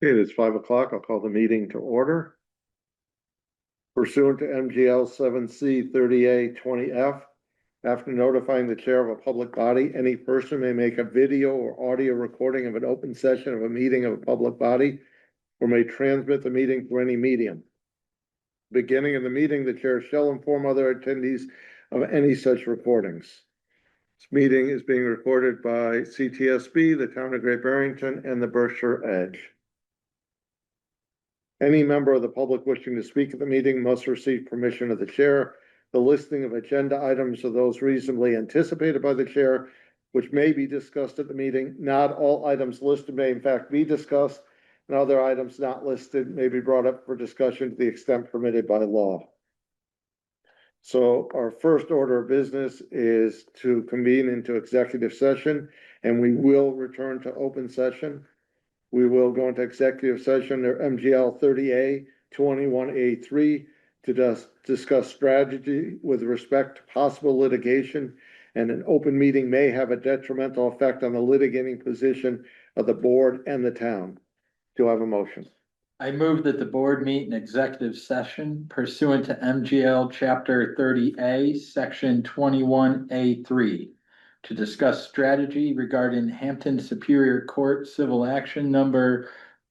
It is 5 o'clock. I'll call the meeting to order. Pursuant to MGL 7C 30A 20F, after notifying the chair of a public body, any person may make a video or audio recording of an open session of a meeting of a public body or may transmit the meeting through any medium. Beginning of the meeting, the chair shall inform other attendees of any such recordings. This meeting is being recorded by CTSB, the Town of Great Barrington, and the Berkshire Edge. Any member of the public wishing to speak at the meeting must receive permission of the chair. The listing of agenda items are those reasonably anticipated by the chair, which may be discussed at the meeting. Not all items listed may in fact be discussed, and other items not listed may be brought up for discussion to the extent permitted by law. So our first order of business is to convene into executive session, and we will return to open session. We will go into executive session under MGL 30A 21A3 to discuss strategy with respect to possible litigation, and an open meeting may have a detrimental effect on the litigating position of the board and the town. Do I have a motion? I move that the board meet in executive session pursuant to MGL Chapter 30A, Section 21A3. To discuss strategy regarding Hampton Superior Court Civil Action Number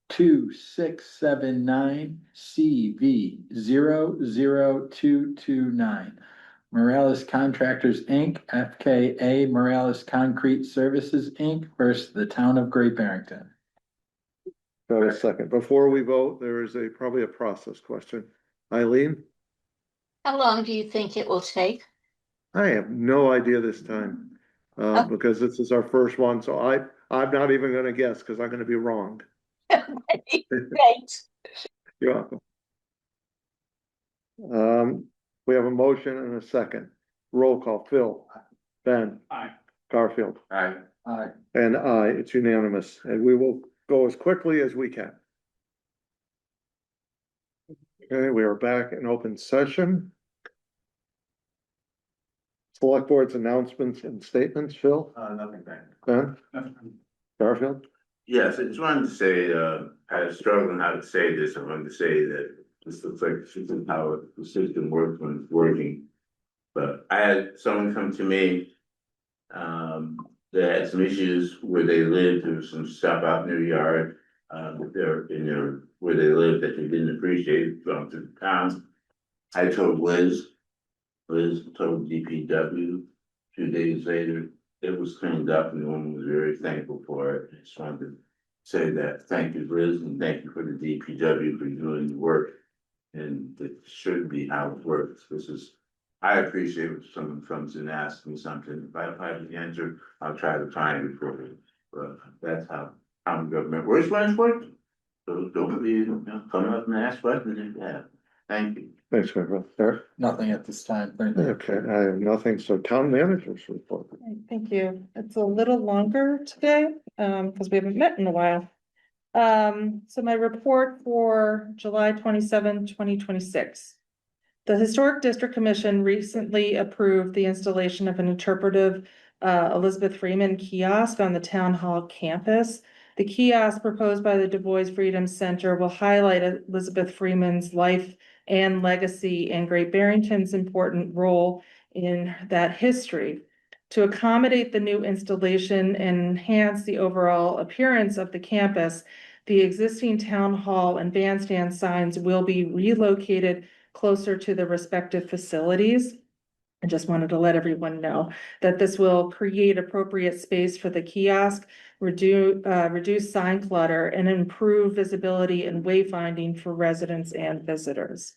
2679 CV 00229. Morales Contractors, Inc., FKA Morales Concrete Services, Inc. versus the Town of Great Barrington. Got a second. Before we vote, there is probably a process question. Eileen? How long do you think it will take? I have no idea this time. Because this is our first one, so I'm not even gonna guess because I'm gonna be wrong. Great. You're welcome. We have a motion and a second. Roll call. Phil. Ben. Aye. Garfield. Aye. Aye. And aye. It's unanimous, and we will go as quickly as we can. Okay, we are back in open session. Select board's announcements and statements, Phil? Nothing back. Ben? Garfield? Yes, I just wanted to say, I was struggling how to say this. I wanted to say that this looks like this is how the system works when it's working. But I had someone come to me, that had some issues where they lived. There was some stuff out in their yard, where they lived that they didn't appreciate from to the town. I told Liz told DPW. 2 days later, it was cleaned up and the woman was very thankful for it. I just wanted to say that thank you, Liz, and thank you for the DPW for doing the work. And it should be how it works. I appreciate when someone comes and asks me something. If I have the answer, I'll try to find it for you. But that's how government works when it's working. So don't be, come up and ask questions if you have. Thank you. Thanks, Garfield. Eric? Nothing at this time. Thank you. Okay, I have nothing, so town managers report. Thank you. It's a little longer today, because we haven't met in a while. So my report for July 27, 2026. The Historic District Commission recently approved the installation of an interpretive Elizabeth Freeman kiosk on the town hall campus. The kiosk proposed by the Du Bois Freedom Center will highlight Elizabeth Freeman's life and legacy and Great Barrington's important role in that history. To accommodate the new installation and enhance the overall appearance of the campus, the existing town hall and bandstand signs will be relocated closer to the respective facilities. I just wanted to let everyone know that this will create appropriate space for the kiosk, reduce sign clutter, and improve visibility and wayfinding for residents and visitors.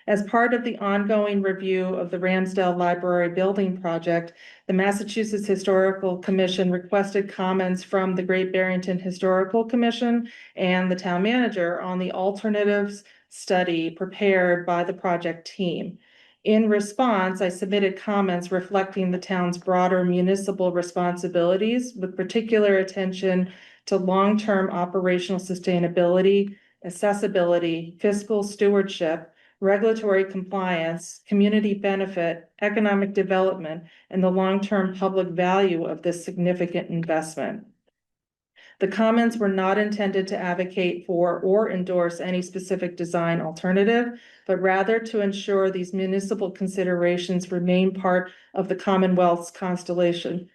As part of the ongoing review of the Ramsdale Library building project, the Massachusetts Historical Commission requested comments from the Great Barrington Historical Commission and the town manager on the alternatives study prepared by the project team. In response, I submitted comments reflecting the town's broader municipal responsibilities with particular attention to long-term operational sustainability, accessibility, fiscal stewardship, regulatory compliance, community benefit, economic development, and the long-term public value of this significant investment. The comments were not intended to advocate for or endorse any specific design alternative, but rather to ensure these municipal considerations remain part of the Commonwealth's consultant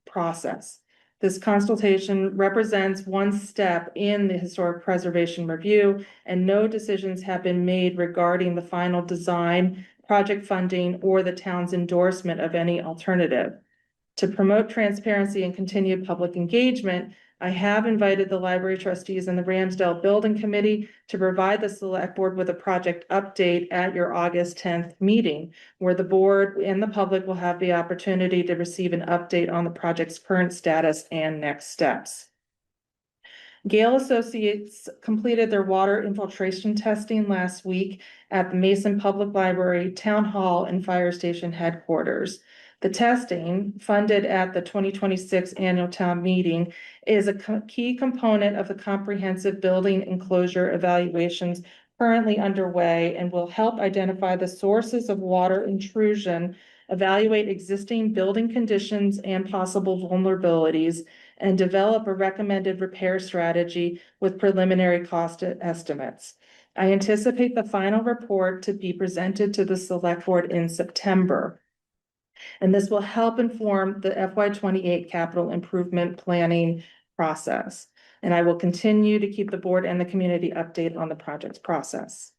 process. This consultation represents one step in the historic preservation review, and no decisions have been made regarding the final design, project funding, or the town's endorsement of any alternative. To promote transparency and continued public engagement, I have invited the library trustees and the Ramsdale Building Committee to provide the select board with a project update at your August 10th meeting, where the board and the public will have the opportunity to receive an update on the project's current status and next steps. Gale Associates completed their water infiltration testing last week at the Mason Public Library, Town Hall, and Fire Station headquarters. The testing, funded at the 2026 annual town meeting, is a key component of the comprehensive building enclosure evaluations currently underway and will help identify the sources of water intrusion, evaluate existing building conditions and possible vulnerabilities, and develop a recommended repair strategy with preliminary cost estimates. I anticipate the final report to be presented to the select board in September. And this will help inform the FY28 capital improvement planning process. And I will continue to keep the board and the community updated on the project's process.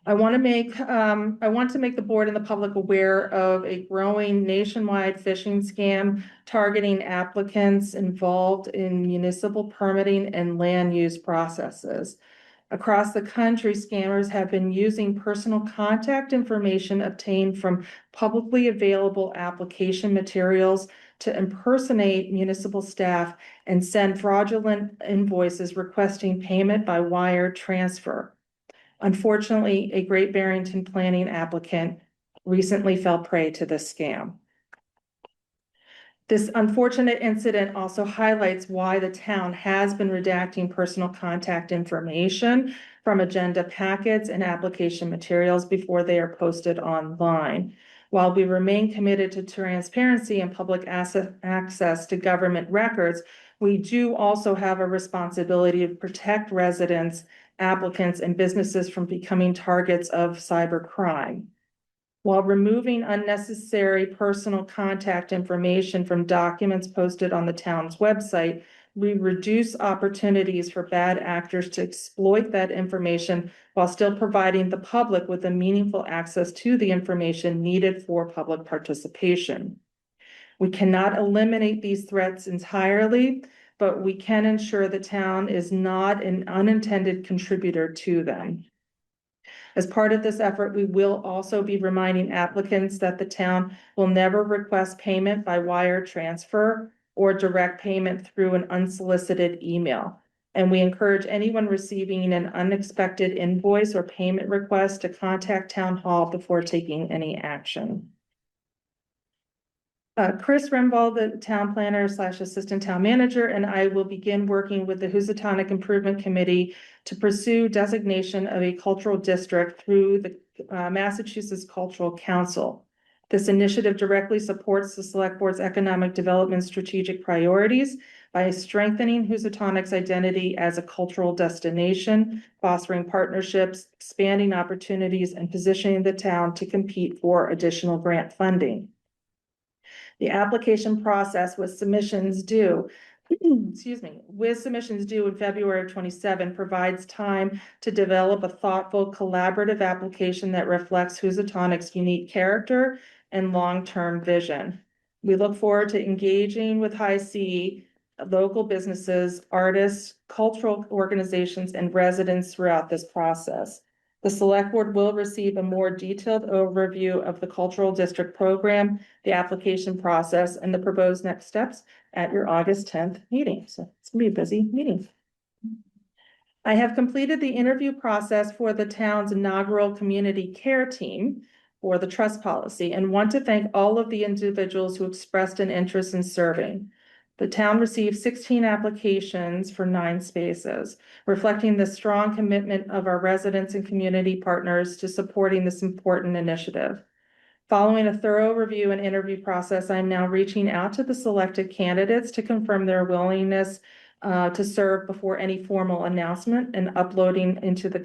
I want to make the board and the public aware of a growing nationwide phishing scam targeting applicants involved in municipal permitting and land use processes. Across the country, scammers have been using personal contact information obtained from publicly available application materials to impersonate municipal staff and send fraudulent invoices requesting payment by wire transfer. Unfortunately, a Great Barrington planning applicant recently fell prey to this scam. This unfortunate incident also highlights why the town has been redacting personal contact information from agenda packets and application materials before they are posted online. While we remain committed to transparency and public access to government records, we do also have a responsibility to protect residents, applicants, and businesses from becoming targets of cybercrime. While removing unnecessary personal contact information from documents posted on the town's website, we reduce opportunities for bad actors to exploit that information while still providing the public with a meaningful access to the information needed for public participation. We cannot eliminate these threats entirely, but we can ensure the town is not an unintended contributor to them. As part of this effort, we will also be reminding applicants that the town will never request payment by wire transfer or direct payment through an unsolicited email. And we encourage anyone receiving an unexpected invoice or payment request to contact Town Hall before taking any action. Chris Rembold, the town planner / assistant town manager, and I will begin working with the Housatonic Improvement Committee to pursue designation of a cultural district through the Massachusetts Cultural Council. This initiative directly supports the Select Board's economic development strategic priorities by strengthening Housatonic's identity as a cultural destination, fostering partnerships, expanding opportunities, and positioning the town to compete for additional grant funding. The application process with submissions due, with submissions due in February of 27 provides time to develop a thoughtful, collaborative application that reflects Housatonic's unique character and long-term vision. We look forward to engaging with High C, local businesses, artists, cultural organizations, and residents throughout this process. The Select Board will receive a more detailed overview of the Cultural District Program, the application process, and the proposed next steps at your August 10th meeting. So it's gonna be a busy meeting. I have completed the interview process for the town's inaugural community care team for the trust policy and want to thank all of the individuals who expressed an interest in serving. The town received 16 applications for 9 spaces, reflecting the strong commitment of our residents and community partners to supporting this important initiative. Following a thorough review and interview process, I'm now reaching out to the selected candidates to confirm their willingness to serve before any formal announcement and uploading into the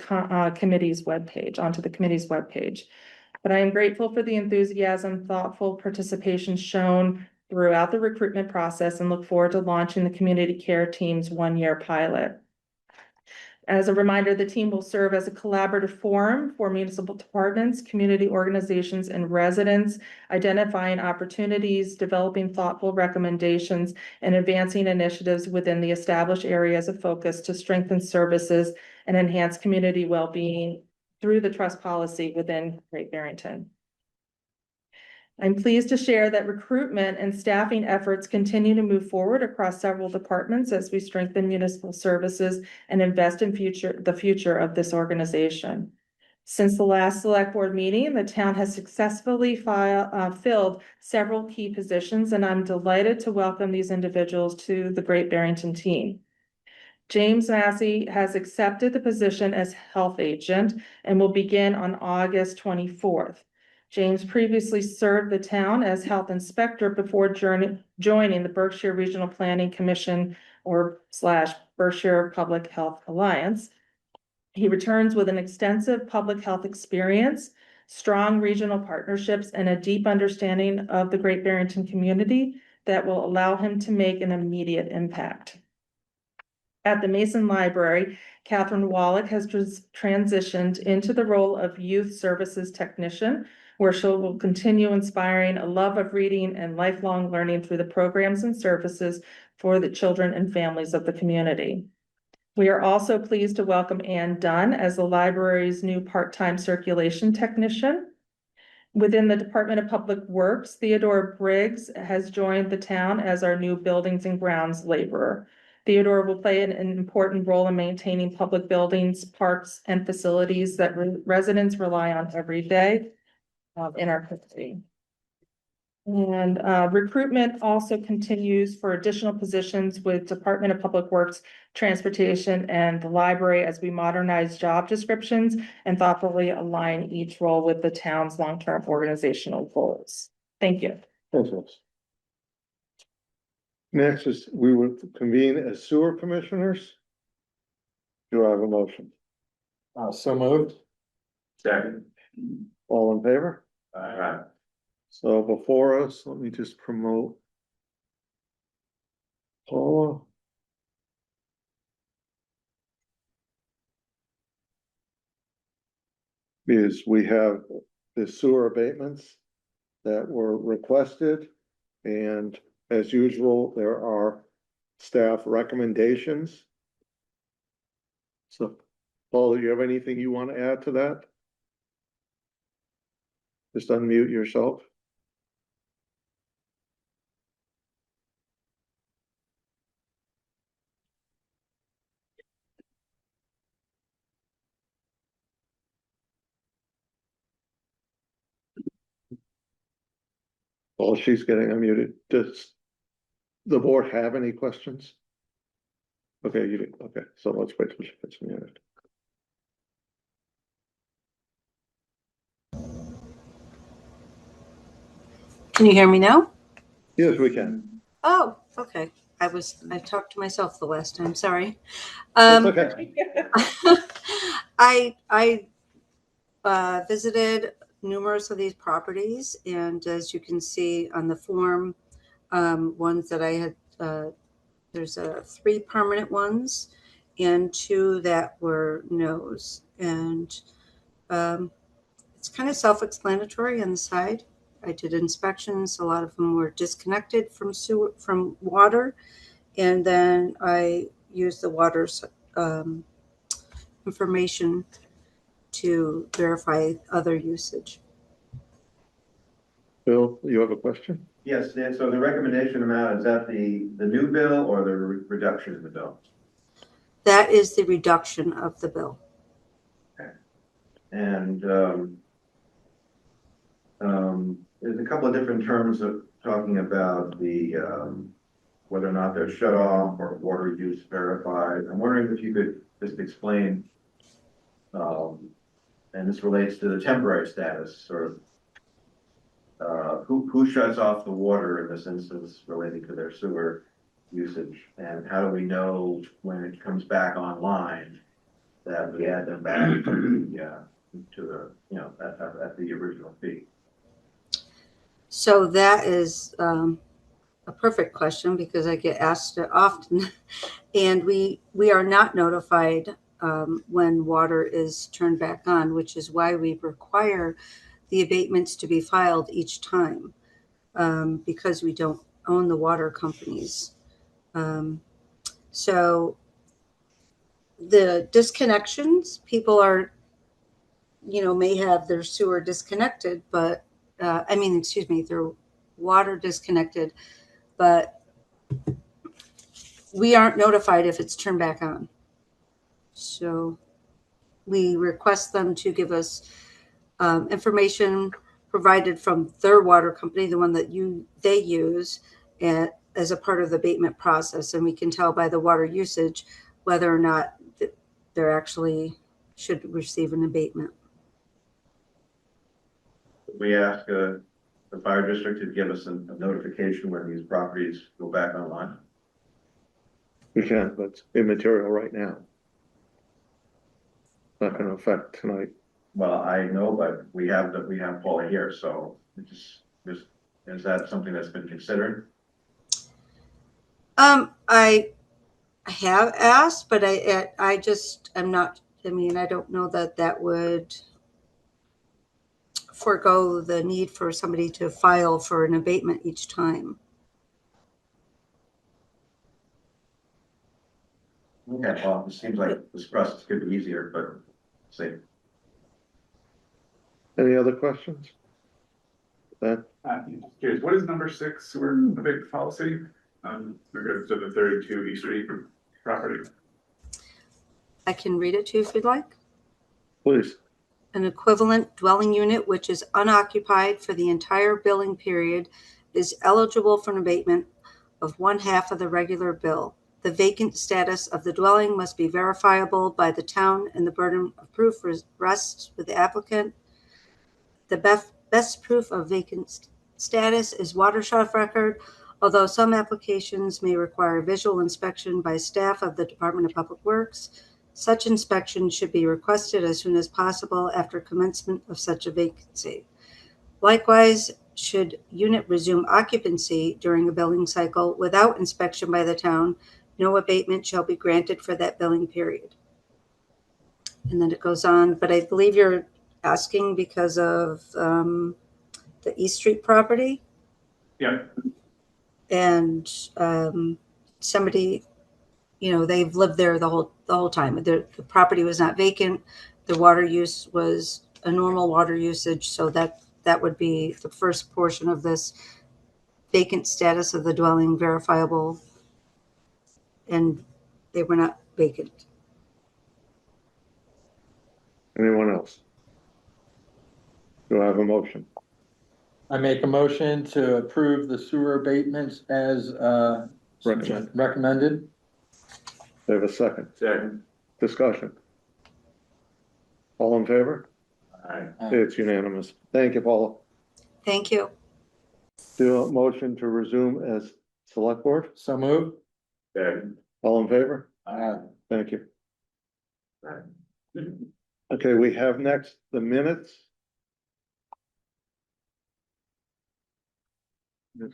committee's webpage, onto the committee's webpage. But I am grateful for the enthusiasm, thoughtful participation shown throughout the recruitment process and look forward to launching the community care team's one-year pilot. As a reminder, the team will serve as a collaborative forum for municipal departments, community organizations, and residents, identifying opportunities, developing thoughtful recommendations, and advancing initiatives within the established areas of focus to strengthen services and enhance community well-being through the trust policy within Great Barrington. I'm pleased to share that recruitment and staffing efforts continue to move forward across several departments as we strengthen municipal services and invest in the future of this organization. Since the last select board meeting, the town has successfully filled several key positions, and I'm delighted to welcome these individuals to the Great Barrington team. James Massey has accepted the position as health agent and will begin on August 24th. James previously served the town as health inspector before joining the Berkshire Regional Planning Commission / Berkshire Public Health Alliance. He returns with an extensive public health experience, strong regional partnerships, and a deep understanding of the Great Barrington community that will allow him to make an immediate impact. At the Mason Library, Catherine Wallach has transitioned into the role of youth services technician, where she will continue inspiring a love of reading and lifelong learning through the programs and services for the children and families of the community. We are also pleased to welcome Ann Dunn as the library's new part-time circulation technician. Within the Department of Public Works, Theodore Briggs has joined the town as our new buildings and grounds laborer. Theodore will play an important role in maintaining public buildings, parks, and facilities that residents rely on every day in our community. And recruitment also continues for additional positions with Department of Public Works, Transportation, and the library as we modernize job descriptions and thoughtfully align each role with the town's long-term organizational goals. Thank you. Thanks, Ross. Next is we would convene as sewer commissioners. Do I have a motion? So moved. Second. All in favor? Aye. So before us, let me just promote Paula. Because we have the sewer abatements that were requested, and as usual, there are staff recommendations. So, Paula, do you have anything you want to add to that? Just unmute yourself. While she's getting unmuted, does the board have any questions? Okay, you do. Okay, so let's wait till she gets muted. Can you hear me now? Yes, we can. Oh, okay. I talked to myself the last time, sorry. It's okay. I visited numerous of these properties, and as you can see on the form, ones that I had, there's 3 permanent ones and 2 that were no's, and it's kind of self-explanatory on the side. I did inspections. A lot of them were disconnected from water, and then I used the water information to verify other usage. Bill, you have a question? Yes, Dan, so the recommendation amount, is that the new bill or the reduction in the bill? That is the reduction of the bill. Okay. And there's a couple of different terms of talking about the whether or not they're shut off or water use verified. I'm wondering if you could just explain, and this relates to the temporary status, sort of who shuts off the water in this instance relating to their sewer usage? And how do we know when it comes back online that we add them back to the, you know, at the original fee? So that is a perfect question because I get asked it often. And we are not notified when water is turned back on, which is why we require the abatements to be filed each time because we don't own the water companies. So the disconnections, people are, you know, may have their sewer disconnected, but excuse me, their water disconnected, but we aren't notified if it's turned back on. So we request them to give us information provided from their water company, the one that they use, as a part of the abatement process, and we can tell by the water usage whether or not they're actually should receive an abatement. We ask the fire district to give us a notification when these properties go back online. We can, but it's immaterial right now. Not gonna affect tonight. Well, I know, but we have Paula here, so it just is that something that's been considered? I have asked, but I just am not. I mean, I don't know that would forego the need for somebody to file for an abatement each time. Okay, well, it seems like this process could be easier, but see. Any other questions? Then, Curious, what is number 6 sewer abatement policy? Regards to the 32 East Street property. I can read it to you if you'd like. please, An equivalent dwelling unit which is unoccupied for the entire billing period is eligible for an abatement of 1/2 of the regular bill. The vacant status of the dwelling must be verifiable by the town and the burden of proof rests with the applicant. The best proof of vacant status is water shelf record, although some applications may require visual inspection by staff of the Department of Public Works. Such inspection should be requested as soon as possible after commencement of such a vacancy. Likewise, should unit resume occupancy during a billing cycle without inspection by the town, no abatement shall be granted for that billing period. And then it goes on, but I believe you're asking because of the East Street property. Yeah. And somebody, you know, they've lived there the whole time. The property was not vacant. The water use was a normal water usage. So that would be the first portion of this. Vacant status of the dwelling verifiable, and they were not vacant. anyone else? Do I have a motion? I make a motion to approve the sewer abatements as Recommend. recommended. Do I have a second? Second. Discussion? All in favor? Aye. It's unanimous. Thank you, Paula. Thank you. Do a motion to resume as select board? So move. Second. All in favor? Aye. Thank you. Aye. Okay, we have next the minutes. Yes.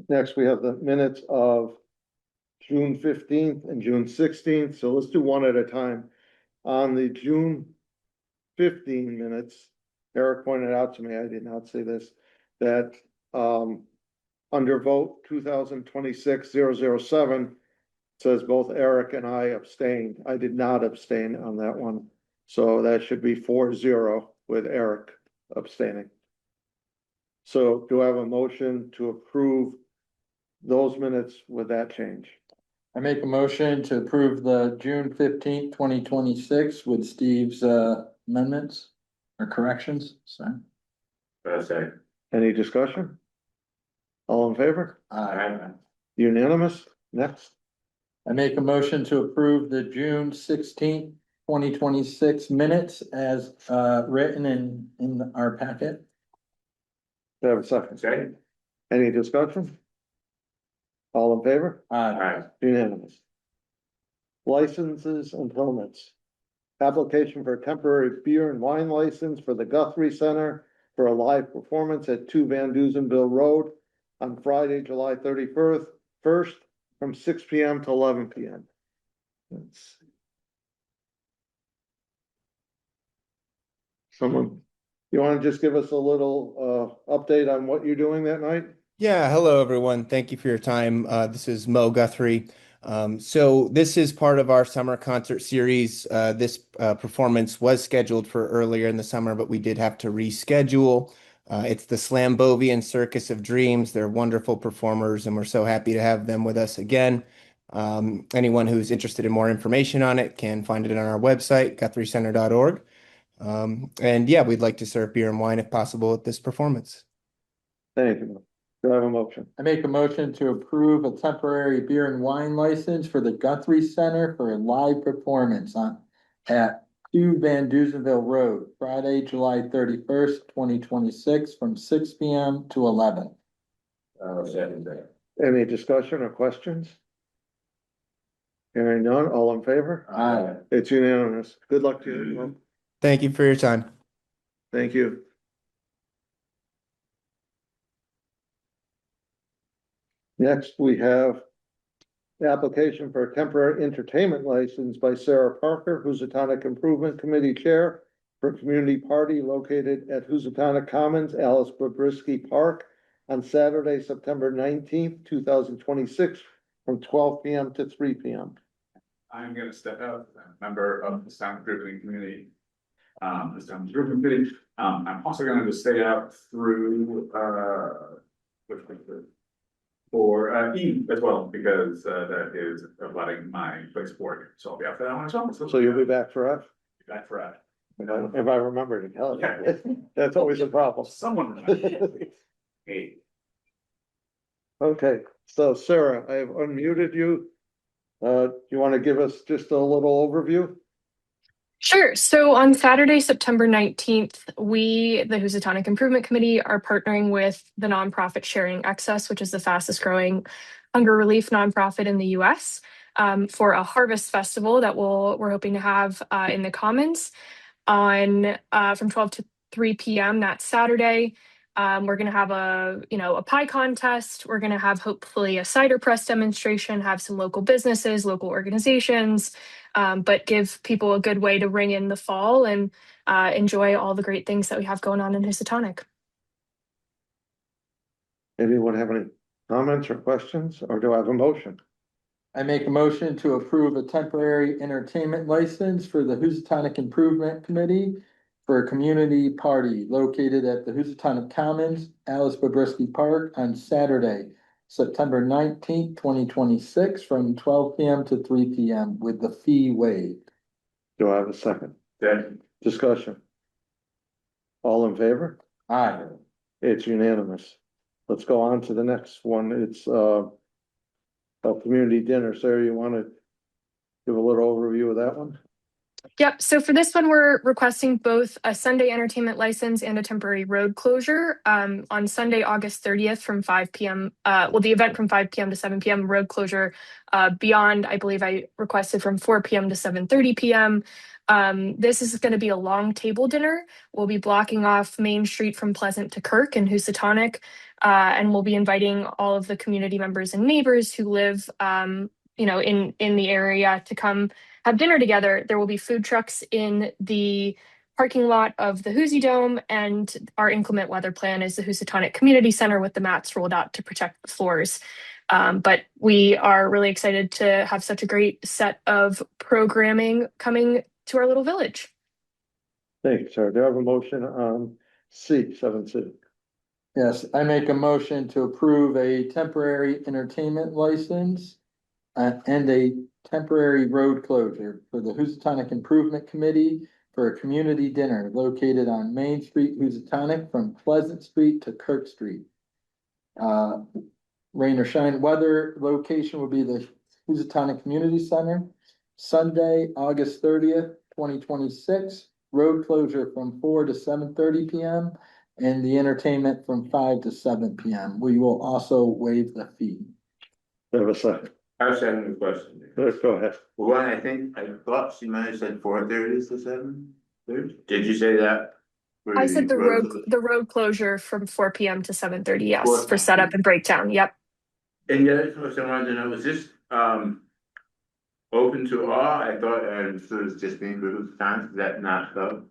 Next, we have the minutes of June 15th and June 16th. So let's do one at a time. On the June 15 minutes, Eric pointed out to me, I did not say this, that under vote 2026-007 says both Eric and I abstained. I did not abstain on that one. So that should be 4-0 with Eric abstaining. So do I have a motion to approve those minutes with that change? I make a motion to approve the June 15th, 2026 with Steve's amendments or corrections. Sorry. Second. Any discussion? All in favor? Aye. Unanimous? Next. I make a motion to approve the June 16th, 2026 minutes as written in our packet. Do I have a second? Second. Any discussion? All in favor? Aye. Unanimous. Licenses and permits. Application for a temporary beer and wine license for the Guthrie Center for a live performance at 2 Van Duzenville Road on Friday, July 31st, from 6 PM to 11 PM. Let's see. Someone, you want to just give us a little update on what you're doing that night? Yeah, hello everyone. Thank you for your time. This is Mo Guthrie. So this is part of our summer concert series. This performance was scheduled for earlier in the summer, but we did have to reschedule. It's the Slambovian Circus of Dreams. They're wonderful performers, and we're so happy to have them with us again. Anyone who's interested in more information on it can find it on our website, guthrieCenter.org. And yeah, we'd like to serve beer and wine if possible at this performance. Thank you. Do I have a motion? I make a motion to approve a temporary beer and wine license for the Guthrie Center for a live performance at 2 Van Duzenville Road, Friday, July 31st, 2026, from 6 PM to 11. Second that. Any discussion or questions? Hearing none, all in favor? Aye. It's unanimous. Good luck to you. Thank you for your time. Thank you. Next, we have the application for a temporary entertainment license by Sarah Parker, Housatonic Improvement Committee Chair for a community party located at Housatonic Commons, Alice Babrisky Park on Saturday, September 19th, 2026, from 12 PM to 3 PM. I'm gonna step out, as a member of the sound grouping community. The sound grouping committee, I'm also gonna just stay out through, which was the. For E as well, because that is abutting my place of work, so I'll be out for that one as well. So you'll be back for F? Back for F. If I remember to tell Yeah. you. That's always a problem. Someone remember. Hey. Okay, so Sarah, I have unmuted you. You want to give us just a little overview? Sure. So on Saturday, September 19th, we, the Housatonic Improvement Committee, are partnering with the nonprofit Sharing Excess, which is the fastest growing hunger relief nonprofit in the US, for a harvest festival that we're hoping to have in the Commons on from 12 to 3 p.m. that Saturday. We're going to have a pie contest. We're going to have hopefully a cider press demonstration, have some local businesses, local organizations, but give people a good way to ring in the fall and enjoy all the great things that we have going on in Housatonic. Anyone have any comments or questions, or do I have a motion? I make a motion to approve a temporary entertainment license for the Housatonic Improvement Committee for a community party located at the Housatonic Commons, Alice Babrisky Park on Saturday, September 19th, 2026, from 12 PM to 3 PM with the fee waived. Do I have a second? Second. Discussion. All in favor? Aye. It's unanimous. Let's go on to the next one. It's a community dinner. Sarah, you want to give a little overview of that one? Yep. So for this one, we're requesting both a Sunday entertainment license and a temporary road closure. On Sunday, August 30th from 5 p.m. The event from 5 p.m. to 7 p.m. Road closure beyond, I believe I requested from 4 p.m. to 7:30 p.m. This is going to be a long table dinner. We'll be blocking off Main Street from Pleasant to Kirk and Housatonic, and we'll be inviting all of the community members and neighbors who live, in the area to come have dinner together. There will be food trucks in the parking lot of the Hoosie Dome, and our inclement weather plan is the Housatonic Community Center with the mats rolled out to protect the floors. But we are really excited to have such a great set of programming coming to our little village. Thank you, sir. Do I have a motion on C, 7C? Yes, I make a motion to approve a temporary entertainment license and a temporary road closure for the Housatonic Improvement Committee for a community dinner located on Main Street, Housatonic, from Pleasant Street to Kirk Street. Rain or shine weather, location will be the Housatonic Community Center, Sunday, August 30th, 2026. Road closure from 4 to 7:30 p.m. and the entertainment from 5 to 7 p.m. We will also waive the fee. Have a second. I was having a question. Let's go ahead. Well, one, I thought she might have said 4:30 to 7:30. Did you say that? For I said the road closure? the road closure from 4 p.m. to 7:30. Yes, 4 for setup and breakdown. Yep. And the other question I wanted to know, was this, open to all? I thought, so it's just being good times, is that not so?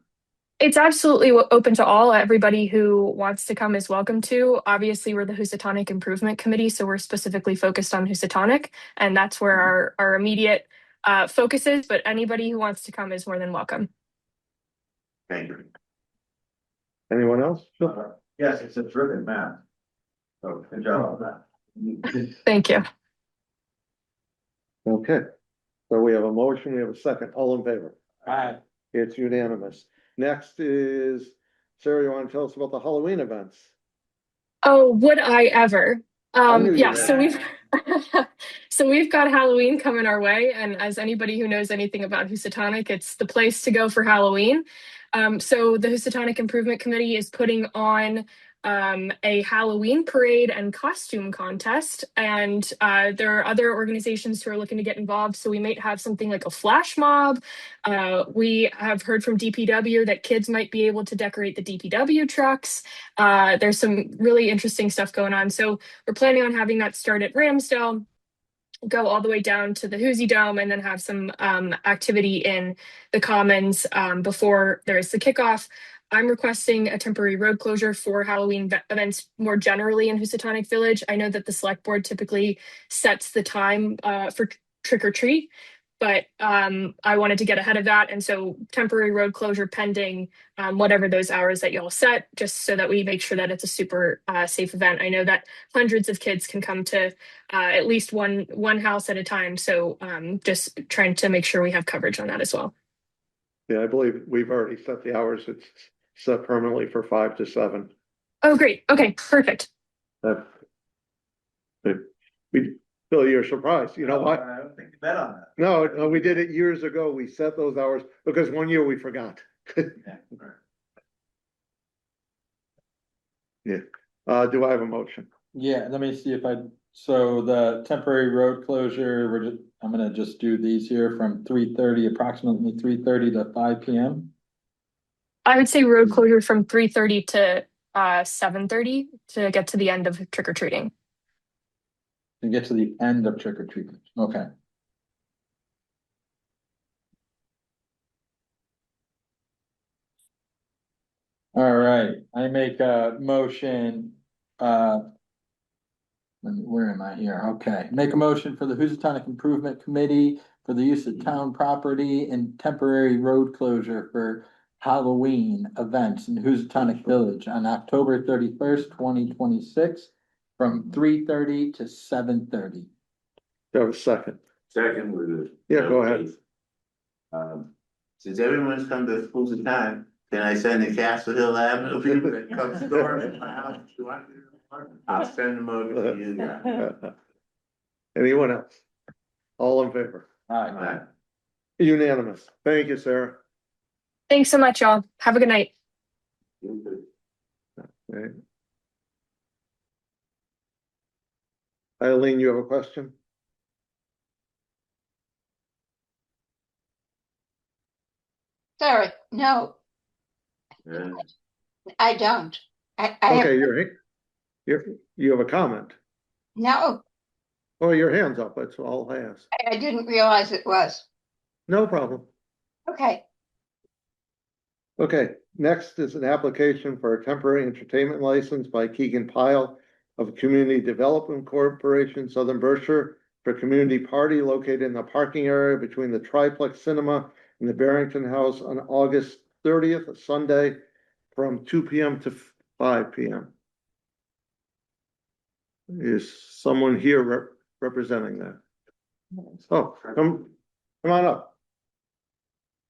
It's absolutely open to all. Everybody who wants to come is welcome to. Obviously, we're the Housatonic Improvement Committee, so we're specifically focused on Housatonic, and that's where our immediate focus is. But anybody who wants to come is more than welcome. Thank you. Anyone else? Yes, it's a terrific map. So good job on that. Thank you. Okay. So we have a motion, we have a second. All in favor? Aye. It's unanimous. Next is, Sarah, you want to tell us about the Halloween events? Oh, would I ever? I knew you Yeah, would. so we've got Halloween coming our way, and as anybody who knows anything about Housatonic, it's the place to go for Halloween. So the Housatonic Improvement Committee is putting on a Halloween parade and costume contest, and there are other organizations who are looking to get involved. So we might have something like a flash mob. We have heard from DPW that kids might be able to decorate the DPW trucks. There's some really interesting stuff going on. So we're planning on having that start at Ramsdale, go all the way down to the Hoosie Dome, and then have some activity in the Commons before there's the kickoff. I'm requesting a temporary road closure for Halloween events more generally in Housatonic Village. I know that the select board typically sets the time for trick or treat, but I wanted to get ahead of that. And so temporary road closure pending whatever those hours that y'all set, just so that we make sure that it's a super safe event. I know that hundreds of kids can come to at least one house at a time. So just trying to make sure we have coverage on that as well. Yeah, I believe we've already set the hours. It's set permanently for 5 to 7. Oh, great. Okay, perfect. Bill, you're surprised. You know what? I don't think you bet on that. No, we did it years ago. We set those hours because one year we forgot. Yeah. Yeah. Do I have a motion? Yeah, let me see if so the temporary road closure, I'm gonna just do these here from approximately 3:30 to 5 p.m. I would say road closure from 3:30 to 7:30 to get to the end of trick or treating. To get to the end of trick or treating. Okay. All right, I make a motion, where am I here? Okay, make a motion for the Housatonic Improvement Committee for the use of town property and temporary road closure for Halloween events in Housatonic Village on October 31st, 2026, from 3:30 to 7:30. Do I have a second? Second with it. Yeah, go ahead. Since everyone's come to schools in time, can I send the Castle Hill Avenue people that come storming my house? I'll send them over to you guys. Anyone else? All in favor? Aye. Unanimous. Thank you, Sarah. Thanks so much, y'all. Have a good night. Okay. Eileen, you have a question? Sorry, no, Yeah. I don't. I Okay, have, you have a comment. no, Oh, your hand's up. That's all I asked. I didn't realize it was. No problem. Okay, Okay, next is an application for a temporary entertainment license by Keegan Pyle of Community Development Corporation, Southern Berkshire, for a community party located in the parking area between the Triplex Cinema and the Barrington House on August 30th, a Sunday, from 2 p.m. to 5 p.m. Is someone here representing that? Oh, come on up.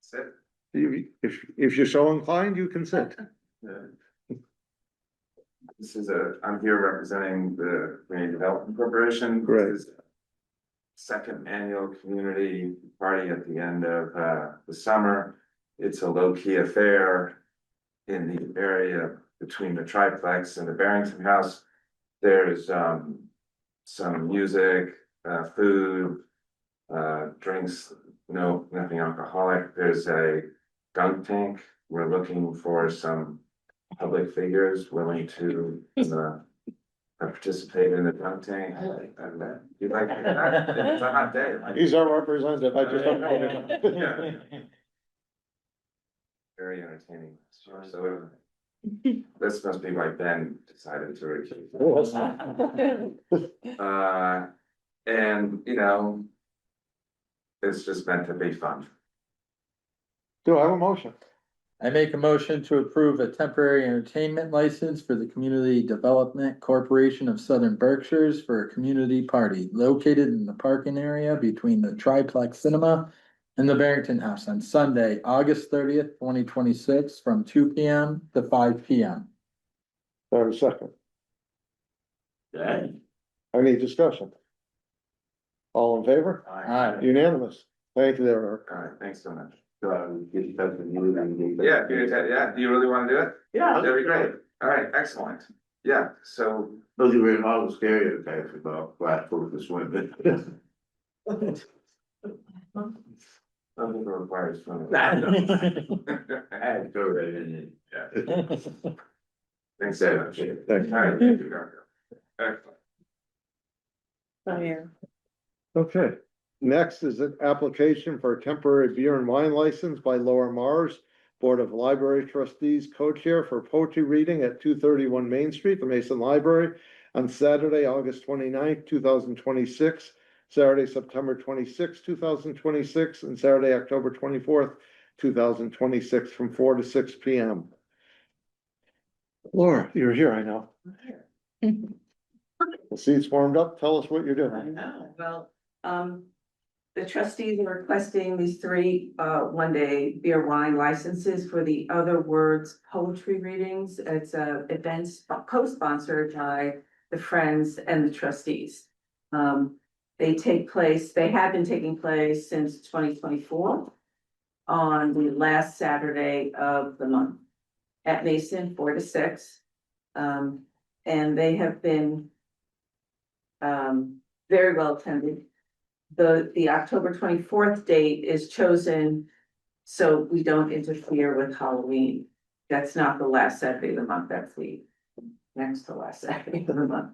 Sit. If you're so inclined, you can sit. I'm here representing the Community Development Corporation. Great. This is second annual community party at the end of the summer. It's a low-key affair in the area between the triplex and the Barrington house. There's some music, food, drinks, nothing alcoholic. There's a dunk tank. We're looking for some public figures willing to participate in the dunk tank. And you'd like to hear that? It's a hot day. He's our representative, I just don't know. Very entertaining. So this must be why Ben decided to recuse. And it's just meant to be fun. Do I have a motion? I make a motion to approve a temporary entertainment license for the Community Development Corporation of Southern Berkshires for a community party located in the parking area between the Triplex Cinema and the Barrington House on Sunday, August 30th, 2026, from 2 p.m. to 5 p.m. Do I have a second? Yeah. Any discussion? All in favor? Aye. Unanimous. Thank you there, Eric. All right, thanks so much. Get in touch with you and. Yeah, do you really want to do it? Yeah. That'd be great. All right, excellent. Yeah, so Those are all the stereotypes about black folks that swim. nothing requires fun. I had to throw that in there. Yeah. Thanks so much. All Thank you. right, thank you, Doctor. Excellent. Okay, next is an application for a temporary beer and wine license by Laura Mars, Board of Library Trustees, co-chair for poetry reading at 231 Main Street, the Mason Library, on Saturday, August 29th, 2026, Saturday, September 26th, 2026, and Saturday, October 24th, 2026, from 4 to 6 p.m. Laura, you're here, I know. The seat's warmed up. Tell us what you're doing. Well, the trustees are requesting these three, one-day beer wine licenses for the Other Words poetry readings. It's a event co-sponsored by the Friends and the trustees. They have been taking place since 2024 on the last Saturday of the month at Mason, 4 to 6. And they have been very well attended. The October 24th date is chosen so we don't interfere with Halloween. That's not the last Saturday of the month, that's the next to last Saturday of the month.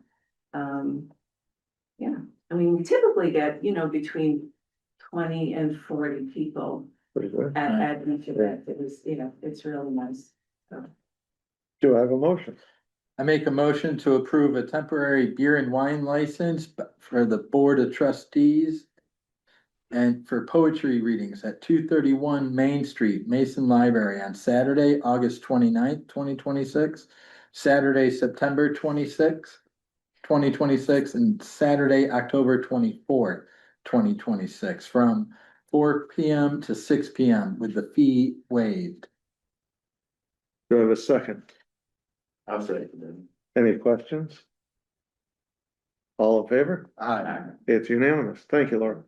Yeah, I mean, we typically get, between 20 and 40 people Pretty good. at each event. It was, it's really nice. So. Do I have a motion? I make a motion to approve a temporary beer and wine license for the Board of Trustees and for poetry readings at 231 Main Street, Mason Library on Saturday, August 29th, 2026, Saturday, September 26th, 2026, and Saturday, October 24th, 2026, from 4 p.m. to 6 p.m. with the fee waived. Do I have a second? I'll say it then. Any questions? All in favor? Aye. It's unanimous. Thank you, Laura.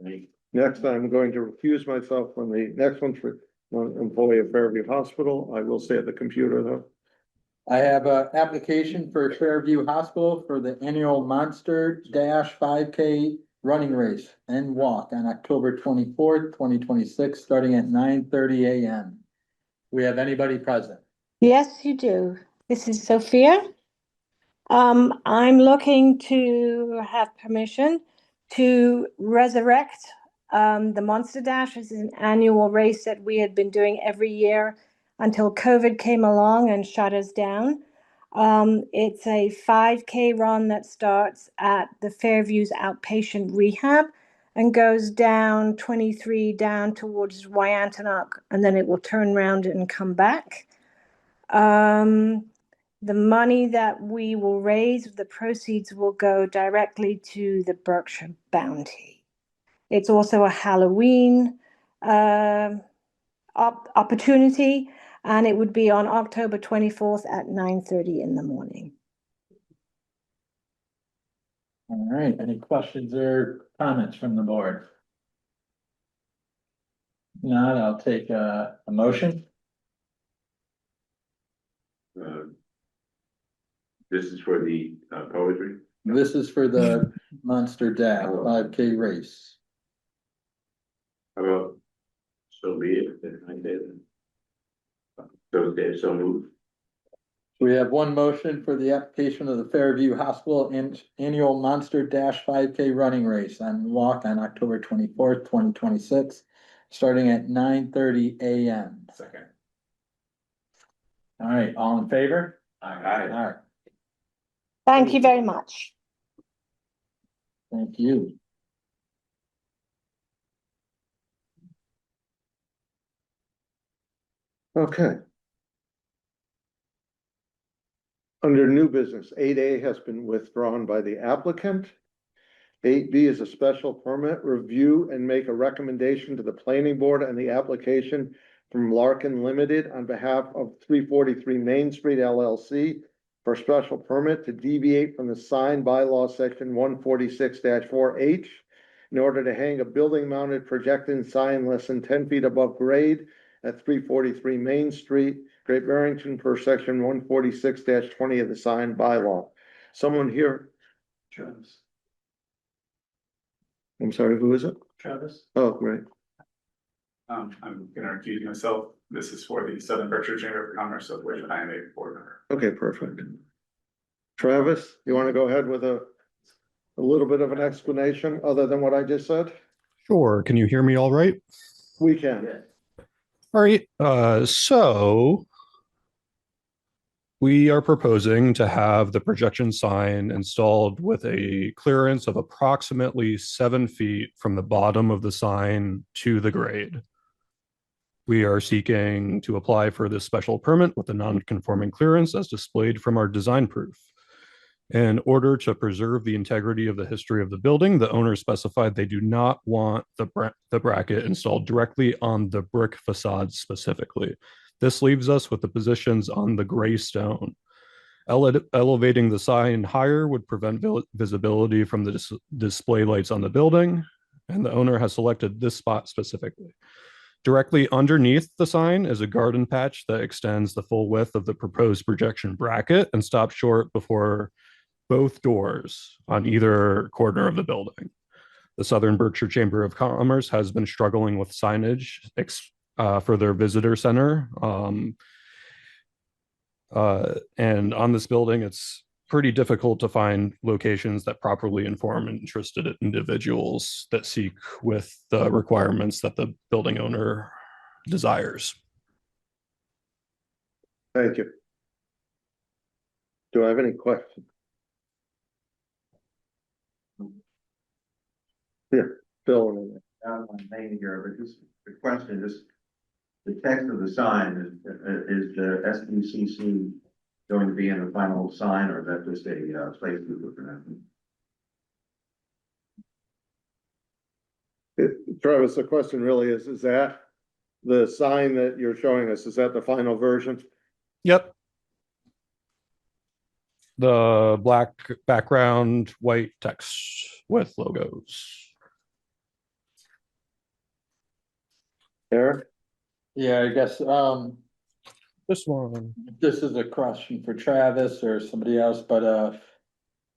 Thank you. Next, I'm going to recuse myself from the next one for one employee of Fairview Hospital. I will stay at the computer though. I have an application for Fairview Hospital for the annual Monster Dash 5K running race and walk on October 24th, 2026, starting at 9:30 a.m. We have anybody present? Yes, you do. This is Sophia. I'm looking to have permission to resurrect the Monster Dash. This is an annual race that we had been doing every year until COVID came along and shut us down. It's a 5K run that starts at the Fairview's outpatient rehab and goes down 23 down towards Wyandotte, and then it will turn around and come back. The money that we will raise, the proceeds will go directly to the Berkshire Bounty. It's also a Halloween opportunity, and it would be on October 24th at 9:30 in the morning. All All right, any questions or comments from the board? Not, I'll take a motion. This is for the poetry. This is for the Monster Dash 5K race. How about, so be it, if I did. So move. We have one motion for the application of the Fairview Hospital Annual Monster Dash 5K running race on walk on October 24th, 2026, starting at 9:30 a.m. Second. All right, all in favor? Aye. All right, Thank you very much. thank you. Okay. Under new business, 8A has been withdrawn by the applicant. 8B is a special permit review and make a recommendation to the planning board and the application from Larkin Limited on behalf of 343 Main Street LLC for special permit to deviate from the sign bylaw section 146-4H in order to hang a building mounted projecting sign less than 10 feet above grade at 343 Main Street, Great Barrington, per section 146-20 of the sign bylaw. Someone here? Travis. I'm sorry, who is it? Travis? Oh, great. I'm gonna recuse myself. This is for the Southern Berkshire Chamber of Commerce, of which I am a board member. Okay, perfect. Travis, you want to go ahead with a little bit of an explanation other than what I just said? Sure. Can you hear me all right? We can. All right. So we are proposing to have the projection sign installed with a clearance of approximately 7 feet from the bottom of the sign to the grade. We are seeking to apply for this special permit with a non-conforming clearance as displayed from our design proof. In order to preserve the integrity of the history of the building, the owner specified they do not want the bracket installed directly on the brick facade specifically. This leaves us with the positions on the gray stone. Elevating the sign higher would prevent visibility from the display lights on the building, and the owner has selected this spot specifically. Directly underneath the sign is a garden patch that extends the full width of the proposed projection bracket and stops short before both doors on either corner of the building. The Southern Berkshire Chamber of Commerce has been struggling with signage for their visitor center. And on this building, it's pretty difficult to find locations that properly inform interested individuals that seek with the requirements that the building owner desires. Thank you. Do I have any questions? Yeah, Bill. Out on main here, but just the question is, the text of the sign is the SBCC going to be in the final sign, or is that just a placeholder for that? Travis, the question really is that the sign that you're showing us, is that the final version? Yep. The black background, white text with logos. Eric? Yeah, I guess, This one. this is a question for Travis or somebody else, but,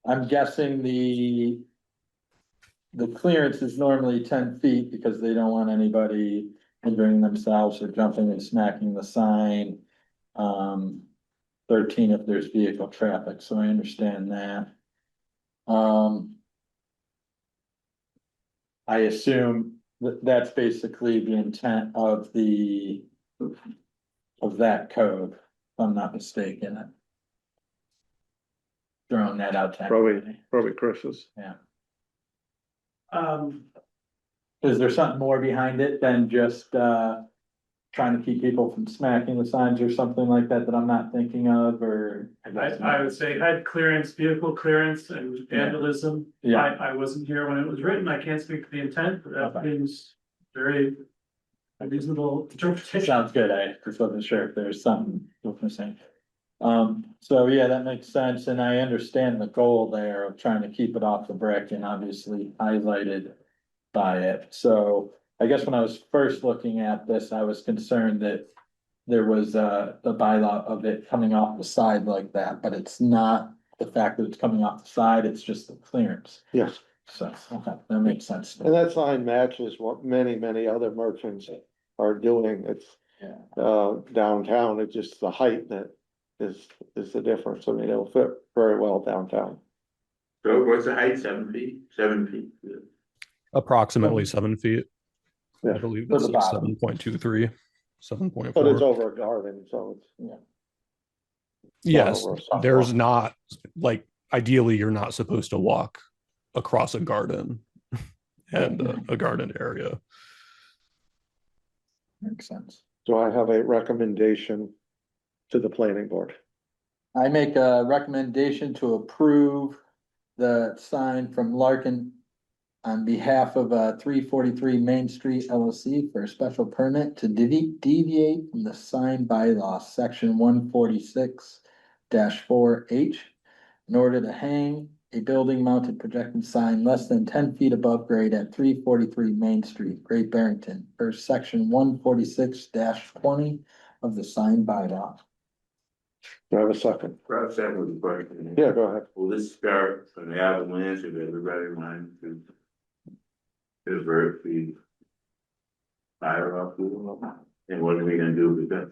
I'm guessing the clearance is normally 10 feet because they don't want anybody hindering themselves or jumping and smacking the sign. 13 if there's vehicle traffic, so I understand that. I assume that that's basically the intent of that code, if I'm not mistaken. Throwing that out to everybody. Probably Chris's. Yeah. Is there something more behind it than just, trying to keep people from smacking the signs or something like that I'm not thinking of, or? I would say head clearance, vehicle clearance and vandalism. Yeah. I wasn't here when it was written. I can't speak to the intent, but that Okay. seems very reasonable interpretation. Sounds good. I just wasn't sure if there's something missing. So yeah, that makes sense, and I understand the goal there of trying to keep it off the brick and obviously highlighted by it. So I guess when I was first looking at this, I was concerned that there was the bylaw of it coming off the side like that, but it's not the fact that it's coming off the side, it's just the clearance. Yes, So, okay, that makes sense. and that sign matches what many other merchants are doing. It's downtown, it's just the height that is the difference. I mean, it'll fit very well downtown. So what's the height, 7 feet, 7 feet? Approximately 7 feet. I Yeah. believe For it's the like bottom. 7.23, 7.4. But it's over a garden, so it's. Yes, over a sidewalk. there's not, like, ideally, you're not supposed to walk across a garden and a garden area. Makes sense. Do I have a recommendation to the planning board? I make a recommendation to approve the sign from Larkin on behalf of 343 Main Street LLC for a special permit to deviate from the sign bylaw, section 146-4H, in order to hang a building mounted projected sign less than 10 feet above grade at 343 Main Street, Great Barrington, per section 146-20 of the sign bylaw. Do I have a second? Perhaps that was the question. Yeah, go ahead. Will this start from the avalanche of everybody wanting to divert the fire off the, and what are we gonna do with that?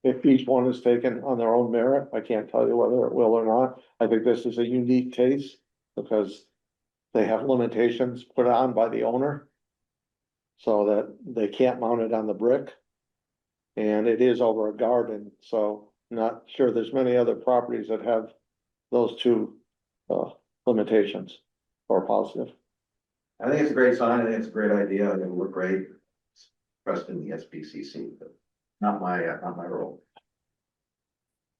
If each one is taken on their own merit, I can't tell you whether it will or not. I think this is a unique case because they have limitations put on by the owner. So that they can't mount it on the brick. And it is over a garden, so not sure there's many other properties that have those two limitations or positive. I think it's a great sign, I think it's a great idea, I think it'll look great. Trust in the SBCC, but not my role.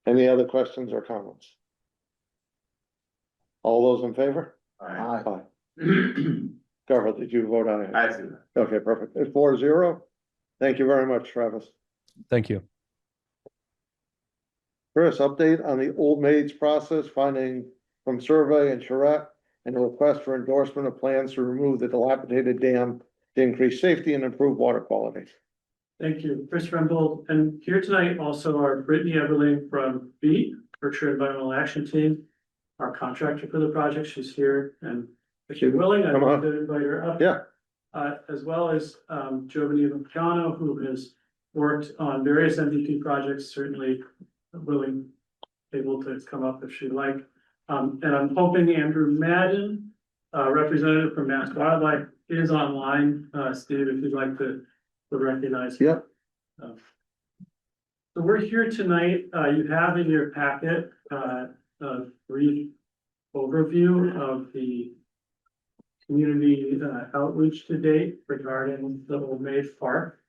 Any other questions or comments? All those in favor? Aye. Aye. Carol, did you vote aye? I see that. Okay, perfect. It's 4-0. Thank you very much, Travis. Thank you. Chris, update on the Old Maids process, finding from survey and charrette, and a request for endorsement of plans to remove the dilapidated dam to increase safety and improve water quality. Thank you, Chris Rembold, and here tonight also are Brittany Everling from BEAT, Berkshire Environmental Action Team, our contractor for the project. She's here, and if you're willing, I'd Come like on. to invite her up. Yeah. As well as Giovanni Luciano, who has worked on various MVP projects, certainly willing, able to come up if she'd like. And I'm hoping Andrew Madden, representative from Mass Wildlife, is online. Steve, if you'd like to recognize him. Yep. So we're here tonight. You have in your packet a brief overview of the community outreach to date regarding the Old Maid Park.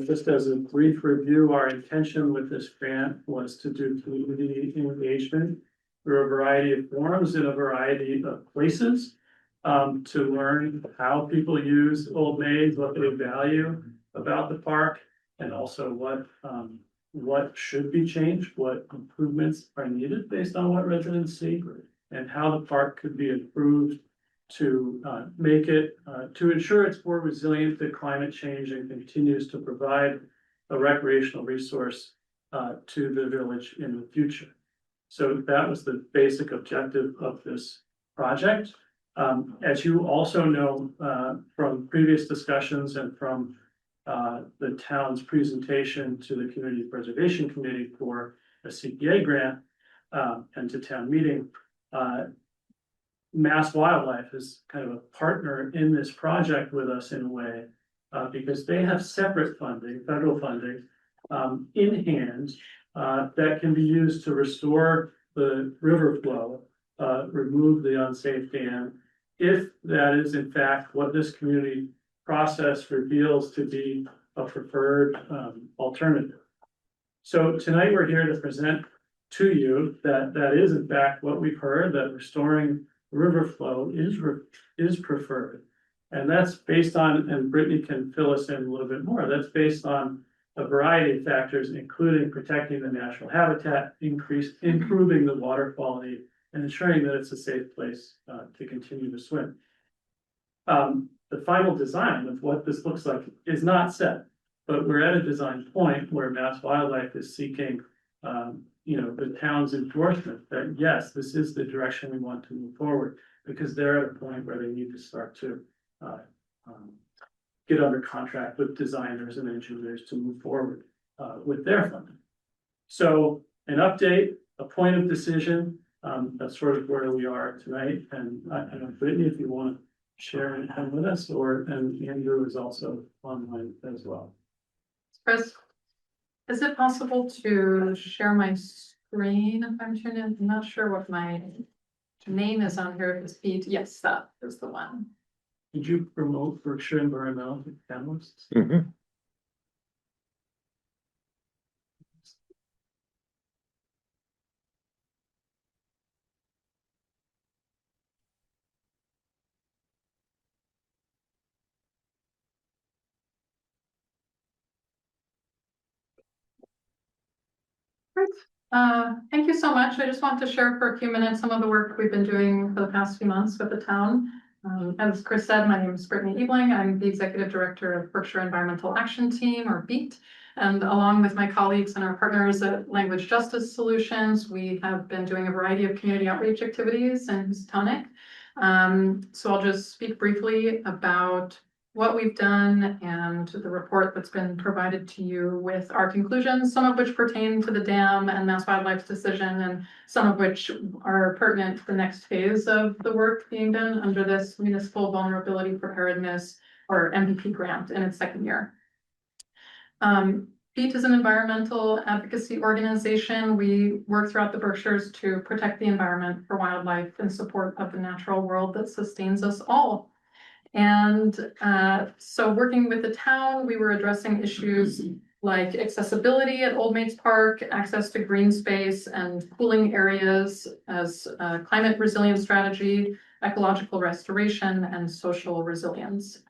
Just as a brief review, our intention with this grant was to do community engagement through a variety of forums in a variety of places, to learn how people use Old Maids, what they value about the park, and also what should be changed, what improvements are needed based on what residents see, and how the park could be improved to make it, to ensure it's more resilient to climate change and continues to provide a recreational resource to the village in the future. So that was the basic objective of this project. As you also know from previous discussions and from the town's presentation to the Community Preservation Committee for a CPA grant and to town meeting, Mass Wildlife is kind of a partner in this project with us in a way, because they have separate funding, federal funding, in hand, that can be used to restore the river flow, remove the unsafe dam, if that is in fact what this community process reveals to be a preferred alternative. So tonight we're here to present to you that is in fact what we've heard, that restoring river flow is preferred. And that's based on, and Brittany can fill us in a little bit more, that's based on a variety of factors, including protecting the natural habitat, improving the water quality, and ensuring that it's a safe place to continue to swim. The final design of what this looks like is not set, but we're at a design point where Mass Wildlife is seeking, the town's endorsement that yes, this is the direction we want to move forward, because they're at a point where they need to start to get under contract with designers and engineers to move forward with their funding. So an update, a point of decision, that's sort of where we are tonight. And I don't know, Brittany, if you want to share anything with us, and Andrew is also online as well. Chris, is it possible to share my screen if I'm tuned in? I'm not sure what my name is on here. If it's Pete, yes, that is the one. Did you promote Berkshire Environmental Panelists? Great. Thank you so much. I just want to share for a few minutes some of the work we've been doing for the past few months with the town. As Chris said, my name is Brittany Ebling. I'm the Executive Director of Berkshire Environmental Action Team, or BEAT. And along with my colleagues and our partners at Language Justice Solutions, we have been doing a variety of community outreach activities in Housatonic. So I'll just speak briefly about what we've done and the report that's been provided to you with our conclusions, some of which pertain to the dam and Mass Wildlife's decision, and some of which are pertinent to the next phase of the work being done under this Municipal Vulnerability Preparedness, or MVP grant, in its second year. BEAT is an environmental advocacy organization. We work throughout the Berkshires to protect the environment for wildlife in support of the natural world that sustains us all. And so working with the town, we were addressing issues like accessibility at Old Maids Park, access to green space and cooling areas as a climate resilience strategy, ecological restoration, and social resilience.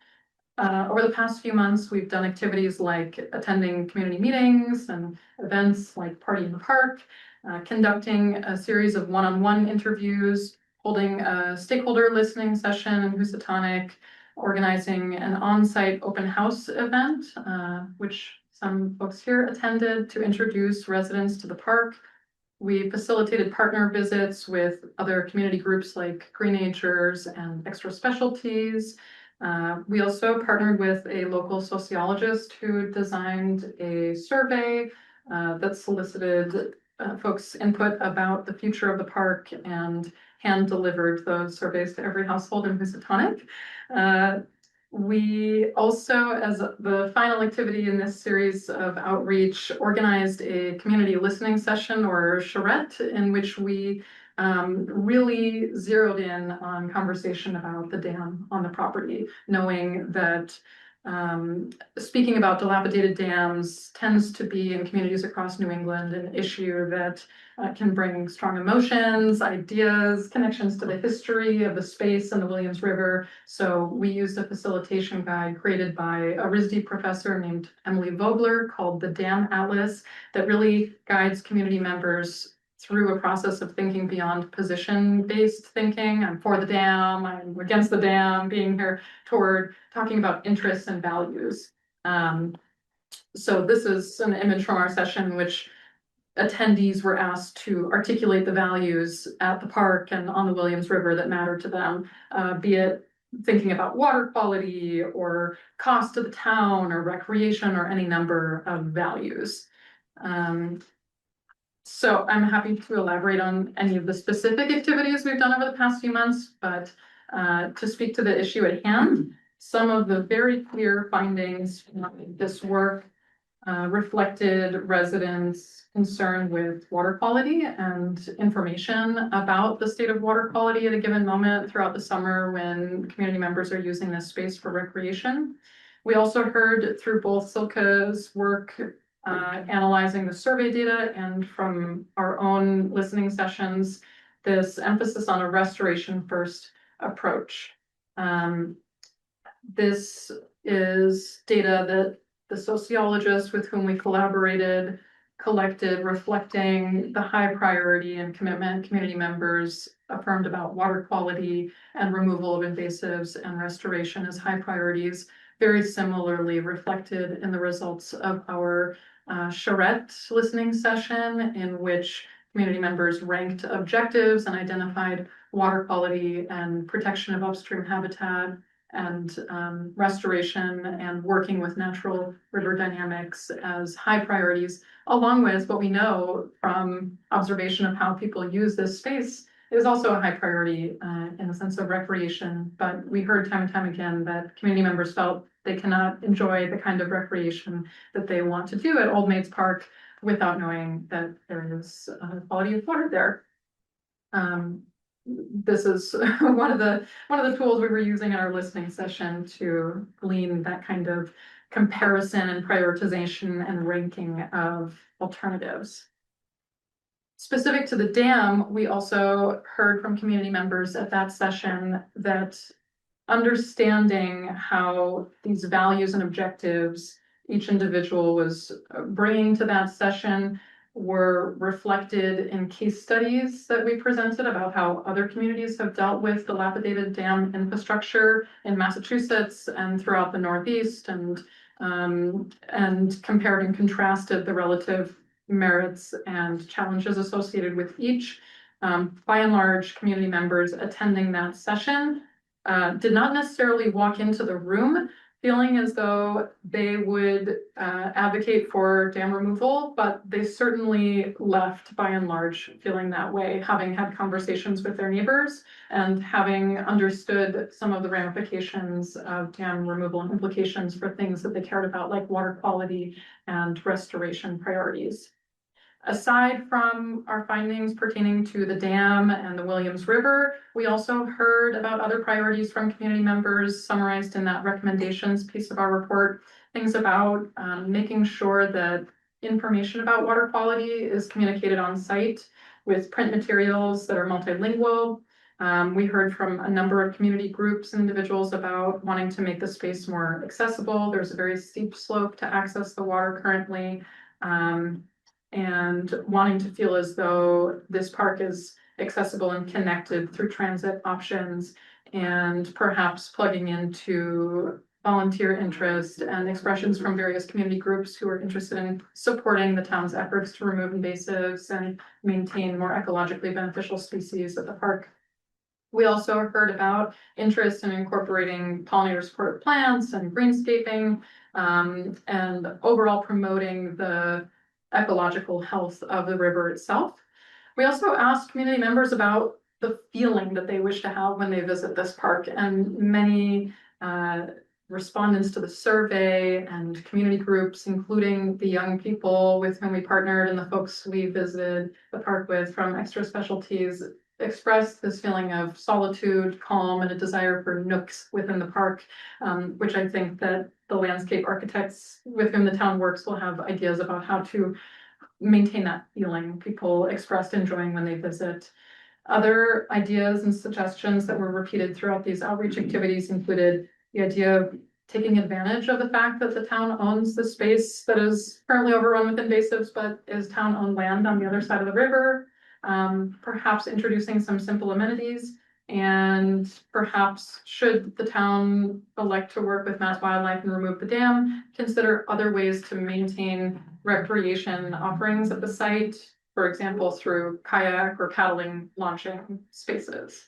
Over the past few months, we've done activities like attending community meetings and events like Party in the Park, conducting a series of one-on-one interviews, holding a stakeholder listening session in Housatonic, organizing an on-site open house event, which some folks here attended, to introduce residents to the park. We facilitated partner visits with other community groups like Greenagers and Extra Specialties. We also partnered with a local sociologist who designed a survey that solicited folks' input about the future of the park and hand-delivered those surveys to every household in Housatonic. We also, as the final activity in this series of outreach, organized a community listening session, or charrette, in which we really zeroed in on conversation about the dam on the property, knowing that speaking about dilapidated dams tends to be, in communities across New England, an issue that can bring strong emotions, ideas, connections to the history of the space and the Williams River. So we used a facilitation guide created by a RISD professor named Emily Vogler called the Dam Atlas, that really guides community members through a process of thinking beyond position-based thinking. I'm for the dam, I'm against the dam, being here, toward talking about interests and values. So this is an image from our session, which attendees were asked to articulate the values at the park and on the Williams River that matter to them, be it thinking about water quality or cost to the town or recreation or any number of values. So I'm happy to elaborate on any of the specific activities we've done over the past few months, but to speak to the issue at hand, some of the very clear findings from this work reflected residents' concern with water quality and information about the state of water quality at a given moment throughout the summer when community members are using this space for recreation. We also heard through both Silka's work analyzing the survey data and from our own listening sessions, this emphasis on a restoration first approach. This is data that the sociologist with whom we collaborated collected, reflecting the high priority and commitment community members affirmed about water quality and removal of invasives and restoration as high priorities, very similarly reflected in the results of our charrette listening session, in which community members ranked objectives and identified water quality and protection of upstream habitat and restoration and working with natural river dynamics as high priorities, along with what we know from observation of how people use this space is also a high priority in the sense of recreation. But we heard time and time again that community members felt they cannot enjoy the kind of recreation that they want to do at Old Maids Park without knowing that there is quality of water there. This is one of the tools we were using in our listening session to glean that kind of comparison and prioritization and ranking of alternatives. Specific to the dam, we also heard from community members at that session that understanding how these values and objectives each individual was bringing to that session were reflected in case studies that we presented about how other communities have dealt with dilapidated dam infrastructure in Massachusetts and throughout the Northeast, and compared and contrasted the relative merits and challenges associated with each. By and large, community members attending that session did not necessarily walk into the room feeling as though they would advocate for dam removal, but they certainly left by and large feeling that way, having had conversations with their neighbors and having understood some of the ramifications of dam removal and implications for things that they cared about, like water quality and restoration priorities. Aside from our findings pertaining to the dam and the Williams River, we also heard about other priorities from community members summarized in that recommendations piece of our report. Things about making sure that information about water quality is communicated on site with print materials that are multilingual. We heard from a number of community groups and individuals about wanting to make the space more accessible. There's a very steep slope to access the water currently. And wanting to feel as though this park is accessible and connected through transit options, and perhaps plugging into volunteer interest and expressions from various community groups who are interested in supporting the town's efforts to remove invasives and maintain more ecologically beneficial species at the park. We also heard about interest in incorporating pollinator supportive plants and greenscaping, and overall promoting the ecological health of the river itself. We also asked community members about the feeling that they wish to have when they visit this park, and many respondents to the survey and community groups, including the young people with whom we partnered and the folks we visited the park with from extra specialties, expressed this feeling of solitude, calm, and a desire for nooks within the park, which I think that the landscape architects with whom the town works will have ideas about how to maintain that feeling people expressed enjoying when they visit. Other ideas and suggestions that were repeated throughout these outreach activities included the idea of taking advantage of the fact that the town owns the space that is currently overrun with invasives, but is town-owned land on the other side of the river. Perhaps introducing some simple amenities, and perhaps, should the town elect to work with Mass Wildlife and remove the dam, consider other ways to maintain recreation offerings at the site, for example, through kayak or paddling launching spaces.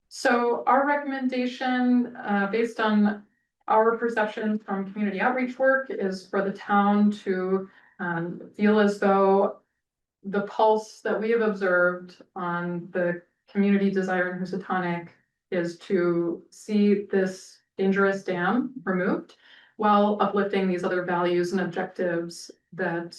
So our recommendation, based on our perception from community outreach work, is for the town to feel as though the pulse that we have observed on the community desire in Housatonic is to see this dangerous dam removed while uplifting these other values and objectives that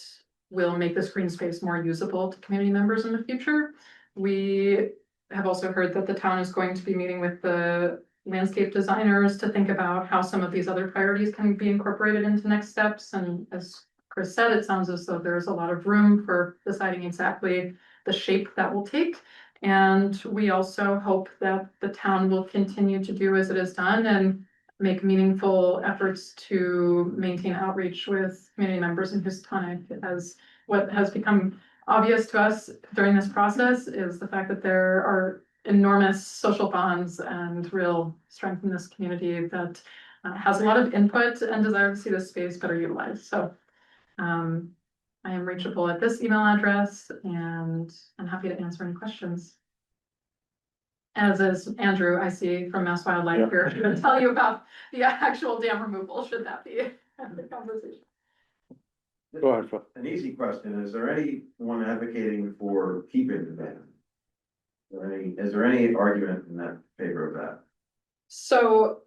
will make this green space more usable to community members in the future. We have also heard that the town is going to be meeting with the landscape designers to think about how some of these other priorities can be incorporated into next steps. And as Chris said, it sounds as though there's a lot of room for deciding exactly the shape that will take. And we also hope that the town will continue to do as it has done and make meaningful efforts to maintain outreach with community members in Houstonic. As what has become obvious to us during this process is the fact that there are enormous social bonds and real strength in this community that has a lot of input and desire to see this space better utilized. So I am reachable at this email address and I'm happy to answer any questions. As is Andrew, I see from Mass Wildlife here, to tell you about the actual dam removal, should that be the conversation. Go ahead, Phil. An easy question, is there anyone advocating for keeping the ban? Is there any argument in that favor of that? So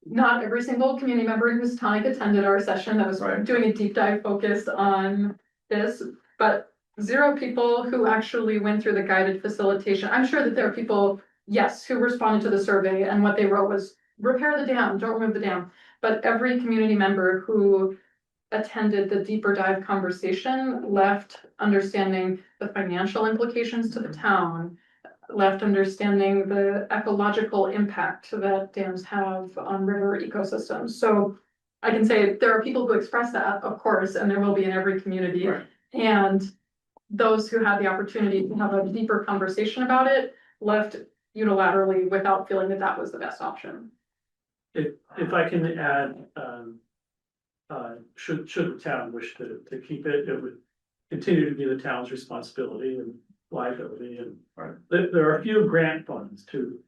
not every single community member in Houstonic attended our session that was Right. doing a deep dive focused on this, but 0 people who actually went through the guided facilitation. I'm sure that there are people, yes, who responded to the survey and what they wrote was repair the dam, don't remove the dam. But every community member who attended the deeper dive conversation left understanding the financial implications to the town, left understanding the ecological impact that dams have on river ecosystems. So I can say there are people who express that, of course, and there will be in every community. Right. And those who had the opportunity to have a deeper conversation about it left unilaterally without feeling that that was the best option. If I can add, should the town wish to keep it, it would continue to be the town's responsibility and liability, and Right. there are a few grant funds to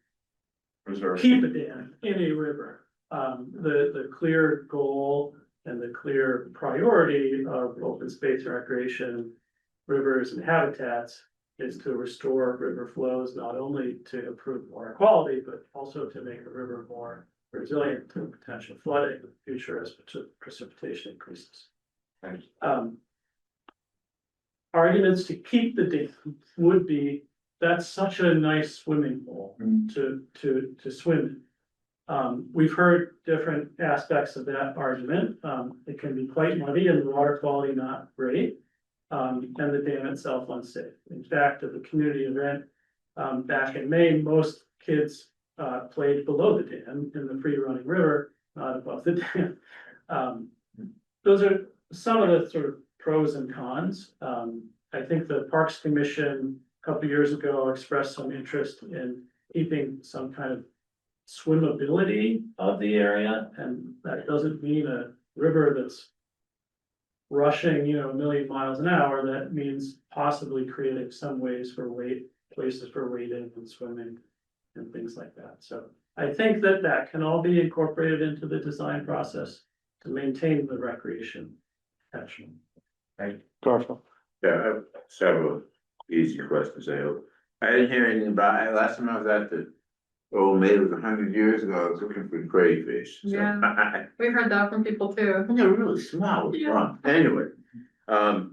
Reserve. keep a dam in a river. The clear goal and the clear priority of open space and recreation, rivers and habitats is to restore river flows, not only to improve water quality, but also to make the river more resilient to potential flooding in the future as precipitation increases. Thank you. Arguments to keep the dam would be, that's such a nice swimming pool to swim in. We've heard different aspects of that argument. It can be quite muddy and the water quality not great. And the dam itself unsafe. In fact, at the community event back in May, most kids played below the dam in the free running river, not above the dam. Those are some of the sort of pros and cons. I think the Parks Commission a couple years ago expressed some interest in keeping some kind of swimmability of the area, and that doesn't mean a river that's rushing, 1 million miles an hour. That means possibly creating some ways for places for wading and swimming and things like that. So I think that can all be incorporated into the design process to maintain the recreation potential. Right. Garfield. Yeah, I have several easy questions, I hope. I didn't hear anything about it. Last time I was at the Old Maid was 100 years ago. I was looking for crayfish. So Yeah. We've heard that from people too. they're really small. Yeah. Anyway, I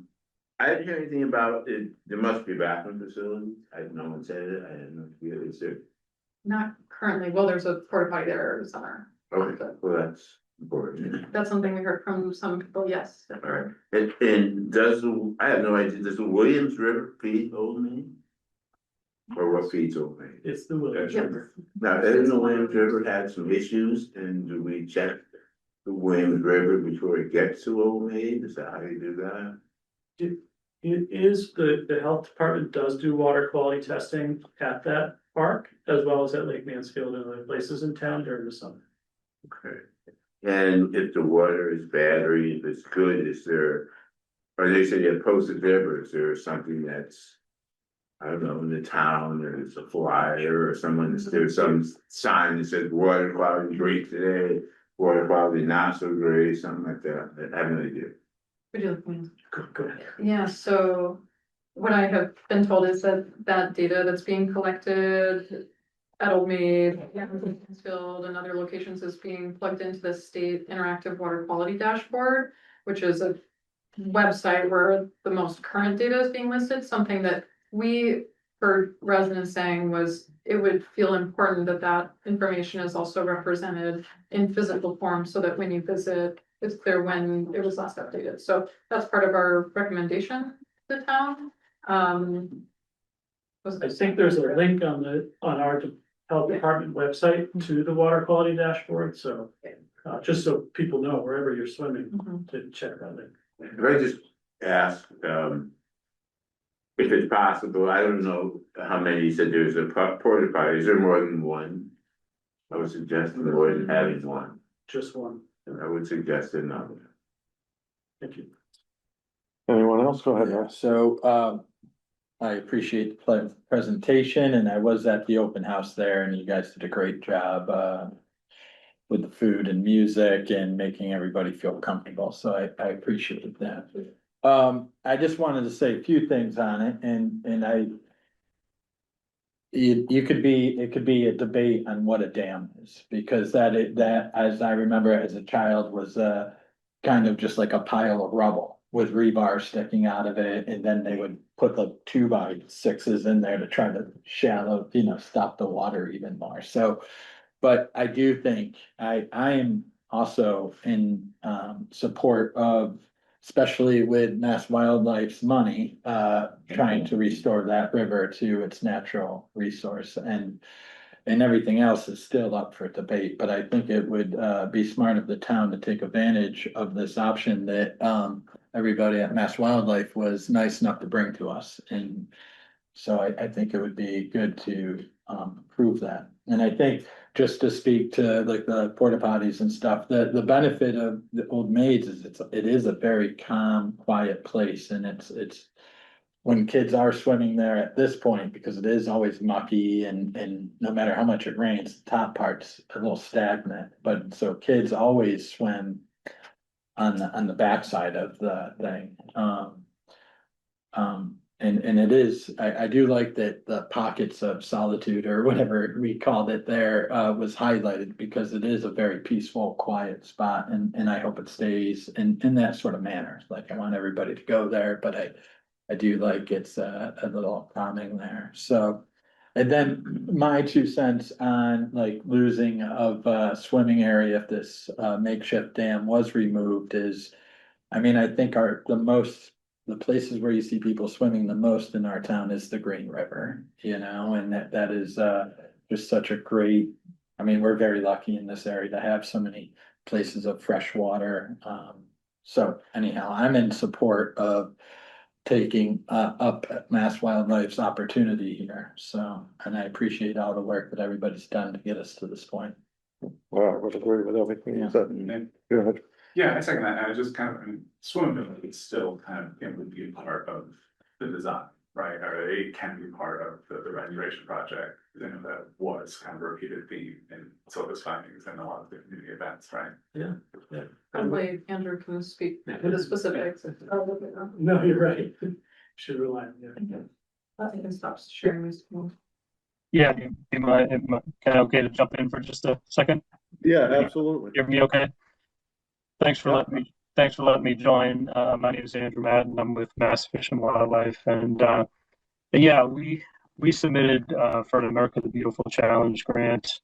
didn't hear anything about it. There must be bathroom facilities. No one said it. I didn't know if it's there. Not currently. Well, there's a porta potty there every summer. Okay, well, that's important. That's something we heard from some people, yes. All right, and I have no idea, does the Williams River feed Old Main? Or what feeds Old Main? It's the Williams Yep. River. Now, isn't the Williams River had some issues, and do we check the Williams River before it gets to Old Main? Is that how you do that? It is, the health department does do water quality testing at that park, as well as at Lake Mansfield and other places in town during the summer. Okay. And if the water is bad or if it's good, or they say they're posted there, but is there something that's, I don't know, in the town, or it's a flyer or there's some sign that says water quality great today, water quality not so great, something like that. I have no idea. We do the plans. Go ahead. Yeah, so what I have been told is that data that's being collected at Old Maid, Mansfield, and other locations is being plugged into the state interactive water quality dashboard, which is a website where the most current data is being listed. Something that we heard residents saying was it would feel important that information is also represented in physical form so that when you visit, it's clear when it was last updated. So that's part of our recommendation to the town. I think there's a link on our health department website to the water quality dashboard, so. Just so people know wherever you're swimming to check on it. If I just ask, if it's possible, I don't know how many you said there's a porta potty, is there more than one? I would suggest more than having one, Just one. and I would suggest another. Thank you. Anyone else? Go ahead, Yeah, Ross. so, I appreciate the presentation, and I was at the open house there, and you guys did a great job, with the food and music and making everybody feel comfortable, so I appreciate that. I just wanted to say a few things on it, and it could be a debate on what a dam is, because that, as I remember as a child, was kind of just like a pile of rubble with rebar sticking out of it, and then they would put the 2x6s in there to try to shallow, stop the water even more, so. But I do think I am also in support of, especially with Mass Wildlife's money, trying to restore that river to its natural resource, and everything else is still up for debate, but I think it would be smart of the town to take advantage of this option that everybody at Mass Wildlife was nice enough to bring to us, and so I think it would be good to prove that. And I think, just to speak to like the porta potties and stuff, the benefit of the Old Maids is it is a very calm, quiet place, and it's when kids are swimming there at this point, because it is always mucky, and no matter how much it rains, the top part's a little stagnant, but so kids always swim on the backside of the thing. And it is, I do like that the pockets of solitude, or whatever we called it there, was highlighted, because it is a very peaceful, quiet spot, and I hope it stays in that sort of manner. Like, I want everybody to go there, but I do like it's a little calming there, so. And then my 2 cents on like losing of swimming area if this makeshift dam was removed is, I mean, I think the places where you see people swimming the most in our town is the Green River, and that is just such a great, I mean, we're very lucky in this area to have so many places of fresh water. So anyhow, I'm in support of taking up Mass Wildlife's opportunity here, so, and I appreciate all the work that everybody's done to get us to this point. Well, I would agree with everything you said. Go ahead. Yeah, I second that, and I just kind of, swimmability is still kind of, it would be a part of the design, right? Or it can be part of the restoration project, that was kind of a repeated theme in Silva's findings and a lot of the community events, right? Yeah. Probably Andrew can speak to the specifics. No, you're right. Should rely on you. I can stop sharing this. Yeah, am I okay to jump in for just a second? Yeah, absolutely. Hear me okay? Thanks for letting me join. My name is Andrew Madden. I'm with Mass Fish and Wildlife, and yeah, we submitted for an America the Beautiful Challenge grant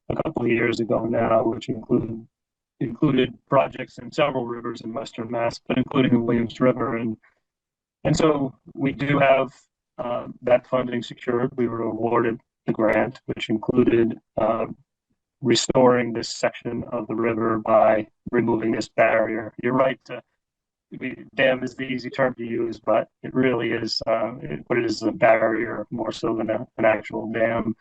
a couple of years ago now, which included projects in several rivers in Western Mass, but including the Williams River, and so we do have that funding secured. We were awarded the grant, which included restoring this section of the river by removing this barrier. You're right, dam is the easy term to use, but it really is, what it is a barrier more so than an actual dam.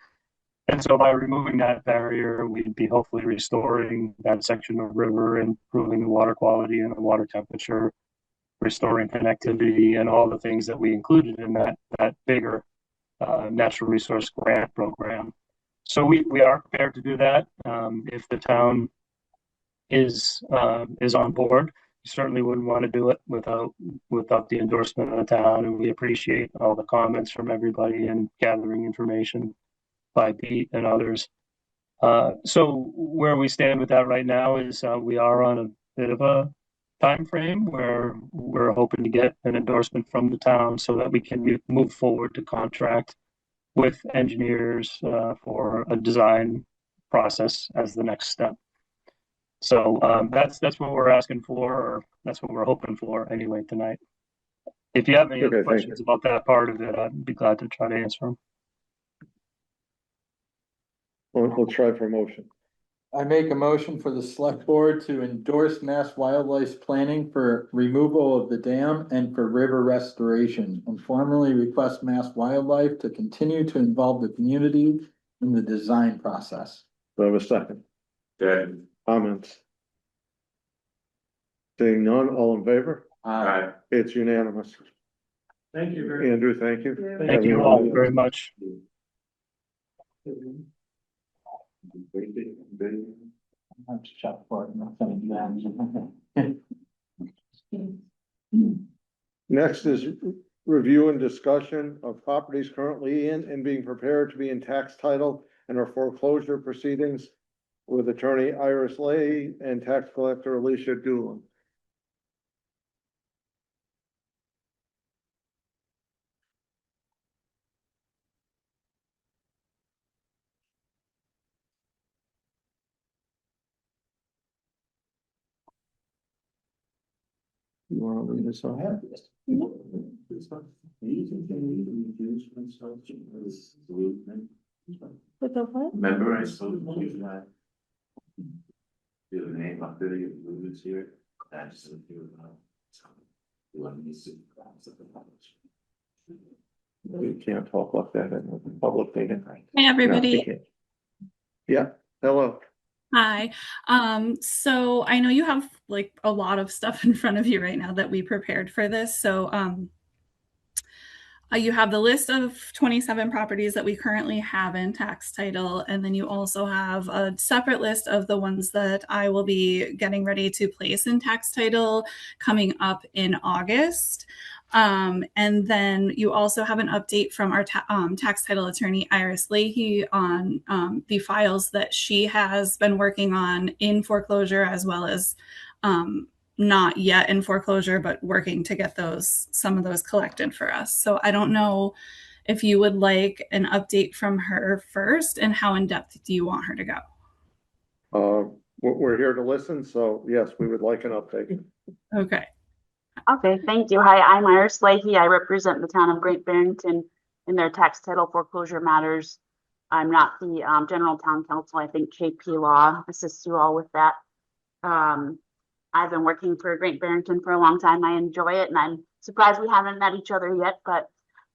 And so by removing that barrier, we'd be hopefully restoring that section of river, improving the water quality and the water temperature, restoring connectivity, and all the things that we included in that bigger natural resource grant program. So we are prepared to do that. If the town is on board, we certainly wouldn't want to do it without the endorsement of the town, and we appreciate all the comments from everybody and gathering information by Pete and others. So where we stand with that right now is we are on a bit of a time frame where we're hoping to get an endorsement from the town so that we can move forward to contract with engineers for a design process as the next step. So that's what we're asking for, or that's what we're hoping for anyway tonight. If you have any other questions about that part of it, I'd be glad to try to answer them. We'll try for a motion. I make a motion for the select board to endorse mass wildlife planning for removal of the dam and for river restoration, and formally request mass wildlife to continue to involve the community in the design process. Do I have a second? Second. Comments? Seeing none, all in favor? Aye. It's unanimous. Thank you very much. Andrew, thank you. Thank you all very much. I'm to check for it, nothing Next is review and discussion of properties currently in and being prepared to be in tax title and our foreclosure proceedings with attorney Iris Lay and tax collector Alicia Doolin. You want to read this off? With the what? Remember I spoke to you that. The name of the movements here. That's the. You can't talk like that in a public meeting. Hey, everybody. No, you can't. Yeah, hello. Hi. So I know you have like a lot of stuff in front of you right now that we prepared for this. So you have the list of 27 properties that we currently have in tax title, and then you also have a separate list of the ones that I will be getting ready to place in tax title coming up in August. And then you also have an update from our tax title attorney, Iris Leahy, on the files that she has been working on in foreclosure, as well as not yet in foreclosure, but working to get some of those collected for us. So I don't know if you would like an update from her first, and how in depth do you want her to go? We're here to listen, so yes, we would like an update. Okay. Okay, thank you. Hi, I'm Iris Leahy. I represent the town of Great Barrington in their tax title foreclosure matters. I'm not the general town counsel. I think KP Law assists you all with that. I've been working for Great Barrington for a long time. I enjoy it, and I'm surprised we haven't met each other yet, but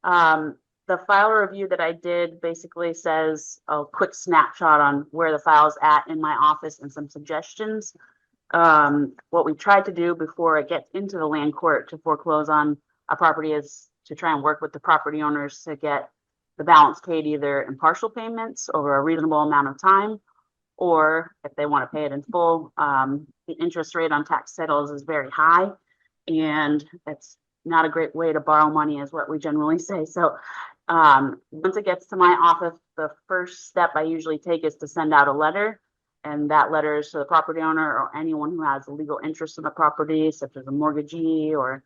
the file review that I did basically says a quick snapshot on where the file's at in my office and some suggestions. What we tried to do before it gets into the land court to foreclose on a property is to try and work with the property owners to get the balance paid either in partial payments over a reasonable amount of time, or if they want to pay it in full. The interest rate on tax titles is very high, and it's not a great way to borrow money, is what we generally say. So once it gets to my office, the first step I usually take is to send out a letter. And that letter is to the property owner or anyone who has a legal interest in the property, such as a mortgagee or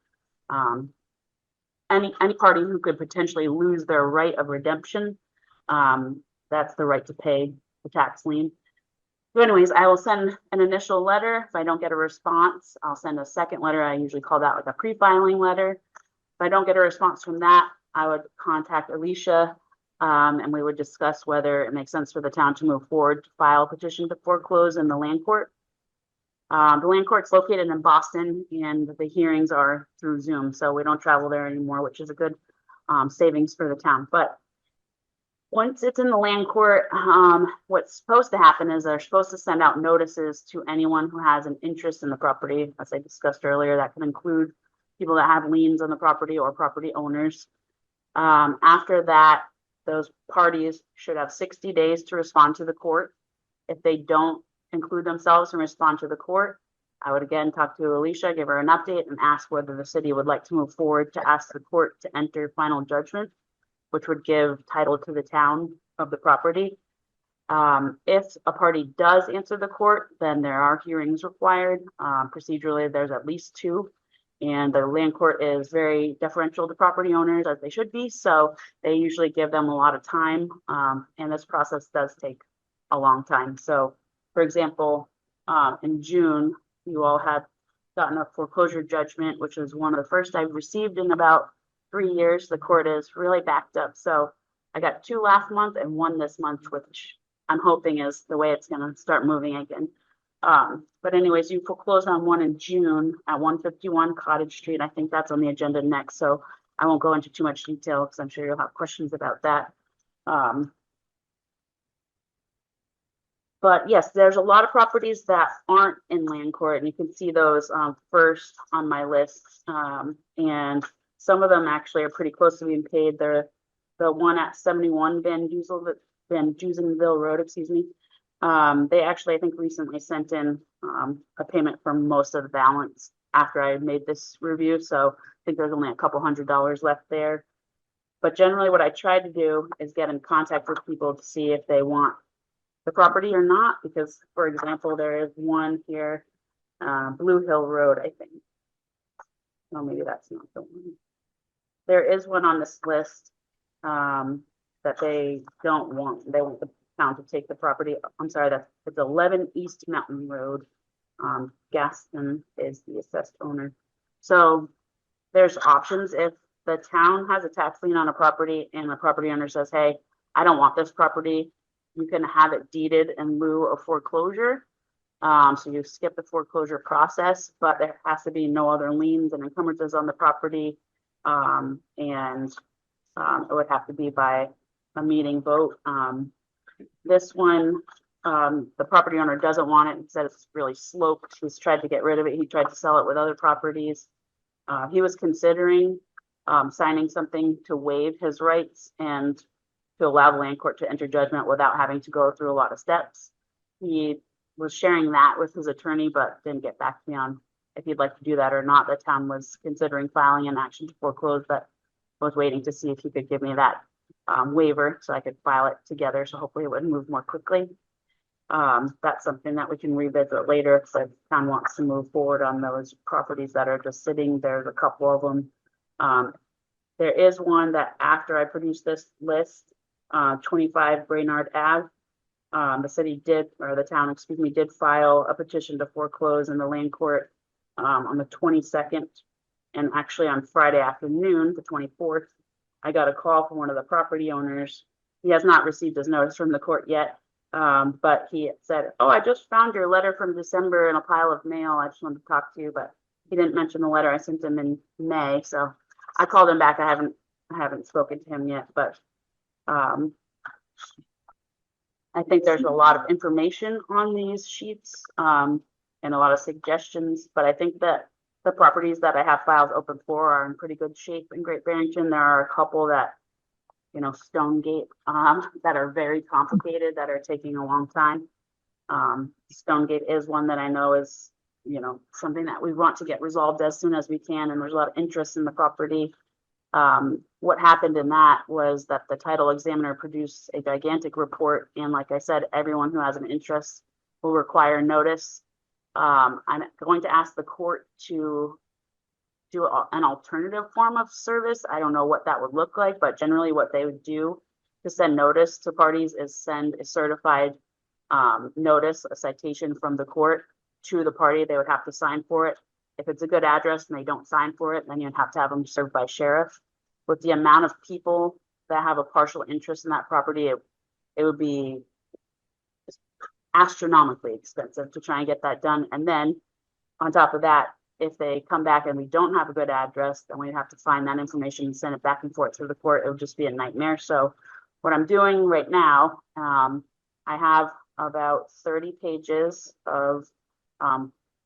any party who could potentially lose their right of redemption. That's the right to pay the tax lien. So anyways, I will send an initial letter. If I don't get a response, I'll send a second letter. I usually call that like a pre-filing letter. If I don't get a response from that, I would contact Alicia, and we would discuss whether it makes sense for the town to move forward to file a petition to foreclose in the land court. The land court's located in Boston, and the hearings are through Zoom, so we don't travel there anymore, which is a good savings for the town. But once it's in the land court, what's supposed to happen is they're supposed to send out notices to anyone who has an interest in the property. As I discussed earlier, that can include people that have liens on the property or property owners. After that, those parties should have 60 days to respond to the court. If they don't include themselves and respond to the court, I would again talk to Alicia, give her an update, and ask whether the city would like to move forward to ask the court to enter final judgment, which would give title to the town of the property. If a party does answer the court, then there are hearings required. Procedurally, there's at least 2. And the land court is very deferential to property owners, as they should be. So they usually give them a lot of time. And this process does take a long time. So, for example, in June, you all had gotten a foreclosure judgment, which is one of the first I've received in about 3 years. The court is really backed up. So I got 2 last month and 1 this month, which I'm hoping is the way it's gonna start moving again. But anyways, you foreclosed on one in June at 151 Cottage Street. I think that's on the agenda next, so I won't go into too much detail because I'm sure you'll have questions about that. But yes, there's a lot of properties that aren't in land court, and you can see those first on my list. And some of them actually are pretty close to being paid. They're the one at 71 Van Dusenville Road, excuse me. They actually, I think, recently sent in a payment for most of the balance after I made this review. So I think there's only a couple $100 left there. But generally what I tried to do is get in contact with people to see if they want the property or not, because for example, there is one here, Blue Hill Road, I think. Oh, maybe that's not the one. There is one on this list that they don't want. They want the town to take the property. I'm sorry, it's 11 East Mountain Road. Gaston is the assessed owner. So there's options. If the town has a tax lien on a property and the property owner says, hey, I don't want this property, you can have it deeded in lieu of foreclosure. So you skip the foreclosure process, but there has to be no other liens and encumbrances on the property. It would have to be by a meeting vote. This one, the property owner doesn't want it and said it's really sloped. He's tried to get rid of it. He tried to sell it with other properties. He was considering signing something to waive his rights and to allow the land court to enter judgment without having to go through a lot of steps. He was sharing that with his attorney, but didn't get back to me on if he'd like to do that or not. The town was considering filing an action to foreclose, but was waiting to see if he could give me that waiver so I could file it together. So hopefully it would move more quickly. That's something that we can revisit later if the town wants to move forward on those properties that are just sitting. There's a couple of them. There is one that after I produced this list, 25 Brainerd Ave, the city did, or the town, excuse me, did file a petition to foreclose in the land court on the 22nd. And actually on Friday afternoon, the 24th, I got a call from one of the property owners. He has not received his notice from the court yet, but he said, oh, I just found your letter from December in a pile of mail. I just wanted to talk to you, but he didn't mention the letter I sent him in May. So I called him back. I haven't spoken to him yet, but I think there's a lot of information on these sheets and a lot of suggestions, but I think that the properties that I have files open for are in pretty good shape in Great Barrington. There are a couple that, you know, Stonegate, that are very complicated, that are taking a long time. Stonegate is one that I know is, you know, something that we want to get resolved as soon as we can, and there's a lot of interest in the property. What happened in that was that the title examiner produced a gigantic report, and like I said, everyone who has an interest will require notice. I'm going to ask the court to do an alternative form of service. I don't know what that would look like, but generally what they would do to send notice to parties is send a certified notice, a citation from the court to the party. They would have to sign for it. If it's a good address and they don't sign for it, then you'd have to have them served by sheriff. With the amount of people that have a partial interest in that property, it would be astronomically expensive to try and get that done. And then on top of that, if they come back and we don't have a good address, then we'd have to find that information and send it back and forth through the court. It would just be a nightmare. So what I'm doing right now, I have about 30 pages of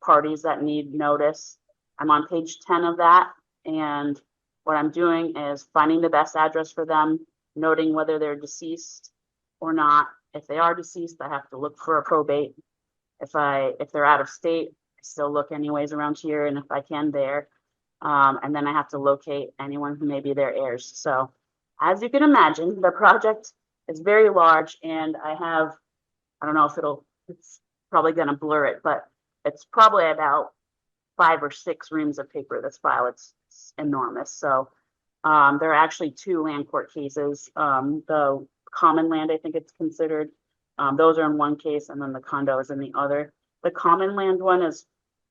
parties that need notice. I'm on page 10 of that. And what I'm doing is finding the best address for them, noting whether they're deceased or not. If they are deceased, I have to look for a probate. If they're out of state, I still look anyways around here, and if I can there. And then I have to locate anyone who may be their heirs. So as you can imagine, the project is very large, and I don't know if it's probably going to blur it, but it's probably about 5 or 6 reams of paper, this file. It's enormous. So there are actually 2 land court cases. The common land, I think it's considered, those are in one case, and then the condo is in the other. The common land one is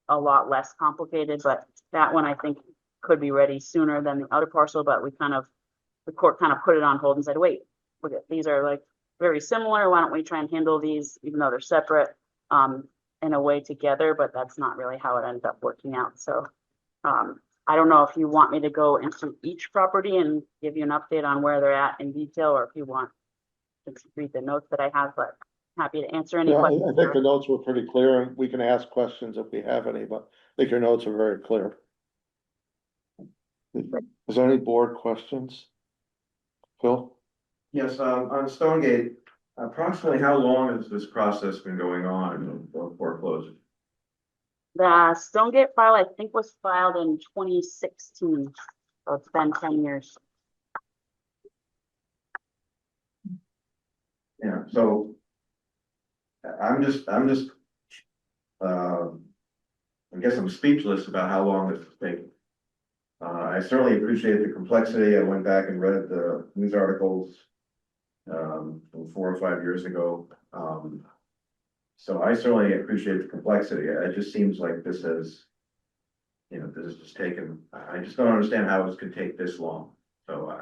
a lot less complicated, but that one I think could be ready sooner than the other parcel, but the court kind of put it on hold and said, wait, look at, these are like very similar. Why don't we try and handle these, even though they're separate, in a way together, but that's not really how it ended up working out. So, I don't know if you want me to go into each property and give you an update on where they're at in detail, or if you want to read the notes that I have, but happy to answer any Yeah, questions. I think the notes were pretty clear, and we can ask questions if we have any, but I think your notes are very clear. Is there any board questions? Phil? Yes, on Stonegate, approximately how long has this process been going on of foreclosure? The Stonegate file, I think, was filed in 2016, so it's been 10 years. Yeah, so I guess I'm speechless about how long this has taken. I certainly appreciate the complexity. I went back and read the news articles from 4 or 5 years ago. So I certainly appreciate the complexity. It just seems like this has, this has just taken, I just don't understand how it could take this long. So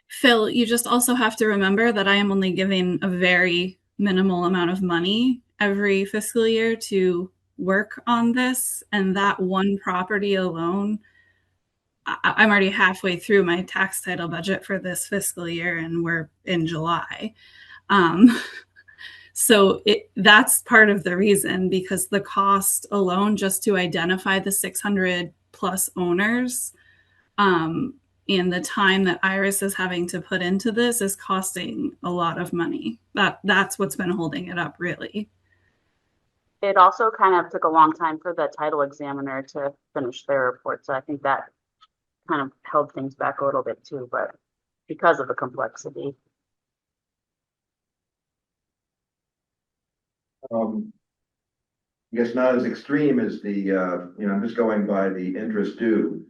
Phil, you just also have to remember that I am only giving a very minimal amount of money every fiscal year to work on this, and that one property alone, I'm already halfway through my tax title budget for this fiscal year, and we're in July. So that's part of the reason, because the cost alone just to identify the 600 plus owners, and the time that Iris is having to put into this is costing a lot of money. That's what's been holding it up, really. It also kind of took a long time for the title examiner to finish their report, so I think that kind of held things back a little bit too, but because of the complexity. I guess not as extreme as the, I'm just going by the interest due.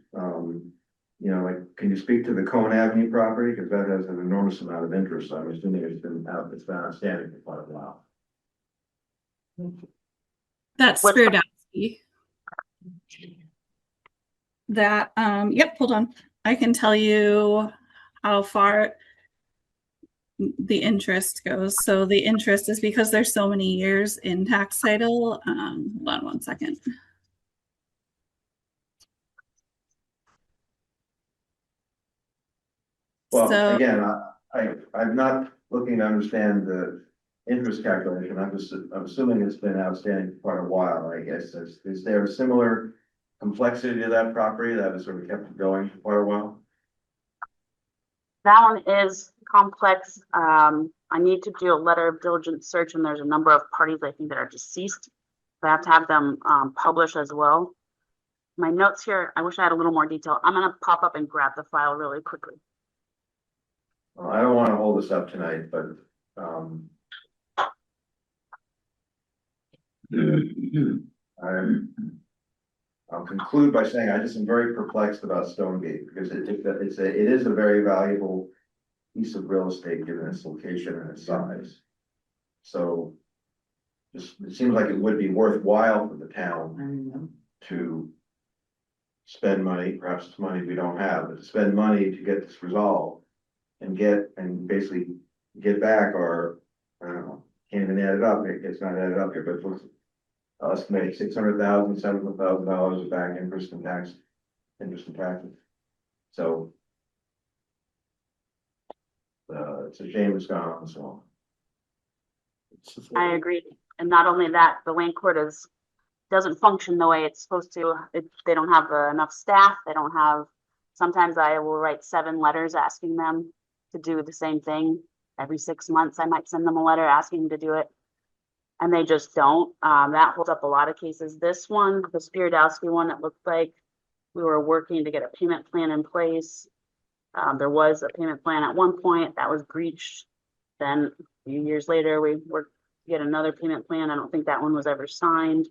Like, can you speak to the Cone Avenue property? Because that has an enormous amount of interest. I'm assuming it's been outstanding for quite a while. That's Spiridowski. That, yep, hold on. I can tell you how far the interest goes. So the interest is because there's so many years in tax title. Hold on one second. Well, again, I'm not looking to understand the interest calculation. I'm assuming it's been outstanding for quite a while, I guess. Is there a similar complexity to that property that has sort of kept it going for quite a while? That one is complex. I need to do a letter of diligence search, and there's a number of parties I think that are deceased. So I have to have them published as well. My notes here, I wish I had a little more detail. I'm gonna pop up and grab the file really quickly. Well, I don't want to hold this up tonight, but I'll conclude by saying I just am very perplexed about Stonegate, because it is a very valuable piece of real estate given its location and its size. So just, it seems like it would be worthwhile for the town to spend money, perhaps it's money we don't have, but to spend money to get this resolved and basically get back our, I don't know, can't even add it up. It's not added up here, but let's estimate $600,000, $700,000 of back interest and taxes. So it's a shame it's gone on so long. I agree. And not only that, the land court doesn't function the way it's supposed to. They don't have enough staff. They don't have, sometimes I will write 7 letters asking them to do the same thing. Every 6 months, I might send them a letter asking them to do it, and they just don't. That holds up a lot of cases. This one, the Spiridowski one, it looked like we were working to get a payment plan in place. There was a payment plan at one point that was breached. Then a few years later, we worked to get another payment plan. I don't think that one was ever signed.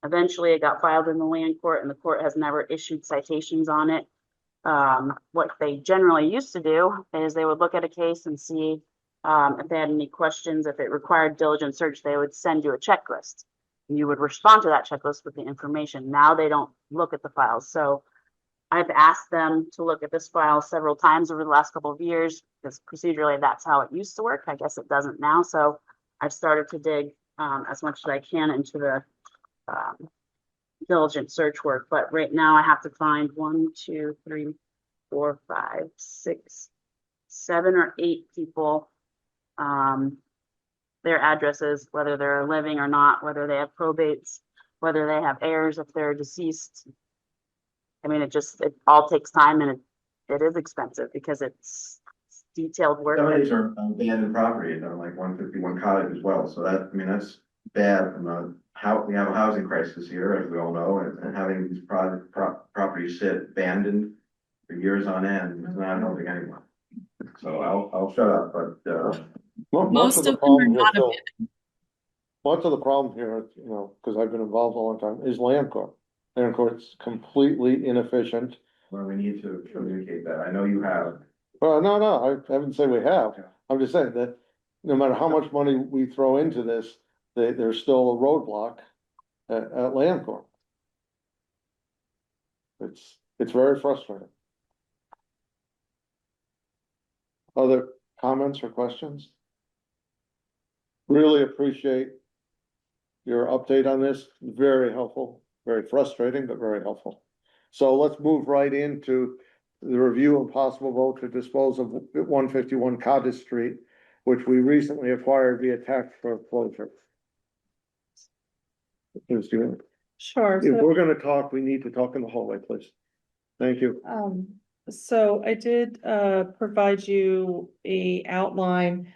Eventually, it got filed in the land court, and the court has never issued citations on it. What they generally used to do is they would look at a case and see if they had any questions. If it required diligent search, they would send you a checklist. And you would respond to that checklist with the information. Now they don't look at the files. So I've asked them to look at this file several times over the last couple of years, because procedurally that's how it used to work. I guess it doesn't now. So I've started to dig as much as I can into the diligent search work. But right now I have to find 1, 2, 3, 4, 5, 6, 7 or 8 people, their addresses, whether they're living or not, whether they have probates, whether they have heirs if they're deceased. I mean, it all takes time, and it is expensive because it's detailed work. Some of these are abandoned properties, on like 151 Cottage as well, so that, I mean, that's bad from we have a housing crisis here, as we all know, and having these properties sit abandoned for years on end is not helping anyone. So I'll shut up, but Most of the problem here, Phil, much of the problem here, you know, because I've been involved a long time, is land court. Land court's completely inefficient. well, we need to communicate that. I know you have. Well, no, I haven't said we have. I'm just saying that no matter how much money we throw into this, there's still a roadblock at land court. It's very frustrating. Other comments or questions? Really appreciate your update on this. Very helpful, very frustrating, but very helpful. So let's move right into the review and possible vote to dispose of 151 Cottage Street, which we recently acquired via tax foreclosure. Sure. If we're gonna talk, we need to talk in the hallway, please. Thank you. So I did provide you a outline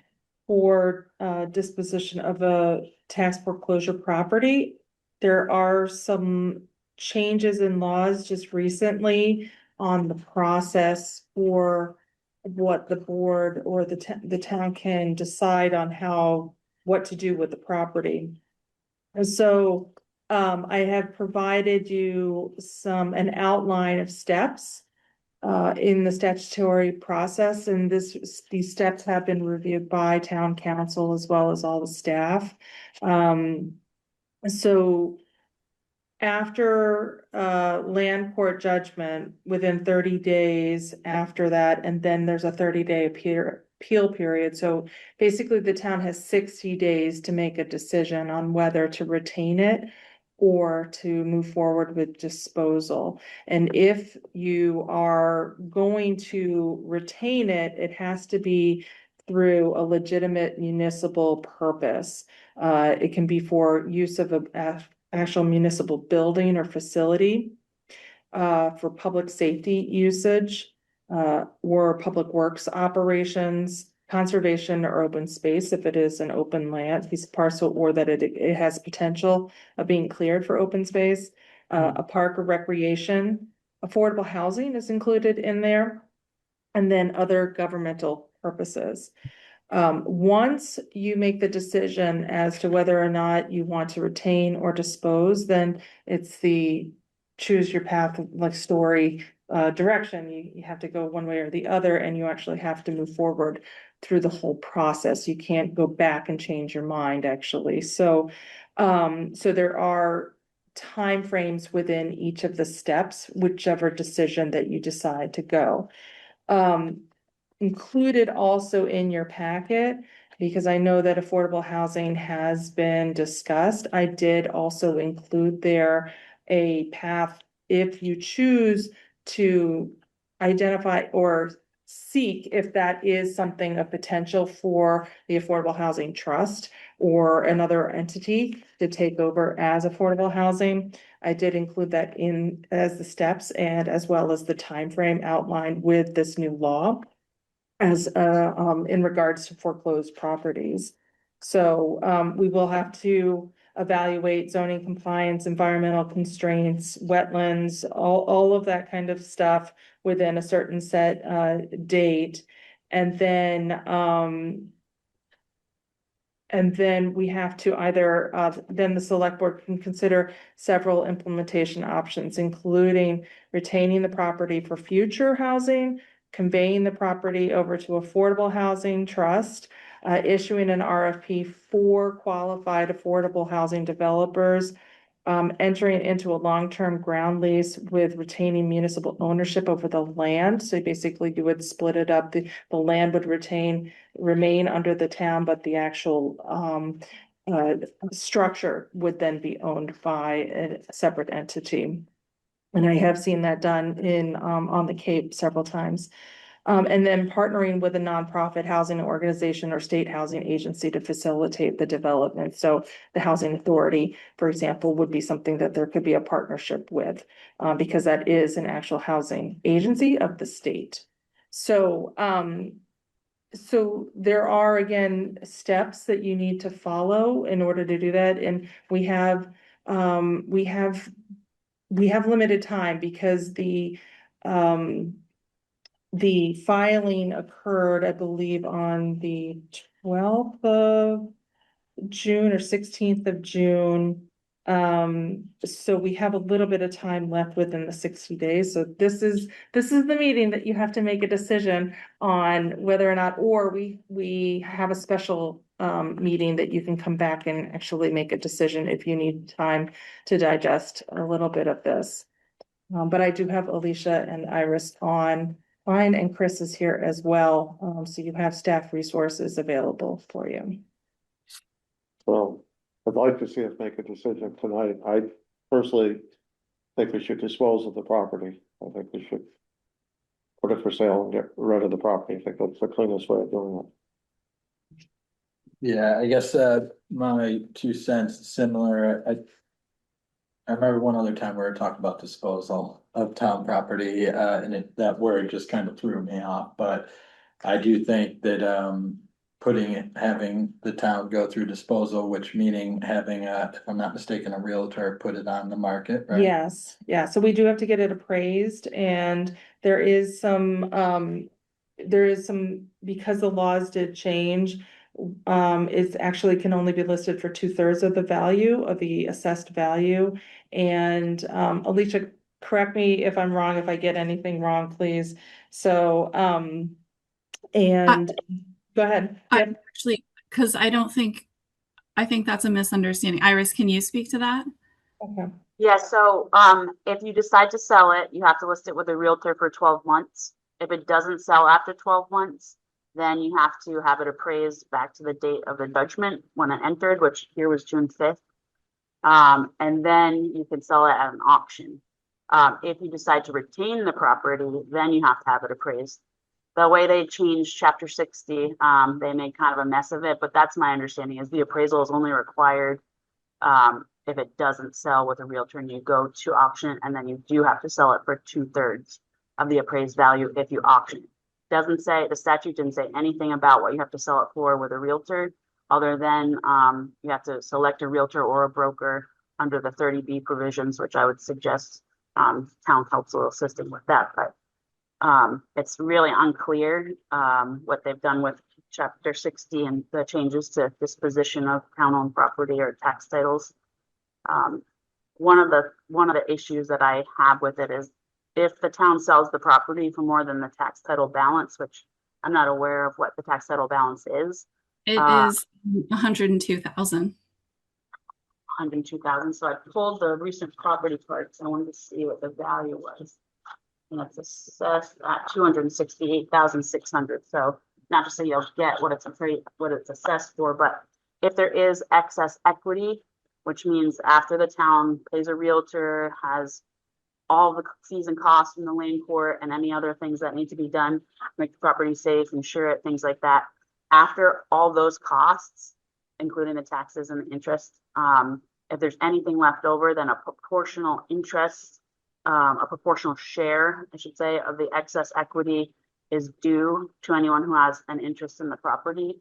for disposition of a tax foreclosure property. There are some changes in laws just recently on the process for what the board or the town can decide on what to do with the property. And so I have provided you an outline of steps in the statutory process, and these steps have been reviewed by town council as well as all the staff. So after land court judgment, within 30 days after that, and then there's a 30-day appeal period. So basically the town has 60 days to make a decision on whether to retain it or to move forward with disposal. And if you are going to retain it, it has to be through a legitimate municipal purpose. It can be for use of an actual municipal building or facility, for public safety usage, or public works operations, conservation or open space if it is an open land piece of parcel, or that it has potential of being cleared for open space, a park or recreation. Affordable housing is included in there, and then other governmental purposes. Once you make the decision as to whether or not you want to retain or dispose, then it's the choose your path, like story direction. You have to go one way or the other, and you actually have to move forward through the whole process. You can't go back and change your mind, actually. So there are timeframes within each of the steps, whichever decision that you decide to go. Included also in your packet, because I know that affordable housing has been discussed, I did also include there a path if you choose to identify or seek if that is something of potential for the Affordable Housing Trust or another entity to take over as affordable housing. I did include that in as the steps and as well as the timeframe outlined with this new law as in regards to foreclosed properties. So we will have to evaluate zoning compliance, environmental constraints, wetlands, all of that kind of stuff within a certain set date. And then we have to either, then the select board can consider several implementation options, including retaining the property for future housing, conveying the property over to affordable housing trust, issuing an RFP for qualified affordable housing developers, entering into a long-term ground lease with retaining municipal ownership over the land. So basically you would split it up. The land would remain under the town, but the actual structure would then be owned by a separate entity. And I have seen that done in on the Cape several times. And then partnering with a nonprofit housing organization or state housing agency to facilitate the development. So the housing authority, for example, would be something that there could be a partnership with, because that is an actual housing agency of the state. So, so there are, again, steps that you need to follow in order to do that. And we have limited time because the filing occurred, I believe, on the 12th of June or 16th of June. So we have a little bit of time left within the 60 days. So this is the meeting that you have to make a decision on whether or not, or we have a special meeting that you can come back and actually make a decision if you need time to digest a little bit of this. But I do have Alicia and Iris on. Fine, and Chris is here as well. So you have staff resources available for you. So I'd like to see us make a decision tonight. I personally think we should dispose of the property. I think we should put it for sale and get rid of the property. I think that's the cleanest way of doing it. Yeah, I guess my 2 cents similar. I remember one other time we were talking about disposal of town property, and that word just kind of threw me off, but I do think that having the town go through disposal, which meaning having if I'm not mistaken, a realtor put it on the market, right? Yes, yeah, so we do have to get it appraised, and there is some, because the laws did change. It's actually can only be listed for 2/3 of the value of the assessed value. And Alicia, correct me if I'm wrong, if I get anything wrong, please. So and go ahead. Yep. Actually, because I think that's a misunderstanding. Iris, can you speak to that? Okay. Yeah, so if you decide to sell it, you have to list it with a realtor for 12 months. If it doesn't sell after 12 months, then you have to have it appraised back to the date of the judgment when it entered, which here was June 5th. And then you can sell it at an auction. If you decide to retain the property, then you have to have it appraised. The way they changed Chapter 60, they made kind of a mess of it, but that's my understanding is the appraisal is only required if it doesn't sell with a realtor and you go to auction, and then you do have to sell it for 2/3 of the appraised value if you auction. Doesn't say, the statute didn't say anything about what you have to sell it for with a realtor, other than you have to select a realtor or a broker under the 30B provisions, which I would suggest town council assisting with that. But it's really unclear what they've done with Chapter 60 and the changes to disposition of town-owned property or tax titles. One of the issues that I have with it is if the town sells the property for more than the tax title balance, which I'm not aware of what the tax title balance is. It is 102,000. 102,000. So I pulled the recent property cards. I wanted to see what the value was. And it's assessed at 268,600. So not to say you'll get what it's assessed for, but if there is excess equity, which means after the town pays a realtor, has all the fees and costs from the land court and any other things that need to be done, make the property safe, insure it, things like that. After all those costs, including the taxes and the interest, if there's anything left over, then a proportional interest, a proportional share, I should say, of the excess equity is due to anyone who has an interest in the property.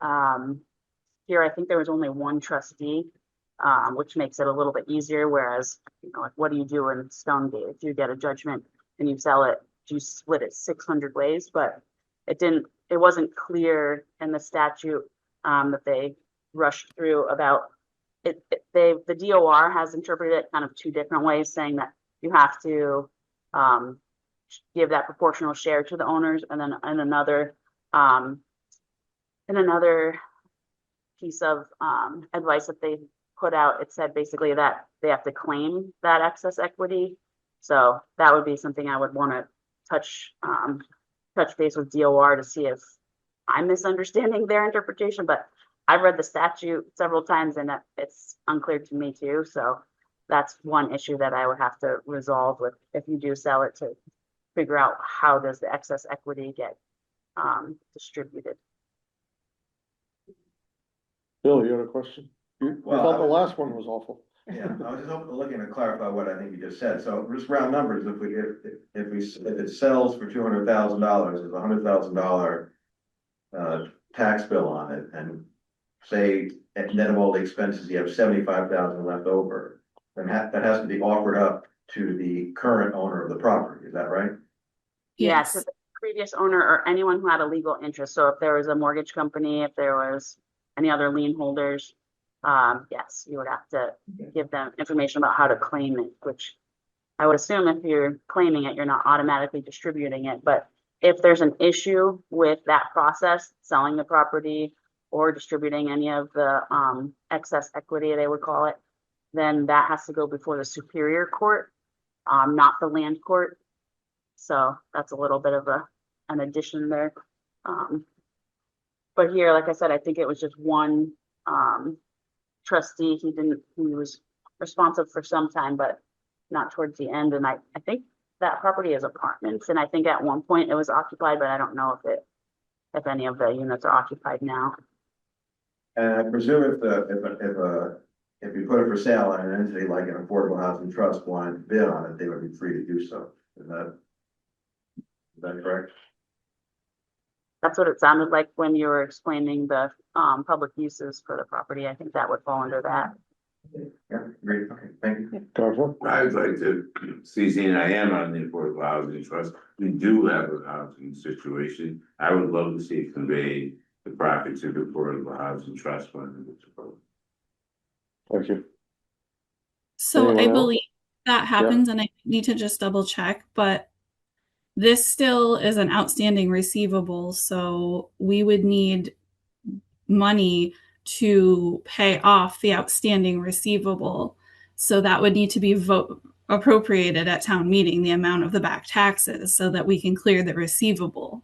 Here, I think there was only one trustee, which makes it a little bit easier. Whereas, like, what do you do in Stonegate? If you get a judgment and you sell it, you split it 600 ways? But it wasn't clear in the statute that they rushed through about it. The DOR has interpreted it kind of 2 different ways, saying that you have to give that proportional share to the owners, and then another piece of advice that they put out, it said basically that they have to claim that excess equity. So that would be something I would want to touch base with DOR to see if I'm misunderstanding their interpretation, but I've read the statute several times and it's unclear to me too. So that's one issue that I would have to resolve with if you do sell it, to figure out how does the excess equity get distributed. Bill, you had a question? I Well, thought the last one was awful. Yeah, I was just looking to clarify what I think you just said. So just round numbers, if it sells for $200,000, there's $100,000 tax bill on it, and say at net of all the expenses, you have 75,000 left over, then that has to be offered up to the current owner of the property. Is that right? Yeah, to the previous owner or anyone who had a legal interest. So if there was a mortgage company, if there was any other lien holders, yes, you would have to give them information about how to claim it, which I would assume if you're claiming it, you're not automatically distributing it. But if there's an issue with that process, selling the property or distributing any of the excess equity, they would call it, then that has to go before the Superior Court, not the land court. So that's a little bit of an addition there. But here, like I said, I think it was just one trustee. He was responsive for some time, but not towards the end. And I think that property is apartments. And I think at one point it was occupied, but I don't know if any of the units are occupied now. And I presume if you put it for sale on an entity like an affordable housing trust wanted to bid on it, they would be free to do so. Is that correct? That's what it sounded like when you were explaining the public uses for the property. I think that would fall under that. Yeah, great. Okay, thank you. I'd like to see, seeing I am on the Affordable Housing Trust, we do have a housing situation. I would love to see it convey the profits of the Affordable Housing Trust Fund. Thank you. So Anyone I else? believe that happens, and I need to just double check, but this still is an outstanding receivable, so we would need money to pay off the outstanding receivable. So that would need to be appropriated at town meeting, the amount of the back taxes, so that we can clear the receivable.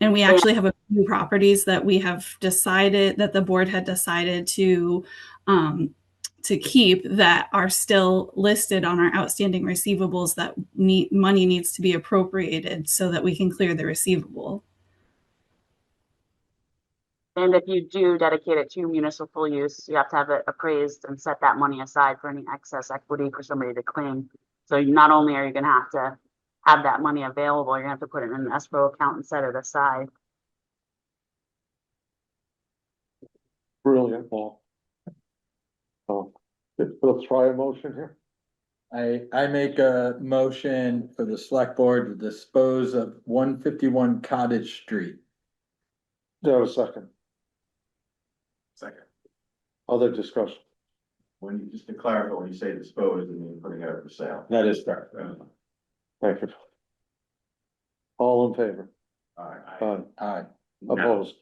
And we actually have a few properties that we have decided, that the board had decided to keep, that are still listed on our outstanding receivables, that money needs to be appropriated so that we can clear the receivable. And if you do dedicate it to municipal use, you have to have it appraised and set that money aside for any excess equity for somebody to claim. So not only are you going to have that money available, you're going to have to put it in an escrow account and set it aside. Brilliant, Paul. Let's try a motion here. I make a motion for the select board to dispose of 151 Cottage Street. Do I have a second? Second. Other discussion? Just to clarify, when you say dispose, you mean putting it up for sale? That is correct. Thank you. All in favor? Aye. Aye. Opposed?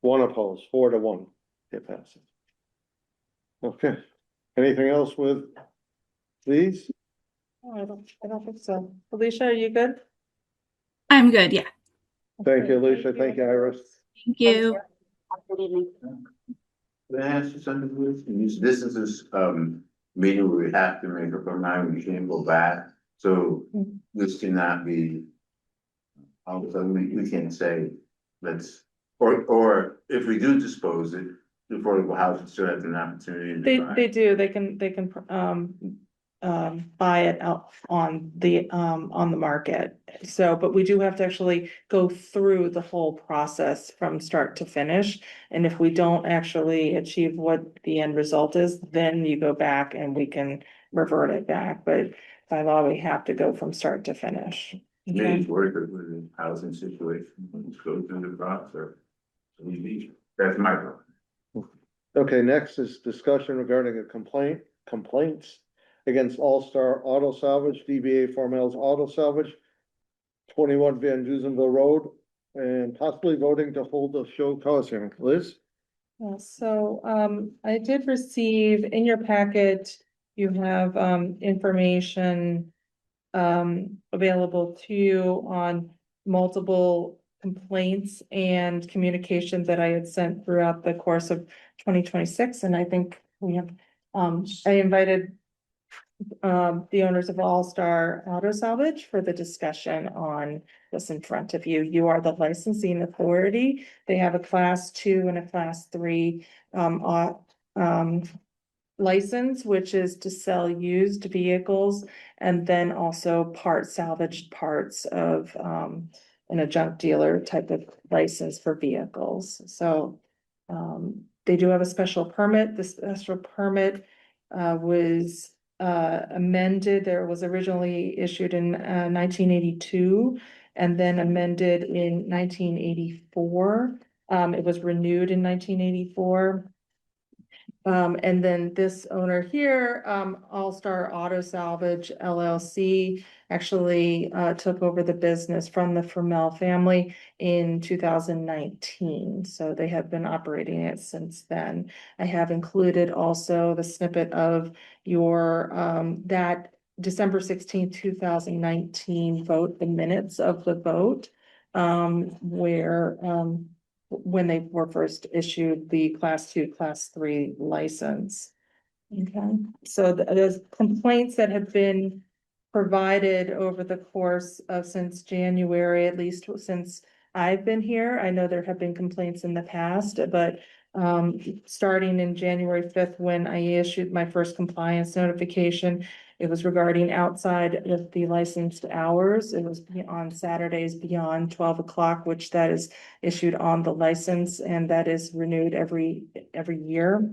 One opposed, 4-1. It passes. Okay. Anything else with these? Oh, I don't think so. Alicia, are you good? I'm good, yeah. Thank you, Alicia. Thank you, Iris. Thank you. Have a good evening. Can I ask you something, Liz? These businesses, meeting where we have to make up our mind, we can't go back, so this cannot be. All of a sudden, we can't say, let's, or if we do dispose it, the affordable housing still has an opportunity to buy. They do, they can buy it out on the market. So, but we do have to actually go through the whole process from start to finish. And if we don't actually achieve what the end result is, then you go back and we can revert it back. But by law, we have to go from start to finish. Maybe work it with the housing situation, just go through the process. That's my problem. Okay, next is discussion regarding complaints against All Star Auto Salvage, DBA Formels Auto Salvage, 21 Van Duzenville Road, and possibly voting to hold a show cause hearing. Liz? I did receive in your packet, you have information available to you on multiple complaints and communications that I had sent throughout the course of 2026. And I think we have, I invited the owners of All Star Auto Salvage for the discussion on this in front of you. You are the licensing authority. They have a class 2 and a class 3 license, which is to sell used vehicles and then also salvaged parts of in a junk dealer type of license for vehicles. So they do have a special permit. The special permit was amended. There was originally issued in 1982 and then amended in 1984. It was renewed in 1984. And then this owner here, All Star Auto Salvage LLC, actually took over the business from the Fermel family in 2019. So they have been operating it since then. I have included also the snippet of your that December 16th, 2019 vote, the minutes of the vote, where when they were first issued the class 2, class 3 license. Okay, so there's complaints that have been provided over the course of since January, at least since I've been here. I know there have been complaints in the past, but starting in January 5th, when I issued my first compliance notification, it was regarding outside of the licensed hours. It was on Saturdays beyond 12 o'clock, which that is issued on the license and that is renewed every year.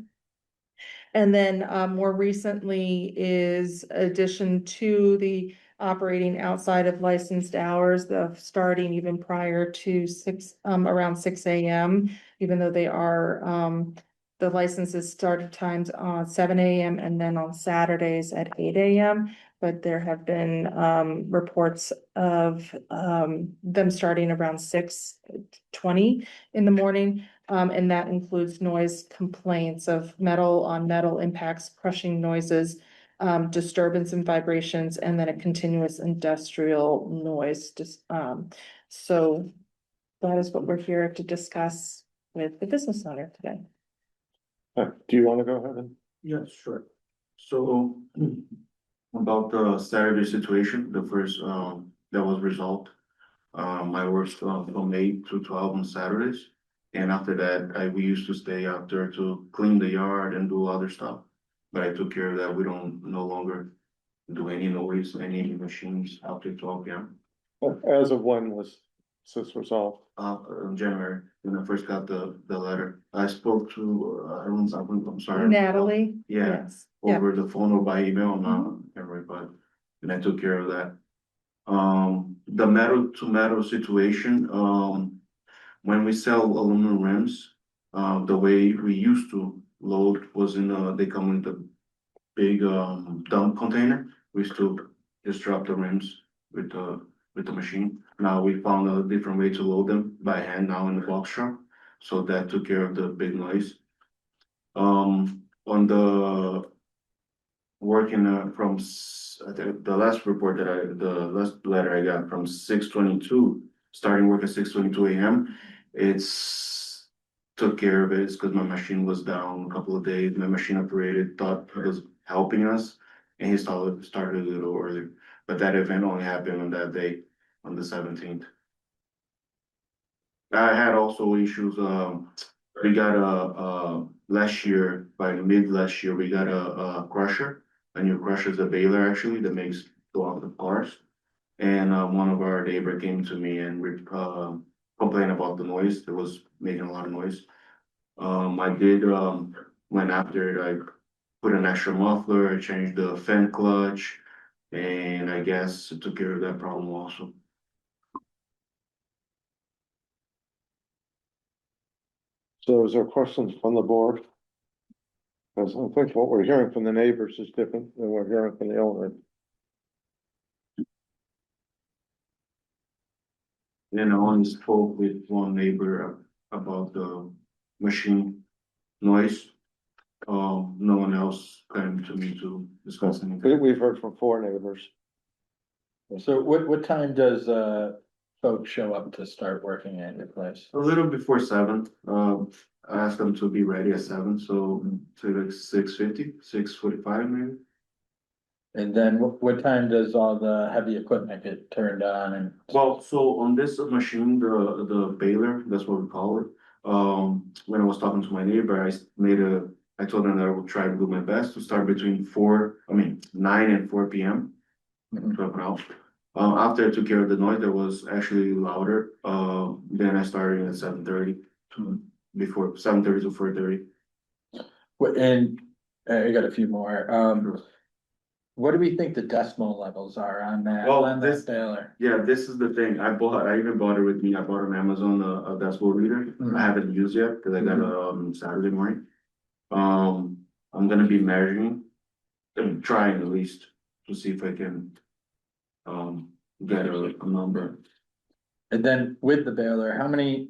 And then more recently is addition to the operating outside of licensed hours, the starting even prior to around 6 a.m., even though they are the licenses started times on 7 a.m. and then on Saturdays at 8 a.m. But there have been reports of them starting around 6:20 in the morning. And that includes noise complaints of metal on metal impacts, crushing noises, disturbance and vibrations, and then a continuous industrial noise. So that is what we're here to discuss with the business owner today. Do you want to go ahead and? Yeah, sure. So about the Saturday situation, the first that was resolved. I worked from 8 to 12 on Saturdays. And after that, we used to stay out there to clean the yard and do other stuff. But I took care of that. We don't no longer do any noise, any machines after 12 p.m. As of when was this resolved? In January, when I first got the letter. I spoke to, I'm sorry. Natalie? Yeah, Yes. over the phone or by email, I'm not remember, but, and I took care of that. The metal to metal situation, when we sell aluminum rims, the way we used to load was they come in the big, dump container. We used to just drop the rims with the machine. Now we found a different way to load them by hand now in the box shop. So that took care of the big noise. On the working the last report the last letter I got from 6:22, starting work at 6:22 a.m. It's took care of it. It's because my machine was down a couple of days. My machine operator thought it was helping us, and he started a little early. But that event only happened on that day, on the 17th. I had also issues. We got last year, by mid last year, we got a crusher. A new crusher is a baler actually that makes a lot of cars. And one of our neighbor came to me and we complained about the noise. It was making a lot of noise. I did went after it. I put an extra muffler. I changed the fan clutch, and I guess it took care of that problem also. So is there questions from the board? Because I think what we're hearing from the neighbors is different than we're hearing from the owner. And I only spoke with one neighbor about the machine. noise. No one else came to me to discuss anything. We've heard from 4 neighbors. So what time does folks show up to start working at your place? A little before 7, I asked them to be ready at 7, so say like 6:50, 6:45 maybe. And then what time does all the heavy equipment get turned on and? Well, so on this machine, the baler, that's what we call it. When I was talking to my neighbor, I told them that I would try to do my best to start between 9 and 4 p.m. to help out. After I took care of the noise that was actually louder, then I started at 7:30 before 7:30 to 4:30. And I got a few more. What do we think the decimal levels are on that? Well, on that baler? Yeah, this is the thing. I even bought it with me. I bought on Amazon a decibel reader. I haven't used yet because I got it Saturday morning. I'm gonna be measuring and trying at least to see if I can get a number. And then with the baler, how many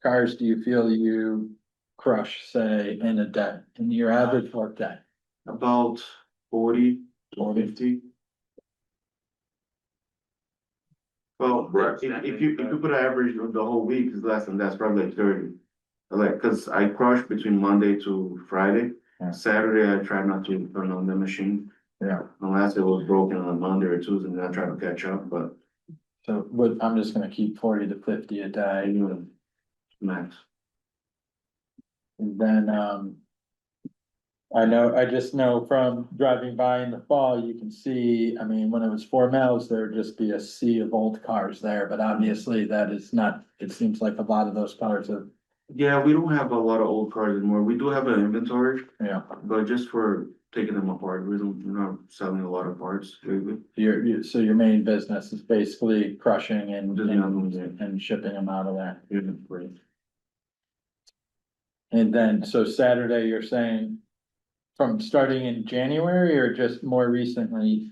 cars do you feel you crush, say, in a day, in your average work day? About 40 to 50. Well, if you put an average of the whole week, it's less than that. It's probably like 30. Like, cause I crush between Monday to Friday. Saturday, I try not to turn on the machine. Yeah. Unless it was broken on Monday or Tuesday, then I try to catch up, but. So I'm just gonna keep 40 to 50 a day. Max. And then, I just know from driving by in the fall, you can see, I mean, when it was 4 miles, there'd just be a sea of old cars there, but obviously that is not, it seems like a lot of those cars are. Yeah, we don't have a lot of old cars anymore. We do have an inventory. Yeah. But just for taking them apart, we're not selling a lot of parts lately. So your main business is basically crushing and Yeah. shipping them out of there. Yeah. Great. And then, so Saturday, you're saying from starting in January or just more recently,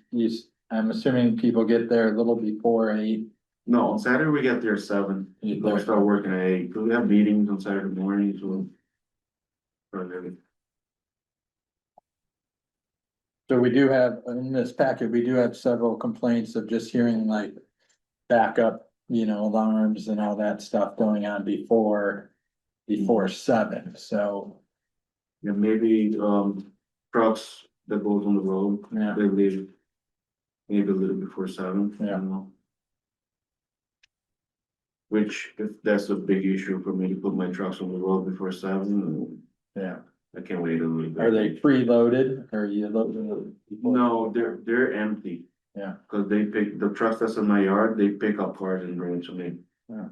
I'm assuming people get there a little before 8. No, on Saturday we get there at 7. We start working at 8. We have meetings on Saturday morning, so. So we do have, in this packet, we do have several complaints of just hearing like backup, alarms and all that stuff going on before 7, so. Yeah, maybe trucks that goes on the road. Yeah. They leave maybe a little before 7. Yeah. I don't know. Which, if that's a big issue for me to put my trucks on the road before 7, yeah, I can wait a little bit. Are they preloaded or are you loading? No, they're empty. Yeah. Cause they pick, the trucks that's in my yard, they pick up cars and bring it to me. Yeah.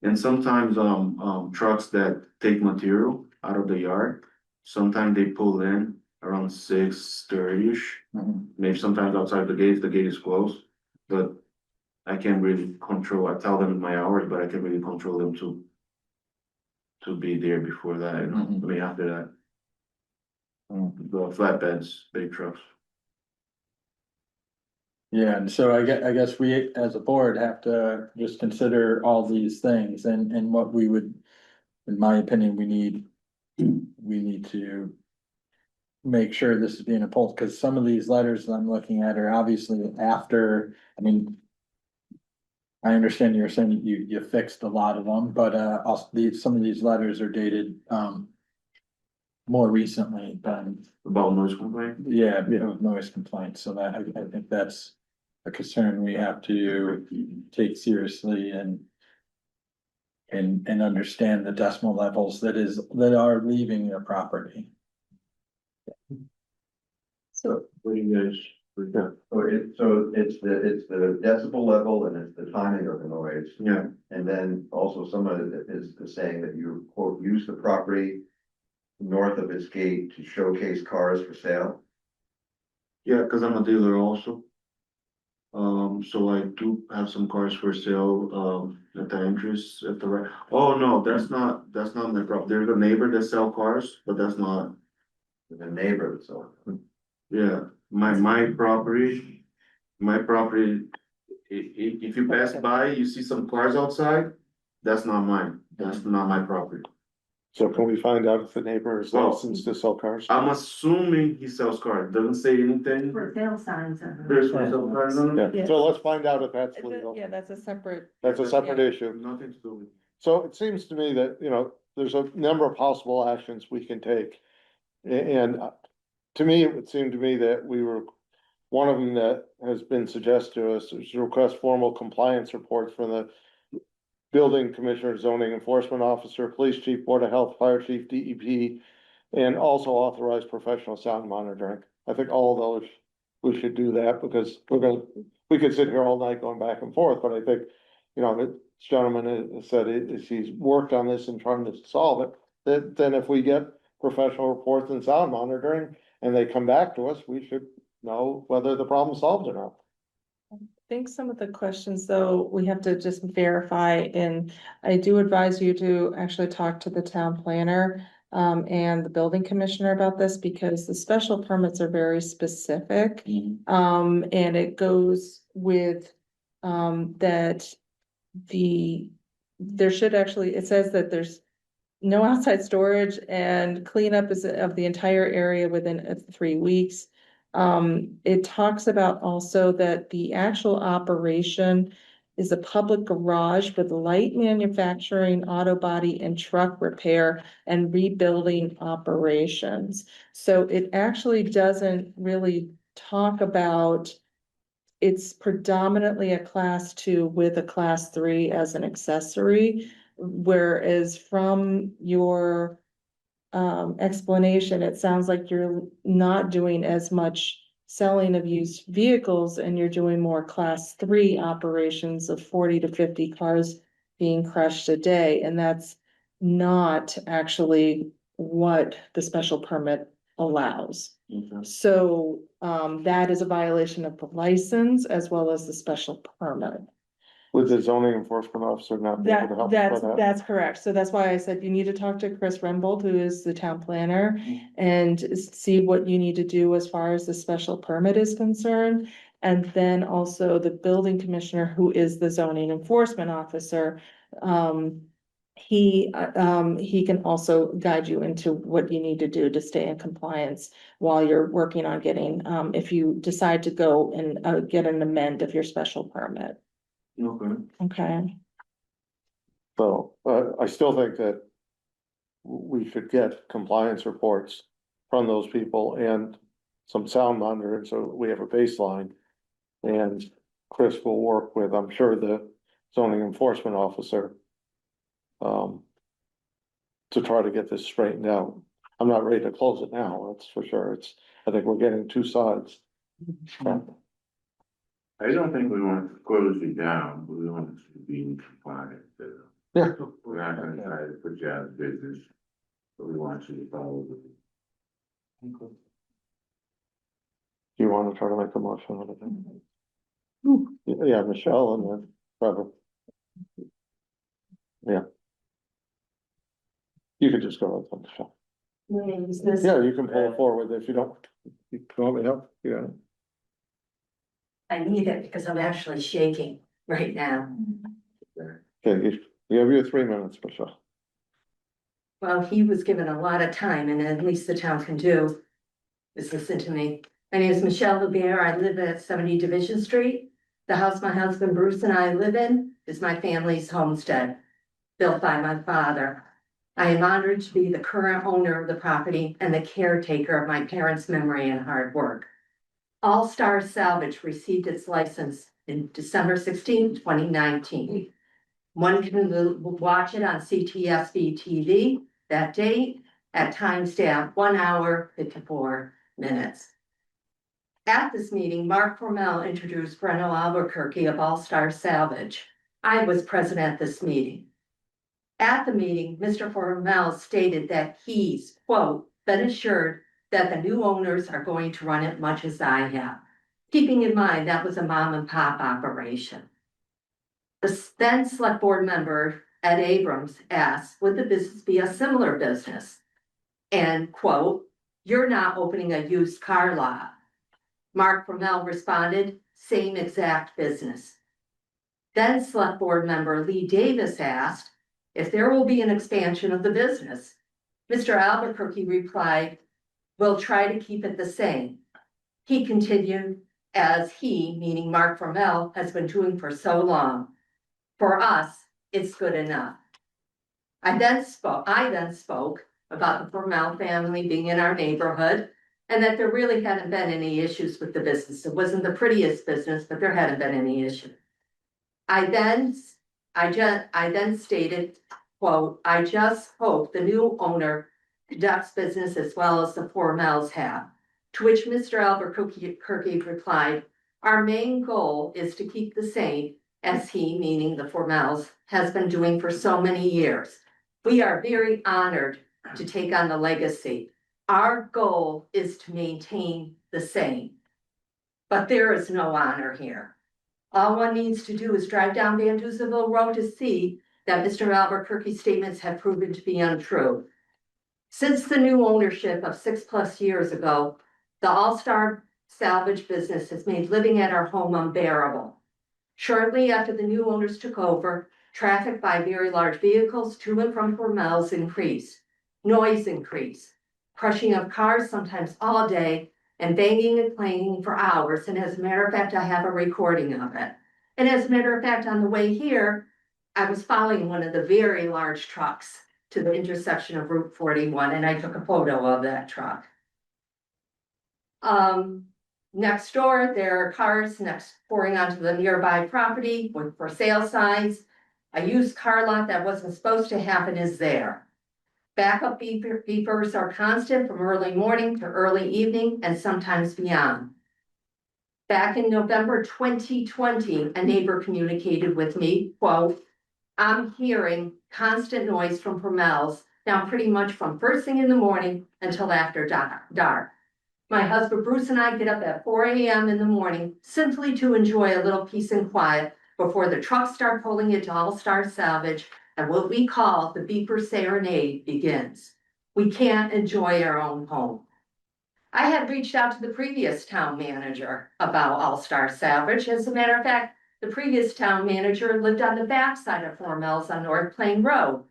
And sometimes, trucks that take material out of the yard, sometimes they pull in around 6:30-ish. Maybe sometimes outside the gate is closed, but I can't really control, I tell them my hours, but I can't really control them to be there before that, I mean, after that. The flatbeds, big trucks. Yeah, and so I guess we, as a board, have to just consider all these things and what we would, in my opinion, we need to make sure this is being pulled, because some of these letters that I'm looking at are obviously after, I mean, I understand you're saying you fixed a lot of them, but also some of these letters are dated more recently than. About noise complaint? Yeah, noise complaints, so that I think that's a concern we have to take seriously and understand the decimal levels that are leaving your property. So what do you guys? So it's the decibel level and it's the timing of the noise. Yeah. And then also some of it is saying that you quote, use the property north of its gate to showcase cars for sale. Yeah, cause I'm a dealer also. So I do have some cars for sale, at the entrance, at the right. Oh, no, that's not my problem. There's a neighbor that sell cars, but that's not. The neighbor, so. Yeah, my property, if you pass by, you see some cars outside, that's not mine. That's not my property. So can we find out if the neighbor is Well, licensed to sell cars? I'm assuming he sells cars, doesn't say anything. For sale signs. There's for sale cars on it? Yeah, so let's find out if that's legal. Yeah, that's a separate. That's a separate issue. Nothing to do with. So it seems to me that, there's a number of possible actions we can take. And to me, it would seem to me that one of them that has been suggested to us is to request formal compliance reports from the building commissioner, zoning enforcement officer, police chief, board of health, fire chief, DEP, and also authorize professional sound monitoring. I think all of those, we should do that because we could sit here all night going back and forth, but I think, this gentleman has said he's worked on this and trying to solve it. Then if we get professional reports and sound monitoring and they come back to us, we should know whether the problem's solved or not. I think some of the questions, though, we have to just verify, and I do advise you to actually talk to the town planner and the building commissioner about this, because the special permits are very specific. And it goes with that there should actually, it says that there's no outside storage and cleanup of the entire area within 3 weeks. It talks about also that the actual operation is a public garage with light manufacturing, auto body and truck repair and rebuilding operations. So it actually doesn't really talk about, it's predominantly a class 2 with a class 3 as an accessory. Whereas from your explanation, it sounds like you're not doing as much selling of used vehicles and you're doing more class 3 operations of 40 to 50 cars being crushed a day. And that's not actually what the special permit allows. So that is a violation of the license as well as the special permit. With the zoning enforcement officer not being able to help us with that. That's correct. So that's why I said you need to talk to Chris Rembold, who is the town planner, and see what you need to do as far as the special permit is concerned. And then also the building commissioner, who is the zoning enforcement officer. He can also guide you into what you need to do to stay in compliance while you're working on getting, if you decide to go and get an amend of your special permit. Okay. Okay. So, I still think that we should get compliance reports from those people and some sound monitoring, so we have a baseline. And Chris will work with, I'm sure, the zoning enforcement officer to try to get this straightened out. I'm not ready to close it now, that's for sure. I think we're getting two sides. I don't think we want to close you down, but we want it to be in compliance. Yeah. We're not gonna try to put you out of business, but we want you to follow the. Do you want to try to make a motion on it? Yeah, Michelle and then Trevor. Yeah. You could just go with Michelle. Yeah, you can pull it forward if you don't. You want me to help? Yeah. I need it because I'm actually shaking right now. Okay, you have your 3 minutes, Michelle. Well, he was given a lot of time, and at least the town can do is listen to me. My name is Michelle LeBear. I live at 70 Division Street. The house my husband Bruce and I live in is my family's homestead, built by my father. I am honored to be the current owner of the property and the caretaker of my parents' memory and hard work. All Star Salvage received its license in December 16, 2019. One can watch it on CTSV TV that date at timestamp 1 hour, 54 minutes. At this meeting, Mark Formel introduced Breno Albuquerque of All Star Salvage. I was present at this meeting. At the meeting, Mr. Formel stated that he's, quote, been assured that the new owners are going to run it much as I have, keeping in mind that was a mom and pop operation. The then select board member, Ed Abrams, asked, would the business be a similar business? And quote, you're not opening a used car lot. Mark Formel responded, same exact business. Then select board member Lee Davis asked if there will be an expansion of the business. Mr. Albuquerque replied, "We'll try to keep it the same." He continued, as he, meaning Mark Formell, has been doing for so long. "For us, it's good enough." I then spoke about the Formell family being in our neighborhood and that there really hadn't been any issues with the business. It wasn't the prettiest business, but there hadn't been any issue. I then stated, quote, "I just hope the new owner conducts business as well as the Formells have." To which Mr. Albuquerque replied, "Our main goal is to keep the same as he," meaning the Formells, "has been doing for so many years. We are very honored to take on the legacy. Our goal is to maintain the same." But there is no honor here. All one needs to do is drive down Van Duzenville Road to see that Mr. Albuquerque's statements have proven to be untrue. Since the new ownership of 6+ years ago, the All-Star salvage business has made living at our home unbearable. Shortly after the new owners took over, traffic by very large vehicles to and from Formell's increased. Noise increased. Crushing of cars sometimes all day, and banging and clanging for hours. And as a matter of fact, I have a recording of it. And as a matter of fact, on the way here, I was following one of the very large trucks to the intersection of Route 41, and I took a photo of that truck. Next door, there are cars pouring onto the nearby property with for sale signs. A used car lot that wasn't supposed to happen is there. Backup beepers are constant from early morning to early evening and sometimes beyond. Back in November 2020, a neighbor communicated with me, quote, "I'm hearing constant noise from Formells now pretty much from first thing in the morning until after dark. My husband Bruce and I get up at 4 a.m. in the morning simply to enjoy a little peace and quiet before the trucks start pulling into All-Star Salvage and what we call the beeper serenade begins. We can't enjoy our own home." I had reached out to the previous town manager about All-Star Salvage. As a matter of fact, the previous town manager lived on the backside of Formells on North Plain Road.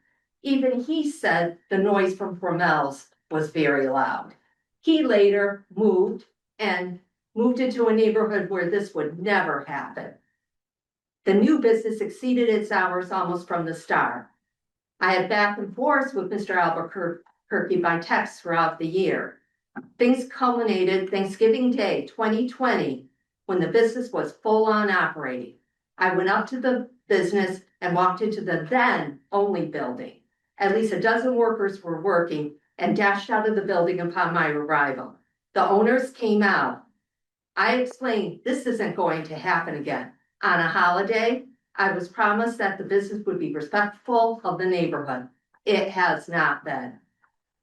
Even he said the noise from Formells was very loud. He later moved into a neighborhood where this would never happen. The new business exceeded its hours almost from the start. I had back and forth with Mr. Albuquerque by text throughout the year. Things culminated Thanksgiving Day 2020 when the business was full on operating. I went up to the business and walked into the then only building. At least a dozen workers were working and dashed out of the building upon my arrival. The owners came out. I explained this isn't going to happen again. On a holiday, I was promised that the business would be respectful of the neighborhood. It has not been.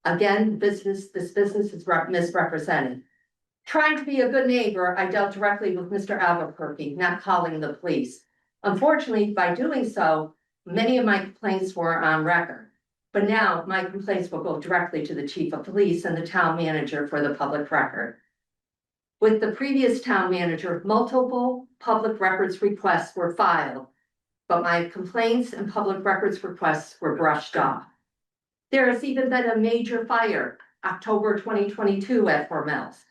Again, this business is misrepresented. Trying to be a good neighbor, I dealt directly with Mr. Albuquerque, not calling the police. Unfortunately, by doing so, many of my complaints were on record. But now my complaints will go directly to the chief of police and the town manager for the public record. With the previous town manager, multiple public records requests were filed, but my complaints and public records requests were brushed off. There has even been a major fire, October 2022 at Formells.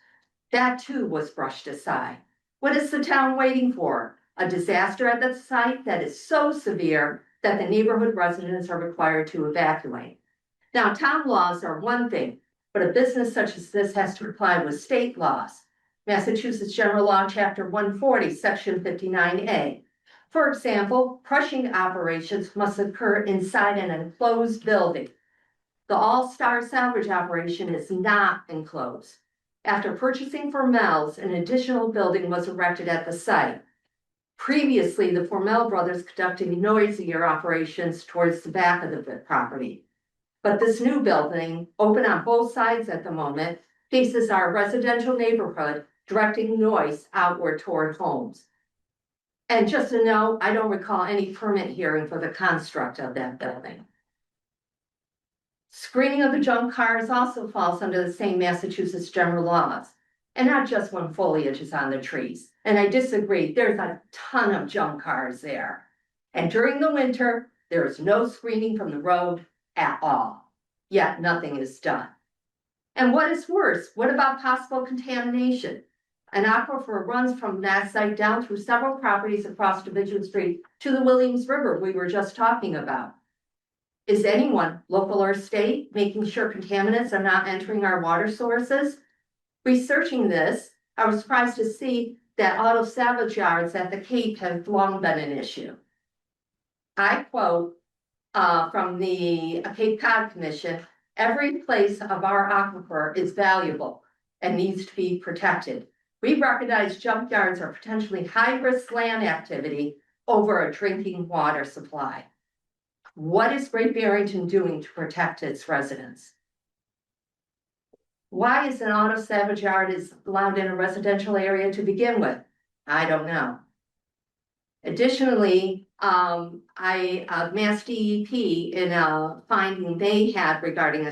That too was brushed aside. What is the town waiting for? A disaster at the site that is so severe that the neighborhood residents are required to evacuate. Now, town laws are one thing, but a business such as this has to comply with state laws. Massachusetts General Law, Chapter 140, Section 59A. For example, crushing operations must occur inside an enclosed building. The All-Star Salvage operation is not enclosed. After purchasing Formells, an additional building was erected at the site. Previously, the Formell brothers conducted noisier operations towards the back of the property. But this new building, open on both sides at the moment, faces our residential neighborhood, directing noise outward toward homes. And just to know, I don't recall any permit hearing for the construct of that building. Screening of the junk cars also falls under the same Massachusetts general laws, and not just when foliage is on the trees. And I disagree, there's a ton of junk cars there. And during the winter, there is no screening from the road at all. yet nothing is done. And what is worse, what about possible contamination? An aquifer runs from that site down through several properties across Division Street to the Williams River we were just talking about. Is anyone, local or state, making sure contaminants are not entering our water sources? Researching this, I was surprised to see that auto salvage yards at the Cape have long been an issue. I quote from the Cape Cod Commission, every place of our aquifer is valuable and needs to be protected. We recognize junkyards are potentially high-risk land activity over a drinking water supply. What is Great Barrington doing to protect its residents? Why is an auto salvage yard allowed in a residential area to begin with? I don't know. Additionally, Mass DEP in a finding they had regarding a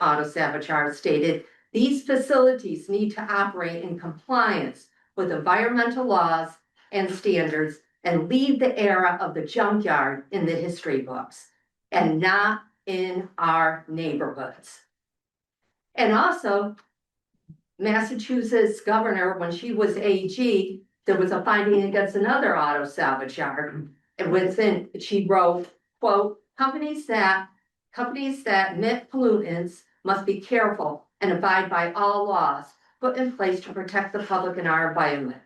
auto salvage yard stated, these facilities need to operate in compliance with environmental laws and standards and leave the era of the junkyard in the history books and not in our neighborhoods. And also, Massachusetts governor, when she was AG, there was a finding against another auto salvage yard. And within, she wrote, quote, companies that emit pollutants must be careful and abide by all laws put in place to protect the public and our environment.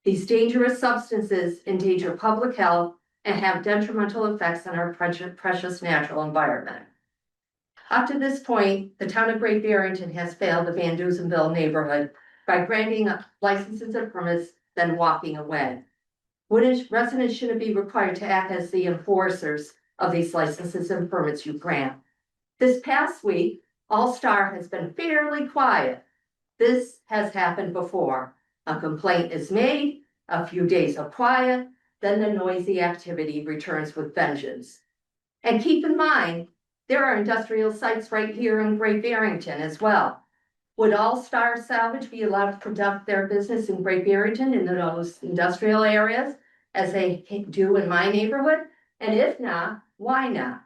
These dangerous substances endanger public health and have detrimental effects on our precious natural environment. Up to this point, the town of Great Barrington has failed the Van Dusenville neighborhood by granting licenses and permits, then walking away. Residents shouldn't be required to act as the enforcers of these licenses and permits you grant. This past week, All Star has been fairly quiet. This has happened before. A complaint is made, a few days of quiet, then the noisy activity returns with vengeance. And keep in mind, there are industrial sites right here in Great Barrington as well. Would All Star Salvage be allowed to conduct their business in Great Barrington in those industrial areas as they do in my neighborhood? And if not, why not?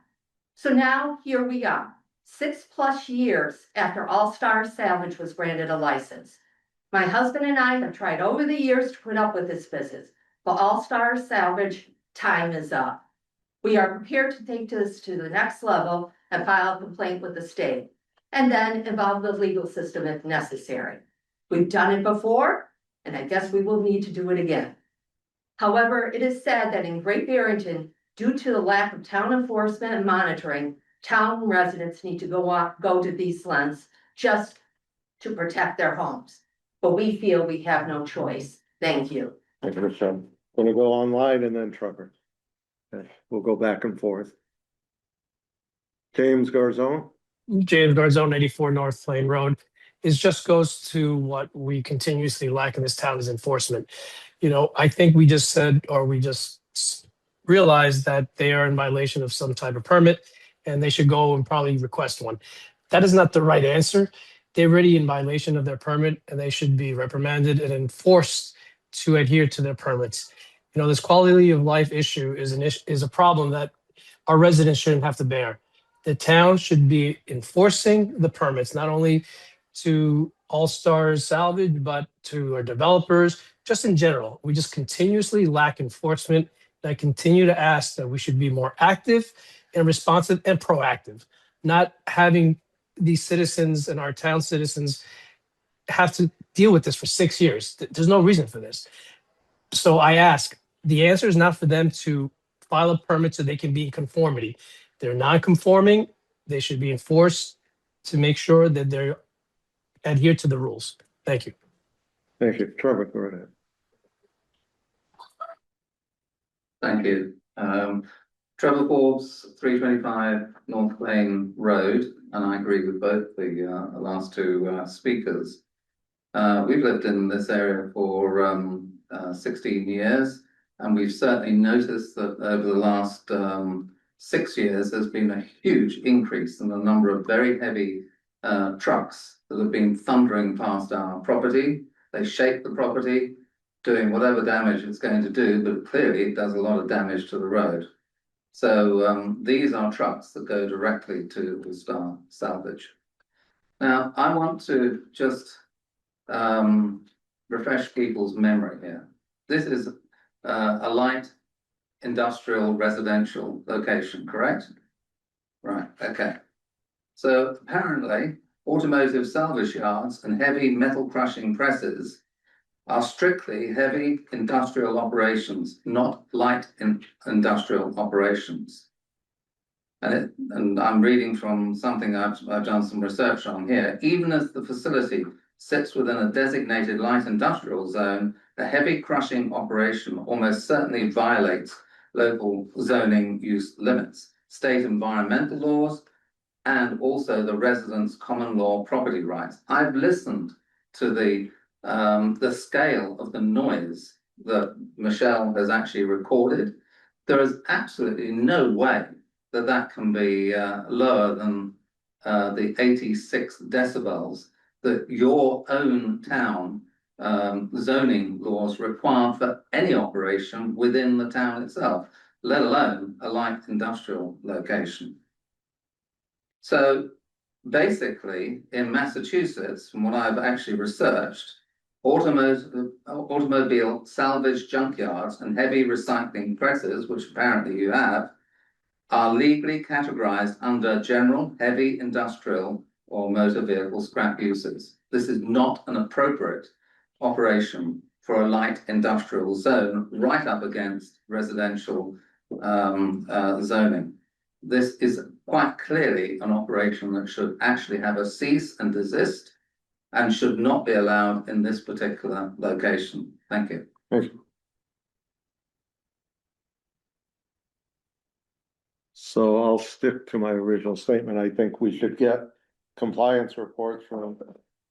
So now here we are, 6+ years after All Star Salvage was granted a license. My husband and I have tried over the years to put up with this business, but All Star Salvage time is up. We are prepared to take this to the next level and file a complaint with the state, and then involve the legal system if necessary. We've done it before, and I guess we will need to do it again. However, it is sad that in Great Barrington, due to the lack of town enforcement and monitoring, town residents need to go to these lengths just to protect their homes. But we feel we have no choice. Thank you. Thank you, Michelle. Gonna go online and then Trevor. Okay, we'll go back and forth. James Garzone. James Garzone, 84 North Plain Road. It just goes to what we continuously lack in this town is enforcement. You know, I think we just said, or we just realized that they are in violation of some type of permit and they should go and probably request one. That is not the right answer. They're already in violation of their permit and they should be reprimanded and enforced to adhere to their permits. You know, this quality of life issue is a problem that our residents shouldn't have to bear. The town should be enforcing the permits, not only to All Stars Salvage, but to our developers, just in general. We just continuously lack enforcement. And I continue to ask that we should be more active and responsive and proactive, not having these citizens and our town citizens have to deal with this for 6 years. There's no reason for this. So I ask, the answer is not for them to file a permit so they can be in conformity. They're non-conforming. They should be enforced to make sure that they adhere to the rules. Thank you. Thank you. Trevor, go ahead. Thank you. Trevor Forbes, 325 North Plain Road, and I agree with both the last two speakers. We've lived in this area for 16 years, and we've certainly noticed that over the last 6 years, there's been a huge increase in the number of very heavy trucks that have been thundering past our property. They shape the property, doing whatever damage it's going to do, but clearly it does a lot of damage to the road. So these are trucks that go directly to the Star Salvage. Now, I want to just refresh people's memory here. This is a light industrial residential location, correct? Right, okay. So apparently, automotive salvage yards and heavy metal crushing presses are strictly heavy industrial operations, not light industrial operations. And I'm reading from something I've done some research on here. Even as the facility sits within a designated light industrial zone, a heavy crushing operation almost certainly violates local zoning use limits, state environmental laws, and also the residents' common law property rights. I've listened to the scale of the noise that Michelle has actually recorded. There is absolutely no way that that can be lower than the 86 decibels that your own town zoning laws require for any operation within the town itself, let alone a light industrial location. So basically, in Massachusetts, from what I've actually researched, automobile salvage junkyards and heavy recycling presses, which apparently you have, are legally categorized under general heavy industrial or motor vehicle scrap uses. This is not an appropriate operation for a light industrial zone right up against residential zoning. This is quite clearly an operation that should actually have a cease and desist and should not be allowed in this particular location. Thank you. Thank you. So I'll stick to my original statement. I think we should get compliance reports from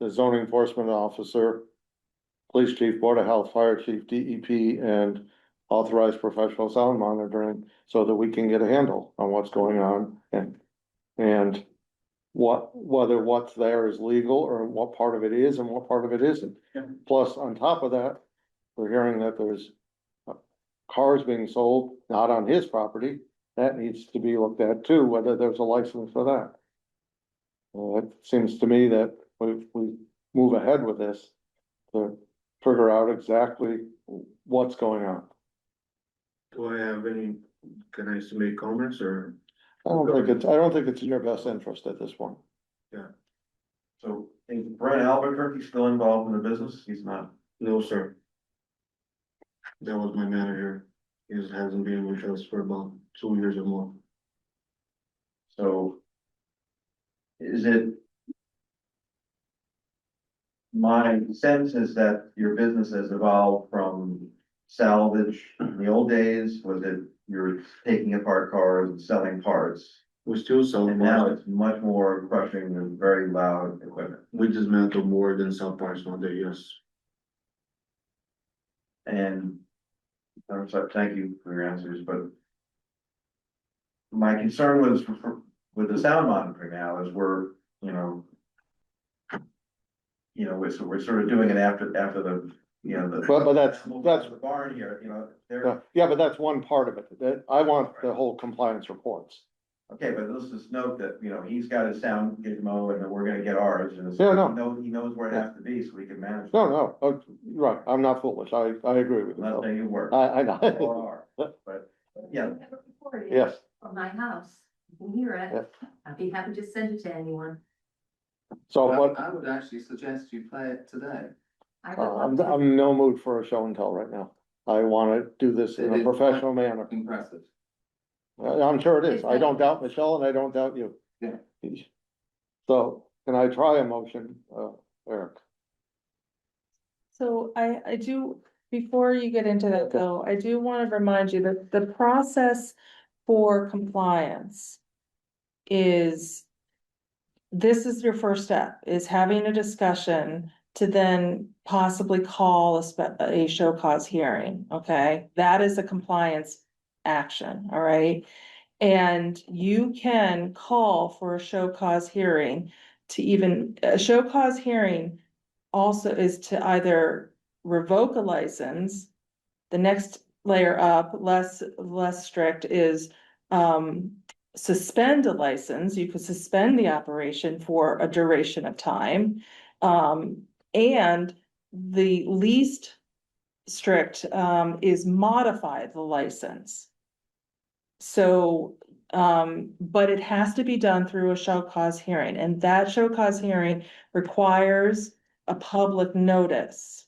the zoning enforcement officer, police chief, board of health, fire chief, DEP, and authorized professional sound monitoring so that we can get a handle on what's going on and whether what's there is legal or what part of it is and what part of it isn't. Yeah. Plus, on top of that, we're hearing that there's cars being sold, not on his property. That needs to be looked at too, whether there's a license for that. It seems to me that we move ahead with this to figure out exactly what's going on. Do I have any, can I make comments or? I don't think it's in your best interest at this point. Yeah. So is Brent Albuquerque still involved in the business? He's not. No, sir. That was my manager. He hasn't been with us for about 2 years or more. So is it? My sense is that your business has evolved from salvage in the old days. Was it you're taking apart cars and selling parts? We still sell And parts. now it's much more crushing and very loud equipment. We dismantle more than sell parts nowadays, yes. And I'm sorry, thank you for your answers, but my concern was with the sound monitoring now is we're we're sort of doing it after the, But that's the barn here, there. yeah, but that's one part of it. That I want the whole compliance reports. Okay, but let's just note that, he's got his sound gizmo and then we're gonna get ours and Yeah, no. he knows where it has to be so we can manage. No, right, I'm not foolish. I agree with you. Not saying you were. I know. Or are, but, yeah. Yes. From my house, you can hear it. I'd be happy to send it to anyone. So, Well, but I would actually suggest you play it today. I would love to. I'm in no mood for a show and tell right now. I wanna do this in It a is professional manner. Impressive. I'm sure it is. I don't doubt Michelle and I don't doubt you. Yeah. So can I try a motion, Eric? So I do, before you get into that though, I do want to remind you that the process for compliance is, this is your first step, is having a discussion to then possibly call a show cause hearing, okay? That is a compliance action, all right? And you can call for a show cause hearing a show cause hearing also is to either revoke a license. The next layer up, less strict, is suspend a license, you could suspend the operation for a duration of time. And the least strict, is modify the license. So, but it has to be done through a show cause hearing, and that show cause hearing requires a public notice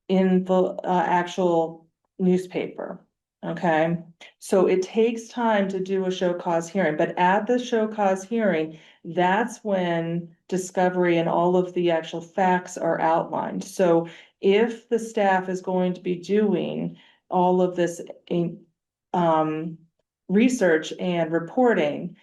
in the actual newspaper. Okay, so it takes time to do a show cause hearing, but at the show cause hearing, that's when discovery and all of the actual facts are outlined. So if the staff is going to be doing all of this research and reporting,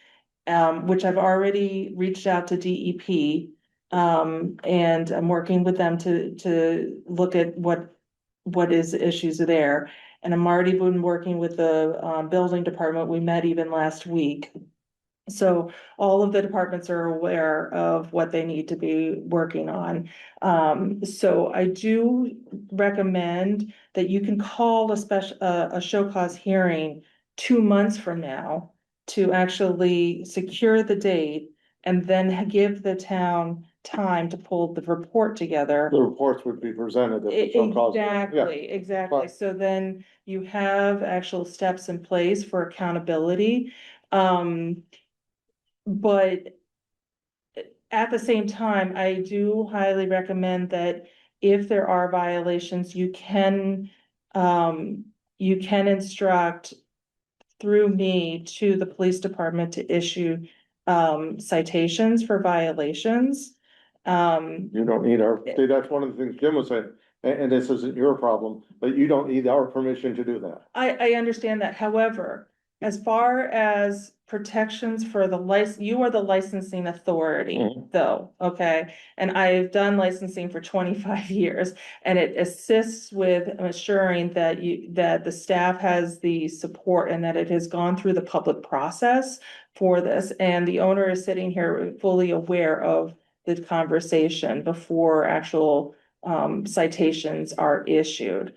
which I've already reached out to DEP, and I'm working with them to look at what is the issues there. And I'm already been working with the building department. We met even last week. So all of the departments are aware of what they need to be working on. So I do recommend that you can call a show cause hearing 2 months from now to actually secure the date and then give the town time to pull the report together. The reports would be presented. If the show cause- Exactly. Fine. So then you have actual steps in place for accountability. But at the same time, I do highly recommend that if there are violations, you can instruct through me to the police department to issue citations for violations. You don't need our, see, that's one of the things Jim was saying, and this isn't your problem, but you don't need our permission to do that. I understand that. However, as far as protections for the license, you are the licensing authority, though, okay? And I've done licensing for 25 years, and it assists with assuring that that the staff has the support and that it has gone through the public process for this. And the owner is sitting here fully aware of the conversation before actual citations are issued.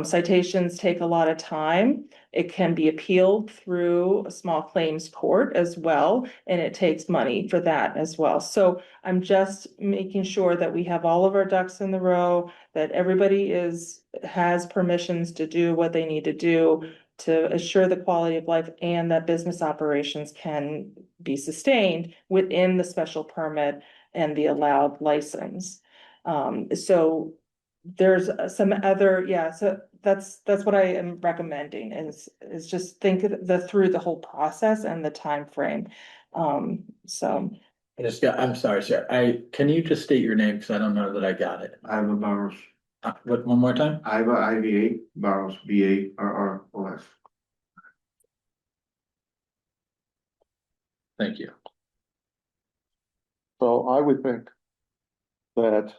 Citations take a lot of time. It can be appealed through a small claims court as well, and it takes money for that as well. So I'm just making sure that we have all of our ducks in the row, that everybody has permissions to do what they need to do to assure the quality of life and that business operations can be sustained within the special permit and the allowed license. So there's some other, so that's what I am recommending is just think through the whole process and the time frame. So. I'm sorry, sir. Can you just state your name? Because I don't know that I got it. Iva Barros. What, one more time? Iva, IVA, Barros, BARROS. Thank you. So I would think that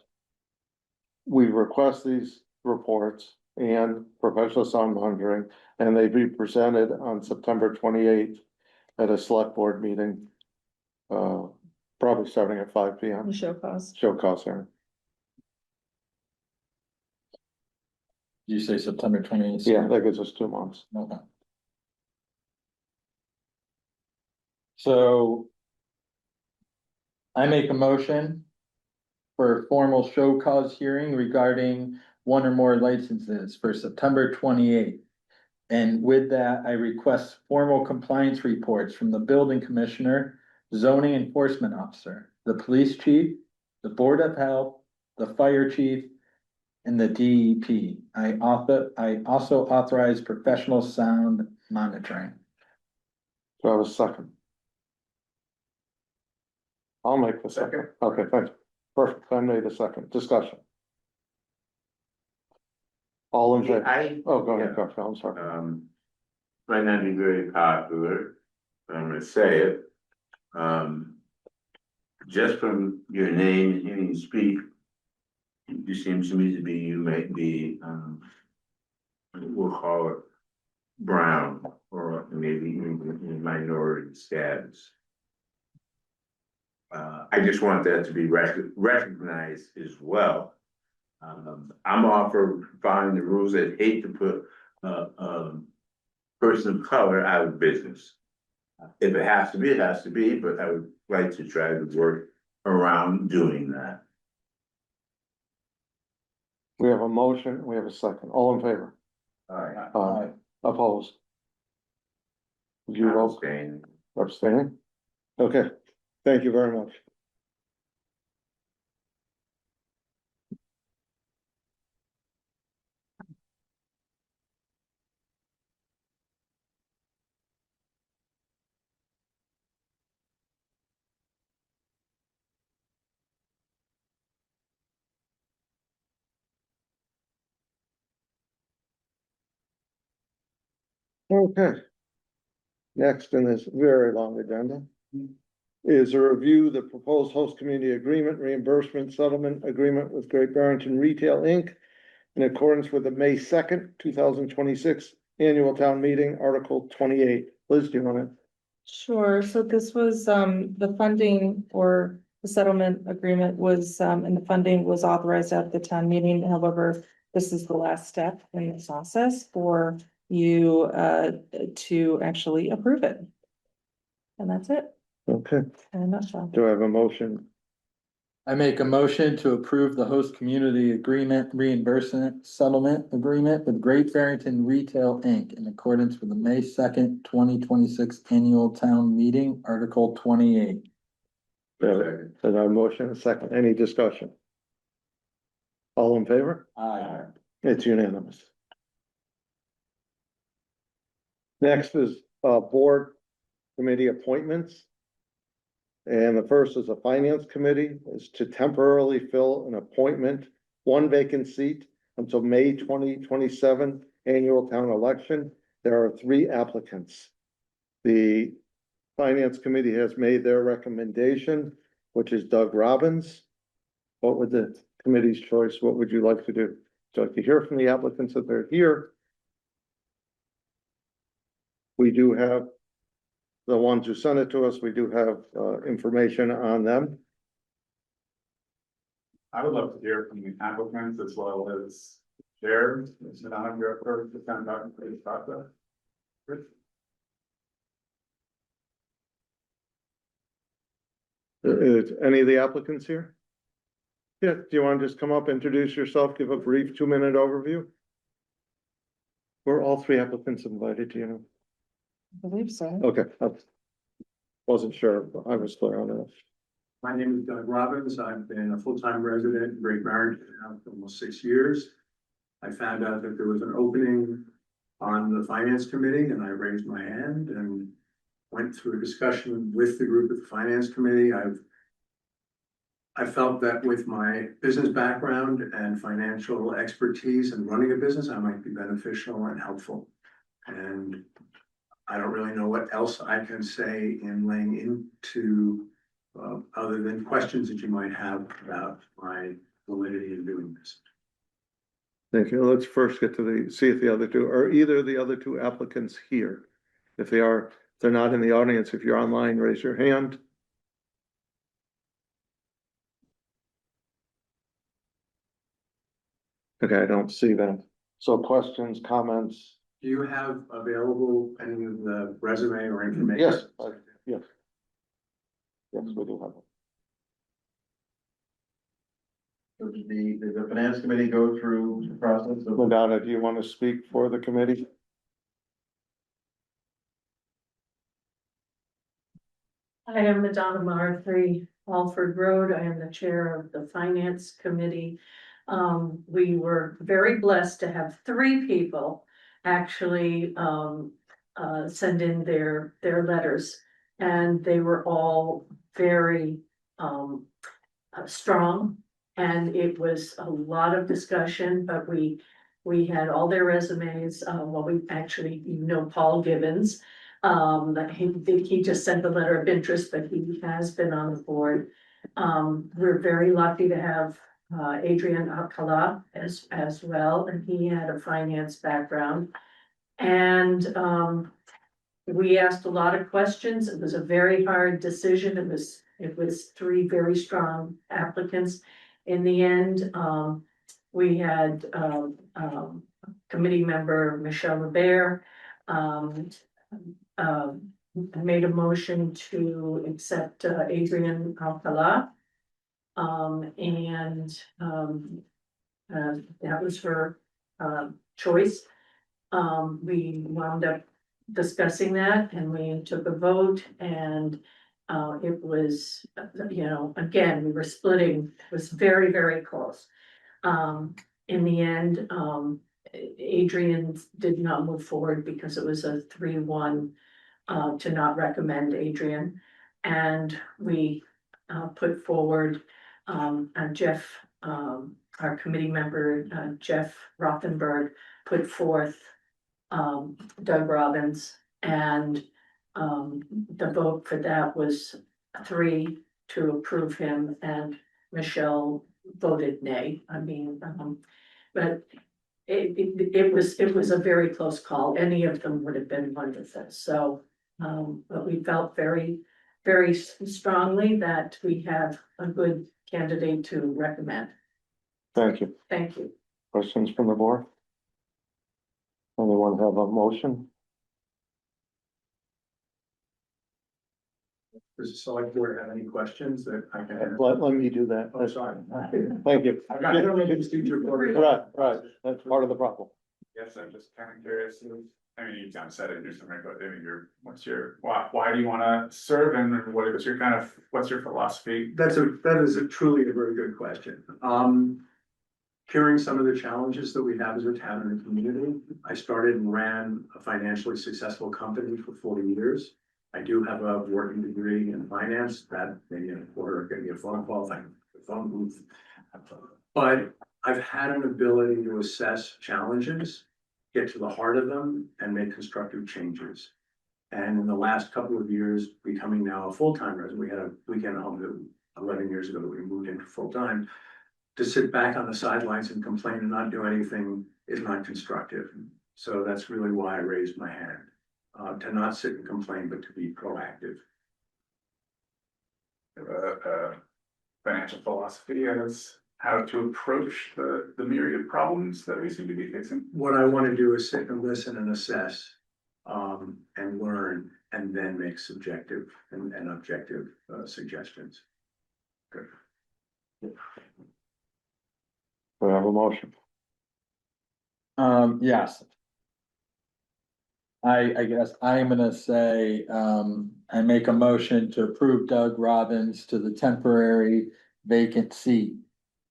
we request these reports and professional sound monitoring, and they be presented on September 28th at a select board meeting. Probably starting at 5 p.m. Show cause. Show cause hearing. Did you say September 28th? Yeah, that gives us 2 months. Okay. So I make a motion for a formal show cause hearing regarding one or more licenses for September 28th. And with that, I request formal compliance reports from the building commissioner, zoning enforcement officer, the police chief, the board of health, the fire chief, and the DEP. I also authorize professional sound monitoring. Do I have a second? I'll make the second. Okay, thanks. Perfect. I made a second. Discussion. All in favor? Oh, go ahead, Coach. I'm sorry. Might not be very popular, but I'm gonna say it. Just from your name and hearing you speak, it seems to me to be, you might be, we'll call it brown, or maybe in minority status. I just want that to be recognized as well. I'm all for following the rules. I'd hate to put person of color out of business. If it has to be, it has to be, but I would like to try to work around doing that. We have a motion, we have a second, all in favor? Alright. Opposed? You vote abstaining? Okay, thank you very much. Okay. Next in this very long agenda is a review of the proposed host community agreement reimbursement settlement agreement with Great Barrington Retail Inc. in accordance with the May 2nd, 2026 annual town meeting, Article 28. Liz, do you want to? Sure, so this was, the funding or the settlement agreement was, and the funding was authorized at the town meeting. However, this is the last step in the process for you, to actually approve it. And that's it, Okay, in a nutshell. do I have a motion? I make a motion to approve the host community agreement reimbursement settlement agreement with Great Barrington Retail Inc. in accordance with the May 2nd, 2026 annual town meeting, Article 28. Then I motion a second, any discussion? All in favor? Aye. It's unanimous. Next is board committee appointments. And the first is a finance committee, is to temporarily fill an appointment, one vacant seat until May 2027 annual town election. There are 3 applicants. The finance committee has made their recommendation, which is Doug Robbins. What would the committee's choice? What would you like to do? Would you like to hear from the applicants that they're here? We do have the ones who sent it to us. We do have information on them. I would love to hear from the applicants as well as chair. Mr. Donovan, you're up for the town talking for this process. Rich? Is any of the applicants here? Yeah, do you want to just come up, introduce yourself, give a brief 2-minute overview? Were all 3 applicants invited, do you know? I believe so. Okay, I wasn't sure, but I was clear on that. My name is Doug Robbins. I've been a full-time resident in Great Barrington now for almost 6 years. I found out that there was an opening on the finance committee and I raised my hand and went through a discussion with the group at the finance committee. I felt that with my business background and financial expertise in running a business, I might be beneficial and helpful. And I don't really know what else I can say in laying into other than questions that you might have about my validity in doing this. Thank you. Let's first get to see if the other 2 are either of the other 2 applicants here. If they are, they're not in the audience. If you're online, raise your hand. Okay, I don't see them. So questions, comments? Do you have available any of the resume or information? Yes, yes. Yes, we do have them. So did the finance committee go through the process of? Madonna, do you want to speak for the committee? I am Madonna Mar, 3 Alford Road. I am the chair of the finance committee. We were very blessed to have 3 people actually send in their letters, and they were all very strong, and it was a lot of discussion, but we had all their resumes. Well, we actually, Paul Gibbons, that he just sent the letter of interest, but he has been on the board. We're very lucky to have Adrian Alcala as well, and he had a finance background. And we asked a lot of questions. It was a very hard decision. It was 3 very strong applicants. In the end, we had committee member Michelle LeBaire, made a motion to accept Adrian Alcala. That was her choice. We wound up discussing that and we took a vote and it was, again, we were splitting, it was very, very close. In the end, Adrian did not move forward because it was a 3-1 to not recommend Adrian. And we put forward Jeff, our committee member, Jeff Rothenberg, put forth Doug Robbins, and the vote for that was 3 to approve him, and Michelle voted nay. I mean, but it was a very close call. Any of them would have been wonderful. So, but we felt very, very strongly that we have a good candidate to recommend. Thank you. Thank you. Questions from the board? Anyone have a motion? Does the select board have any questions that I can answer? Let me do that. Oh, sorry. Thank you. I don't know if it's future board. Right, that's part of the problem. Yes, I'm just kind of curious. I mean, you kind of said it in your summary, but I mean, why do you want to serve and what's your philosophy? That is truly a very good question. Hearing some of the challenges that we have as a town and a community, I started and ran a financially successful company for 40 years. I do have a working degree in finance, that maybe in a quarter, give me a phone call, like the phone booth. But I've had an ability to assess challenges, get to the heart of them, and make constructive changes. And in the last couple of years, becoming now a full-time resident, we had a weekend home that 11 years ago that we moved into full-time. To sit back on the sidelines and complain and not do anything is not constructive. So that's really why I raised my hand, to not sit and complain, but to be proactive. Financial philosophy as how to approach the myriad of problems that we seem to be facing. What I want to do is sit and listen and assess, and learn, and then make subjective and objective suggestions. Good. We have a motion. Yes. I guess I'm gonna say, I make a motion to approve Doug Robbins to the temporary vacant seat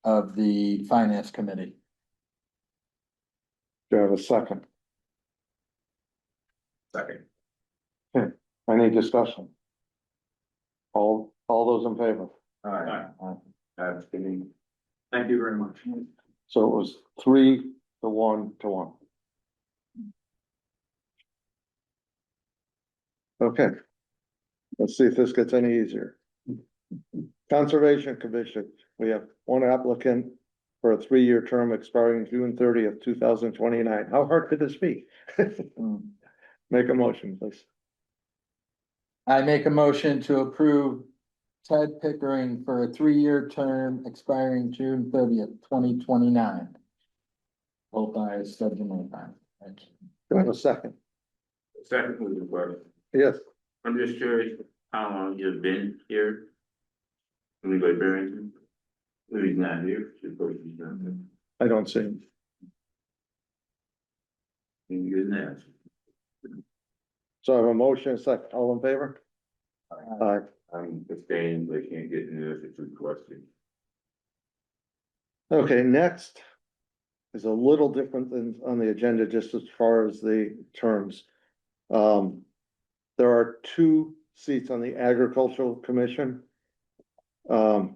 of the finance committee. Do you have a second? Second. Any discussion? All those in favor? Thank you very much. So it was 3-1. Okay. Let's see if this gets any easier. Conservation Commission, we have one applicant for a 3-year term expiring June 30th, 2029. How hard could this be? Make a motion, please. I make a motion to approve Ted Pickering for a 3-year term expiring June 30th, 2029. Hold by schedule time. Thank you. Do I have a second? Second with the word. Yes. I'm just curious how long you've been here? Anybody Barrington? He's not here. He's not there. I don't see him. Any good now? So I have a motion, a second. All in favor? Aye. I'm abstaining, but I can't get into this, it's a question. Okay, next is a little different than on the agenda, just as far as the terms. There are 2 seats on the Agricultural Commission. So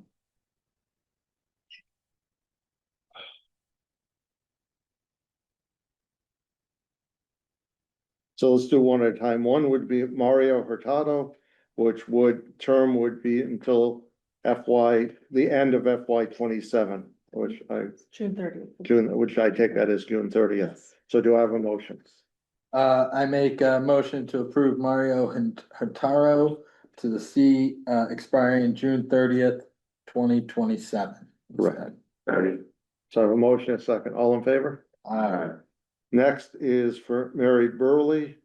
let's do one at a time. One would be Mario Hurtado, which term would be until the end of FY 27, which June 30th. which I take that as June 30th. Yes. So do I have a motion? I make a motion to approve Mario Hurtado to the seat expiring June 30th, 2027. Correct. So I have a motion, a second. All in favor? Next is for Mary Burley,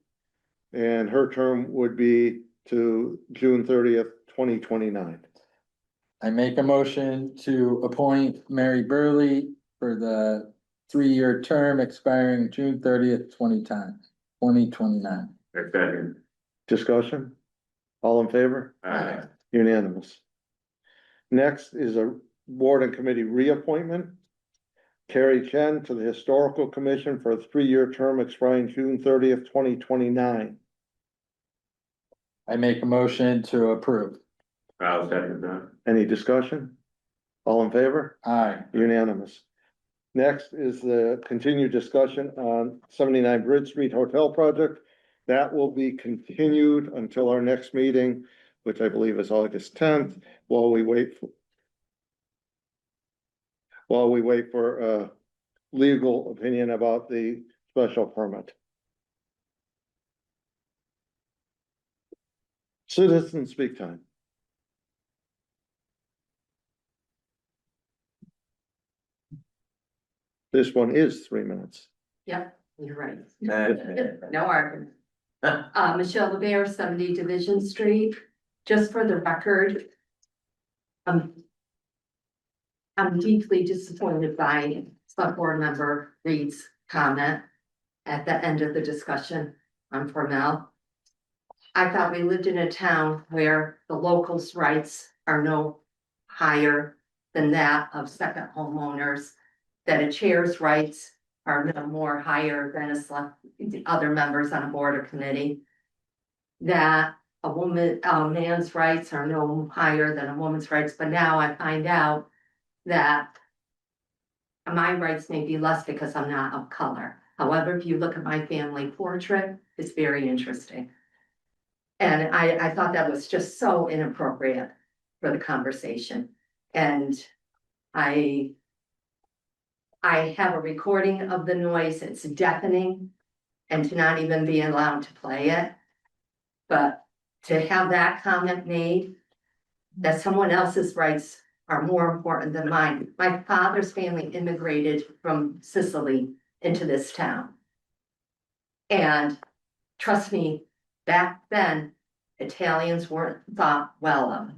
and her term would be to June 30th, 2029. I make a motion to appoint Mary Burley for the 3-year term expiring June 30th, 2029. Second. Discussion? All in favor? Aye. Unanimous. Next is a board and committee reappointment. Carrie Chen to the Historical Commission for a 3-year term expiring June 30th, 2029. I make a motion to approve. I'll second that. Any discussion? All in favor? Aye. Unanimous. Next is the continued discussion on 79 Bridge Street Hotel project. That will be continued until our next meeting, which I believe is August 10th, while we wait for a legal opinion about the special permit. Citizen speak time. This one is 3 minutes. Yep, you're right. No argument. Michelle LeBaire, 70 Division Street. Just for the record, I'm deeply disappointed by Select Board Member Reed's comment at the end of the discussion on Formel. I thought we lived in a town where the locals' rights are no higher than that of second homeowners, that a chair's rights are no more higher than the other members on a board or committee, that a man's rights are no higher than a woman's rights, but now I find out that my rights may be less because I'm not of color. However, if you look at my family portrait, it's very interesting. And I thought that was just so inappropriate for the conversation. And I have a recording of the noise. It's deafening, and to not even be allowed to play it. But to have that comment made, that someone else's rights are more important than mine. My father's family immigrated from Sicily into this town. And trust me, back then, Italians weren't thought well of.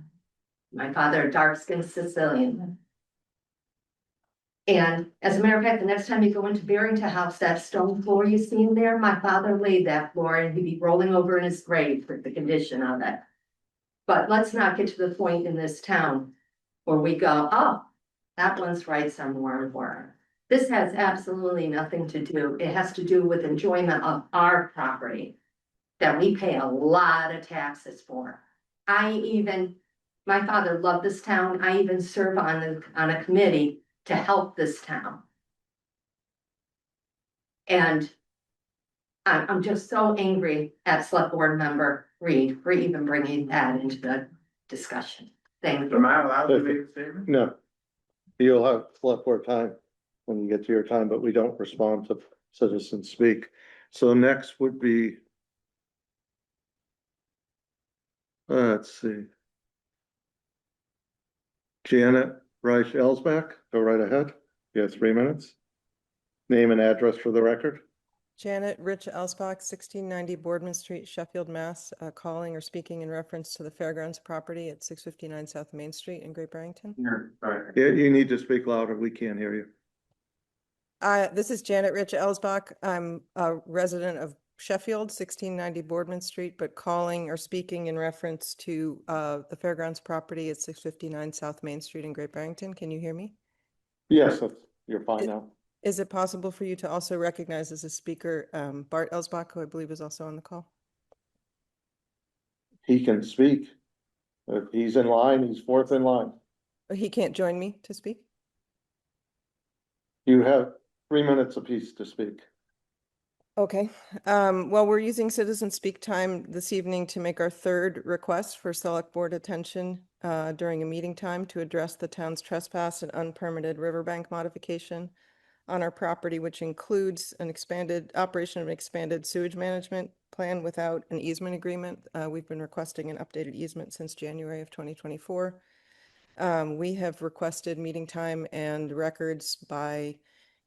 My father, a dark-skinned Sicilian. And as a matter of fact, the next time you go into Barrington House, that stone floor you see in there, my father laid that floor and he'd be rolling over in his grave for the condition of it. But let's not get to the point in this town where we go, oh, that one's rights are more important. This has absolutely nothing to do. It has to do with enjoyment of our property that we pay a lot of taxes for. My father loved this town. I even serve on a committee to help this town. And I'm just so angry at Select Board Member Reed for even bringing that into the discussion. Thank you. Am I allowed to make a statement? No. You'll have Select Board time when you get to your time, but we don't respond to citizens speak. So next would be, let's see. Janet Reich Ellsbach, go right ahead. You have 3 minutes. Name and address for the record. Janet Rich Ellsbach, 1690 Boardman Street, Sheffield, Mass. Calling or speaking in reference to the Fairgrounds property at 659 South Main Street in Great Barrington. Yeah, you need to speak louder. We can't hear you. This is Janet Rich Ellsbach. I'm a resident of Sheffield, 1690 Boardman Street, but calling or speaking in reference to the Fairgrounds property at 659 South Main Street in Great Barrington. Can you hear me? Yes, you're fine now. Is it possible for you to also recognize as a speaker Bart Ellsbach, who I believe is also on the call? He can speak. If he's in line, he's fourth in line. He can't join me to speak? You have 3 minutes apiece to speak. Okay. Well, we're using citizen speak time this evening to make our third request for Select Board attention during a meeting time to address the town's trespass and unpermitted riverbank modification on our property, which includes an operation of an expanded sewage management plan without an easement agreement. We've been requesting an updated easement since January of 2024. We have requested meeting time and records by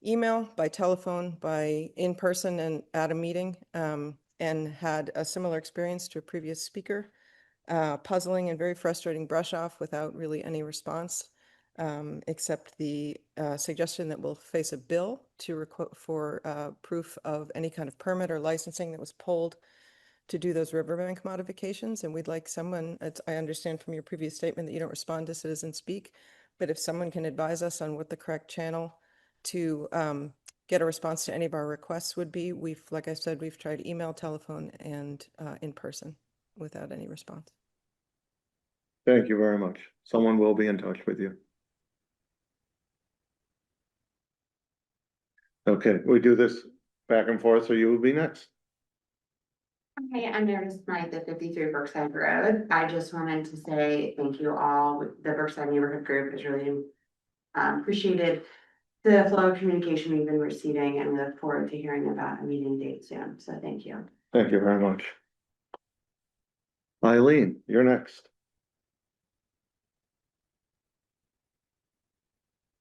email, by telephone, by in person and at a meeting, and had a similar experience to a previous speaker. puzzling and very frustrating brush off without really any response, except the suggestion that we'll face a bill for proof of any kind of permit or licensing that was pulled to do those riverbank modifications. And we'd like someone, I understand from your previous statement that you don't respond to citizen speak, but if someone can advise us on what the correct channel to get a response to any of our requests would be. Like I said, we've tried email, telephone, and in person without any response. Thank you very much. Someone will be in touch with you. Okay, we do this back and forth, so you will be next. Hi, I'm Meredith Smythe at 53 Brookside Road. I just wanted to say thank you all. The Brookside Neighborhood Group is really appreciated the flow of communication we've been receiving, and we look forward to hearing about a meeting date soon. So thank you. Thank you very much. Eileen, you're next.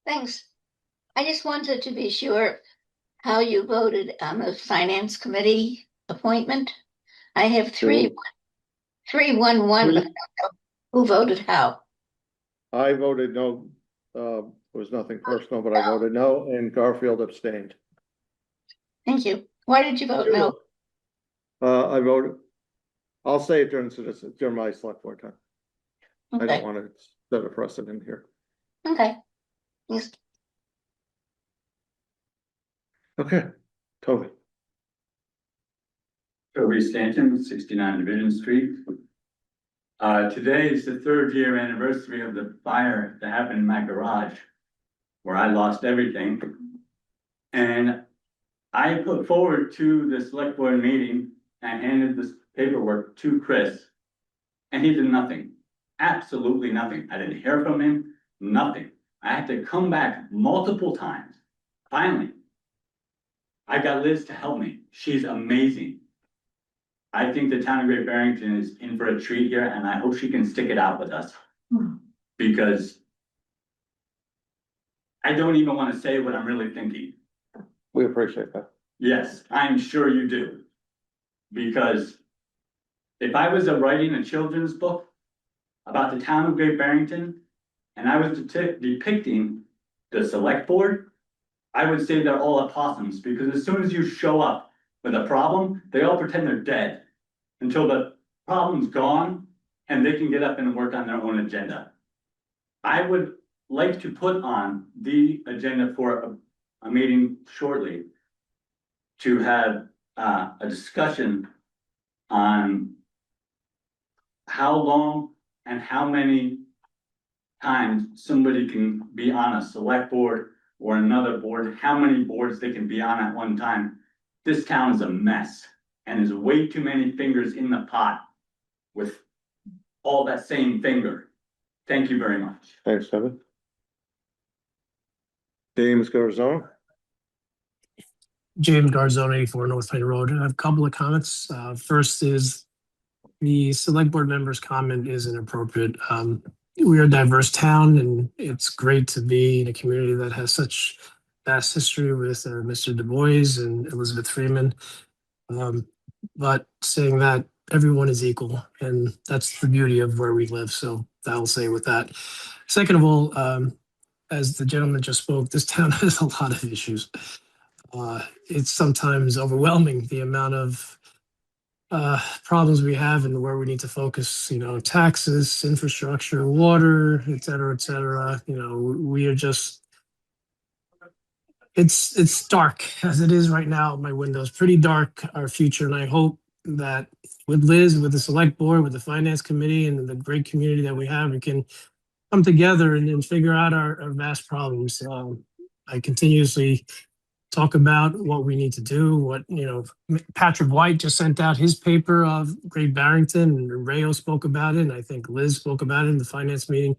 Thanks. I just wanted to be sure how you voted on the finance committee appointment. I have 3-1-1, but I don't know who voted how. I voted no. It was nothing personal, but I voted no, and Garfield abstained. Thank you. Why did you vote no? I voted. I'll say it during my select board time. I don't want to set a precedent here. Okay. Yes. Okay, Toby. Toby Stanton, 69 Division Street. Today is the 3rd year anniversary of the fire that happened in my garage, where I lost everything. And I put forward to the select board meeting and handed this paperwork to Chris, and he did nothing, absolutely nothing. I didn't hear from him, nothing. I had to come back multiple times. Finally, I got Liz to help me. She's amazing. I think the town of Great Barrington is in for a treat here, and I hope she can stick it out with us. Because I don't even want to say what I'm really thinking. We appreciate that. Yes, I'm sure you do. Because if I was writing a children's book about the town of Great Barrington, and I was depicting the select board, I would say they're all opossums, because as soon as you show up with a problem, they all pretend they're dead until the problem's gone and they can get up and work on their own agenda. I would like to put on the agenda for a meeting shortly to have a discussion on how long and how many times somebody can be on a select board or another board, how many boards they can be on at one time. This town is a mess, and there's way too many fingers in the pot with all that same finger. Thank you very much. Thanks, Kevin. James Garzone. James Garzone, 84 North Plain Road. I have a couple of comments. First is the select board member's comment is inappropriate. We are a diverse town, and it's great to be in a community that has such vast history with Mr. Du Bois and Elizabeth Freeman. But saying that, everyone is equal, and that's the beauty of where we live. So I'll say with that. Second of all, as the gentleman just spoke, this town has a lot of issues. It's sometimes overwhelming, the amount of problems we have and where we need to focus, taxes, infrastructure, water, et cetera, et cetera. We are just, it's dark as it is right now. My window's pretty dark, our future. And I hope that with Liz, with the select board, with the finance committee and the great community that we have, we can come together and figure out our vast problems. I continuously talk about what we need to do, Patrick White just sent out his paper of Great Barrington, and Rayo spoke about it, and I think Liz spoke about it in the finance meeting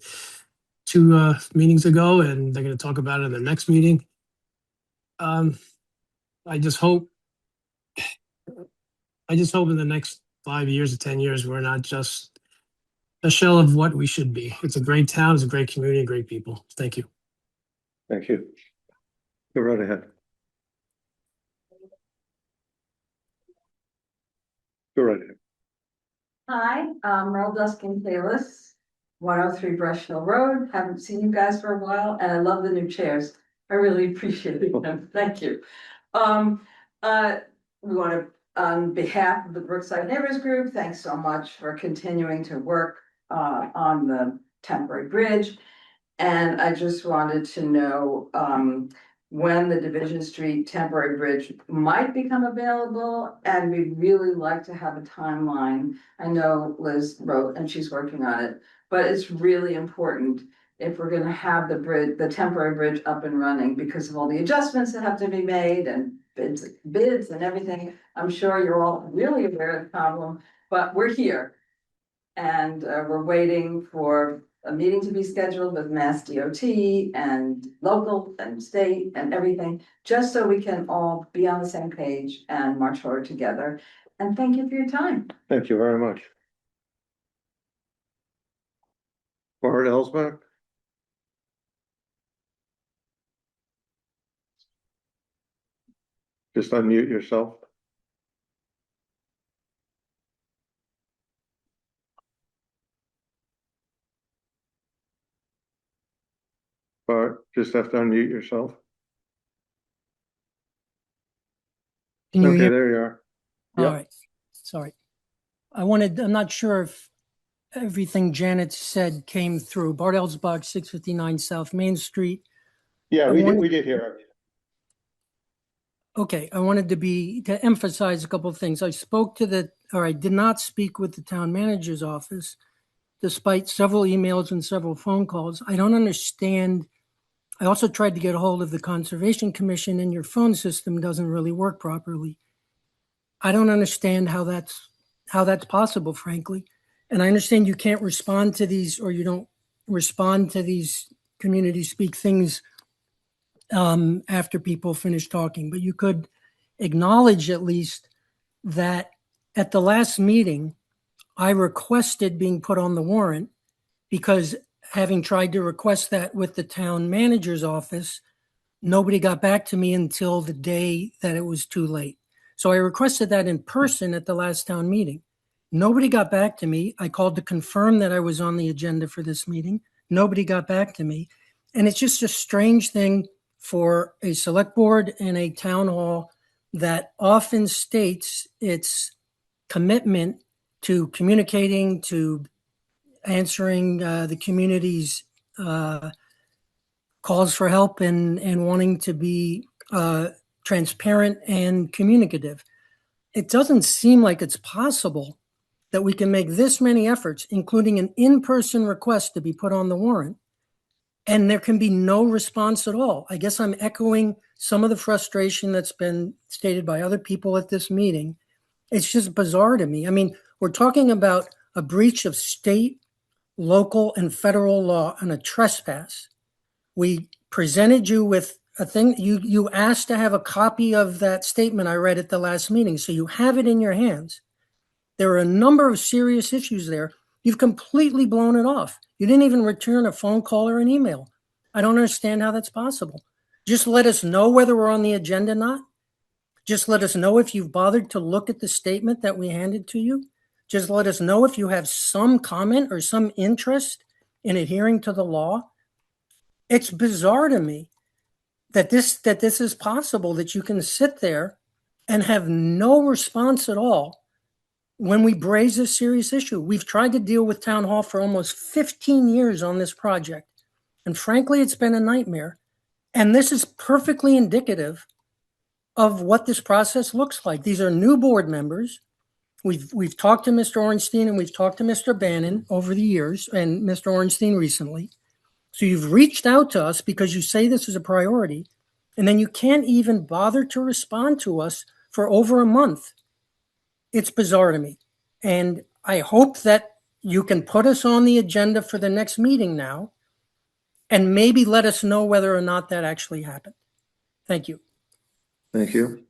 2 meetings ago, and they're going to talk about it in the next meeting. I just hope in the next 5 years or 10 years, we're not just a shell of what we should be. It's a great town, it's a great community, great people. Thank you. Thank you. Go right ahead. Go right ahead. Hi, Merle Duskin Kalis, 103 Brush Hill Road. Haven't seen you guys for a while, and I love the new chairs. I really appreciate them. Thank you. We want to, on behalf of the Brookside Neighbors Group, thanks so much for continuing to work on the temporary bridge. And I just wanted to know when the Division Street temporary bridge might become available, and we'd really like to have a timeline. I know Liz wrote and she's working on it, but it's really important if we're gonna have the bridge, the temporary bridge up and running, because of all the adjustments that have to be made and bids and everything. I'm sure you're all really aware of the problem, but we're here. And we're waiting for a meeting to be scheduled with Mass DOT and local and state and everything, just so we can all be on the same page and march forward together. And thank you for your time. Thank you very much. Bart Elsbeck? Just unmute yourself. Bart, just have to unmute yourself. Can you Okay, hear? there you are. All Yep. right, sorry. I'm not sure if everything Janet said came through. Bart Elsbach, 659 South Main Street. Yeah, I we wanted- did hear everything. Okay, I wanted to emphasize a couple of things. I did not speak with the town manager's office, despite several emails and several phone calls. I don't understand. I also tried to get a hold of the Conservation Commission, and your phone system doesn't really work properly. I don't understand how that's possible, frankly. And I understand you can't respond to these, or you don't respond to these community speak things after people finish talking, but you could acknowledge at least that at the last meeting, I requested being put on the warrant, because having tried to request that with the town manager's office, nobody got back to me until the day that it was too late. So I requested that in person at the last town meeting. Nobody got back to me. I called to confirm that I was on the agenda for this meeting. Nobody got back to me. And it's just a strange thing for a select board and a town hall that often states its commitment to communicating, to answering the community's calls for help and wanting to be transparent and communicative. It doesn't seem like it's possible that we can make this many efforts, including an in-person request to be put on the warrant, and there can be no response at all. I guess I'm echoing some of the frustration that's been stated by other people at this meeting. It's just bizarre to me. I mean, we're talking about a breach of state, local, and federal law and a trespass. We presented you with a thing. You asked to have a copy of that statement I read at the last meeting, so you have it in your hands. There are a number of serious issues there. You've completely blown it off. You didn't even return a phone call or an email. I don't understand how that's possible. Just let us know whether we're on the agenda or not. Just let us know if you've bothered to look at the statement that we handed to you. Just let us know if you have some comment or some interest in adhering to the law. It's bizarre to me that this is possible, that you can sit there and have no response at all when we raise a serious issue. We've tried to deal with town hall for almost 15 years on this project, and frankly, it's been a nightmare. And this is perfectly indicative of what this process looks like. These are new board members. We've talked to Mr. Ornstein and we've talked to Mr. Bannon over the years, and Mr. Ornstein recently. So you've reached out to us because you say this is a priority, and then you can't even bother to respond to us for over a month. It's bizarre to me. And I hope that you can put us on the agenda for the next meeting now, and maybe let us know whether or not that actually happened. Thank you. Thank you.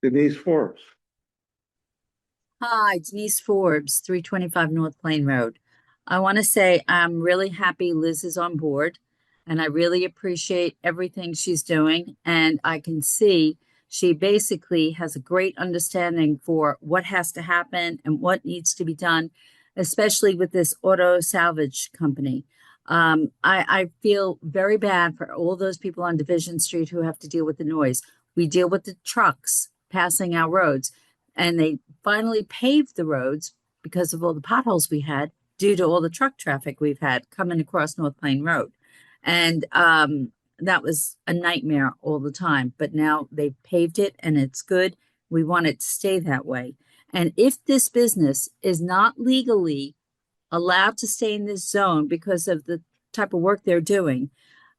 Denise Forbes. Hi, Denise Forbes, 325 North Plain Road. I want to say I'm really happy Liz is on board. and I really appreciate everything she's doing. And I can see she basically has a great understanding for what has to happen and what needs to be done, especially with this auto salvage company. I feel very bad for all those people on Division Street who have to deal with the noise. We deal with the trucks passing our roads, and they finally paved the roads because of all the potholes we had due to all the truck traffic we've had coming across North Plain Road. And that was a nightmare all the time, but now they've paved it and it's good. We want it to stay that way. And if this business is not legally allowed to stay in this zone because of the type of work they're doing,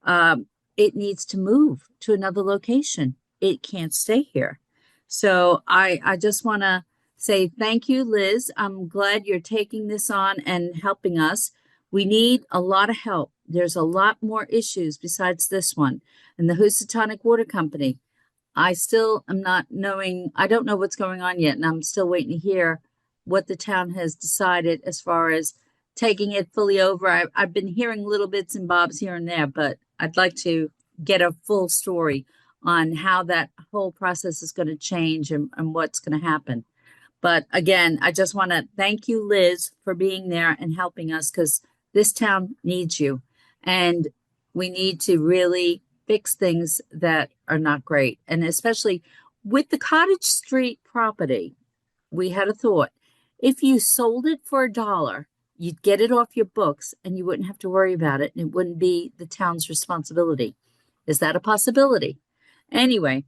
it needs to move to another location. It can't stay here. So I just want to say thank you, Liz. I'm glad you're taking this on and helping us. We need a lot of help. There's a lot more issues besides this one. And the Housatonic Water Company, I still am not knowing, I don't know what's going on yet, and I'm still waiting to hear what the town has decided as far as taking it fully over. I've been hearing little bits and bobs here and there, but I'd like to get a full story on how that whole process is going to change and what's going to happen. But again, I just want to thank you, Liz, for being there and helping us, because this town needs you. And we need to really fix things that are not great. And especially with the Cottage Street property, we had a thought. If you sold it for $1, you'd get it off your books and you wouldn't have to worry about it, and it wouldn't be the town's responsibility. Is that a possibility? Anyway,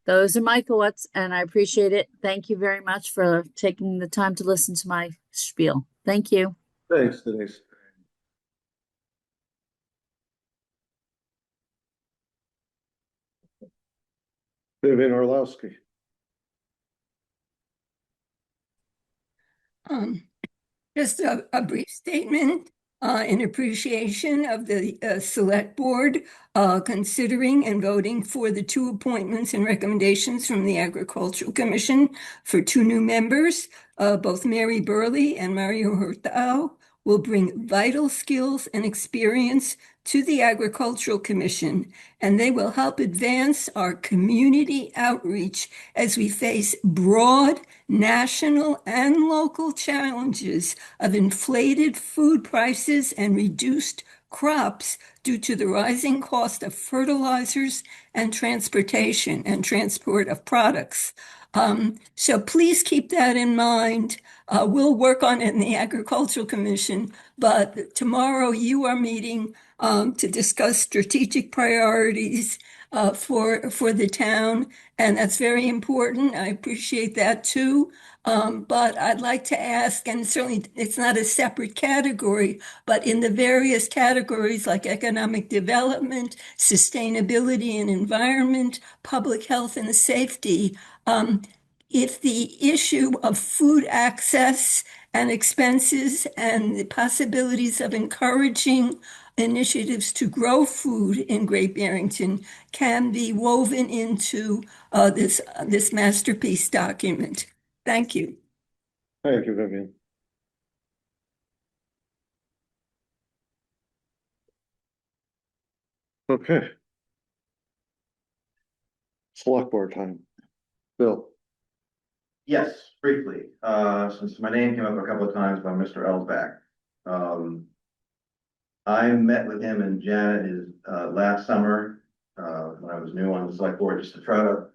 those are my thoughts, and I appreciate it. Thank you very much for taking the time to listen to my spiel. Thank you. Thanks, Denise. Vivian Orlowski. Just a brief statement in appreciation of the Select Board considering and voting for the 2 appointments and recommendations from the Agricultural Commission for 2 new members. Both Mary Burley and Mario Hurtado will bring vital skills and experience to the Agricultural Commission, and they will help advance our community outreach as we face broad national and local challenges of inflated food prices and reduced crops due to the rising cost of fertilizers and transportation and transport of products. So please keep that in mind. We'll work on it in the Agricultural Commission, but tomorrow you are meeting to discuss strategic priorities for the town, and that's very important. I appreciate that too. But I'd like to ask, and certainly it's not a separate category, but in the various categories like economic development, sustainability and environment, public health and safety, if the issue of food access and expenses and the possibilities of encouraging initiatives to grow food in Great Barrington can be woven into this masterpiece document. Thank you. Thank you, Vivian. Okay. Select Board time. Bill. Yes, briefly, since my name came up a couple of times by Mr. Elsbach. I met with him and Janet last summer, when I was new on the select board, just to try to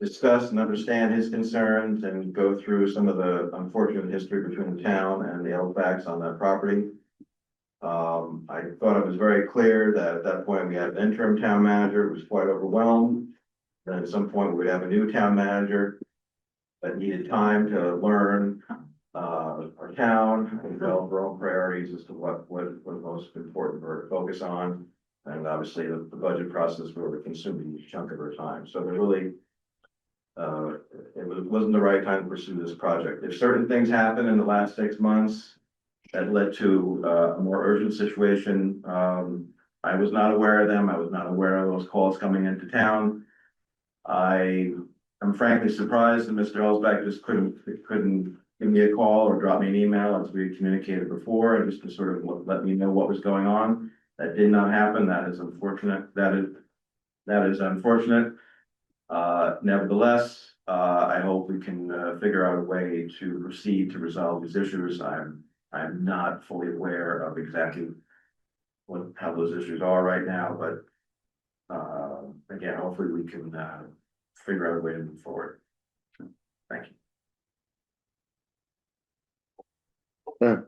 discuss and understand his concerns and go through some of the unfortunate history between the town and the Elsbachs on that property. I thought it was very clear that at that point we had an interim town manager who was quite overwhelmed. Then at some point we'd have a new town manager that needed time to learn our town and develop our own priorities as to what was most important for her to focus on. And obviously the budget process where we're consuming each chunk of our time. So there really, it wasn't the right time to pursue this project. If certain things happened in the last 6 months that led to a more urgent situation, I was not aware of them. I was not aware of those calls coming into town. I'm frankly surprised that Mr. Elsbach just couldn't give me a call or drop me an email as we communicated before, and just to sort of let me know what was going on. That did not happen. That is unfortunate. That is unfortunate. Nevertheless, I hope we can figure out a way to proceed to resolve these issues. I'm not fully aware of exactly how those issues are right now, but again, hopefully we can figure out a way to move forward. Thank you.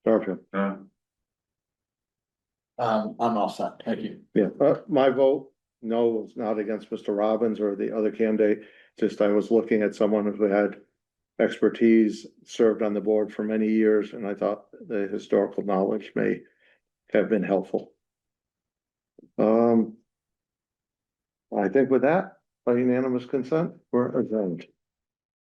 Garfield. I'm all set, thank you. Yeah, my vote, no, was not against Mr. Robbins or the other candidate. Just I was looking at someone who had expertise, served on the board for many years, and I thought the historical knowledge may have been helpful. I think with that, by unanimous consent, we're adjourned.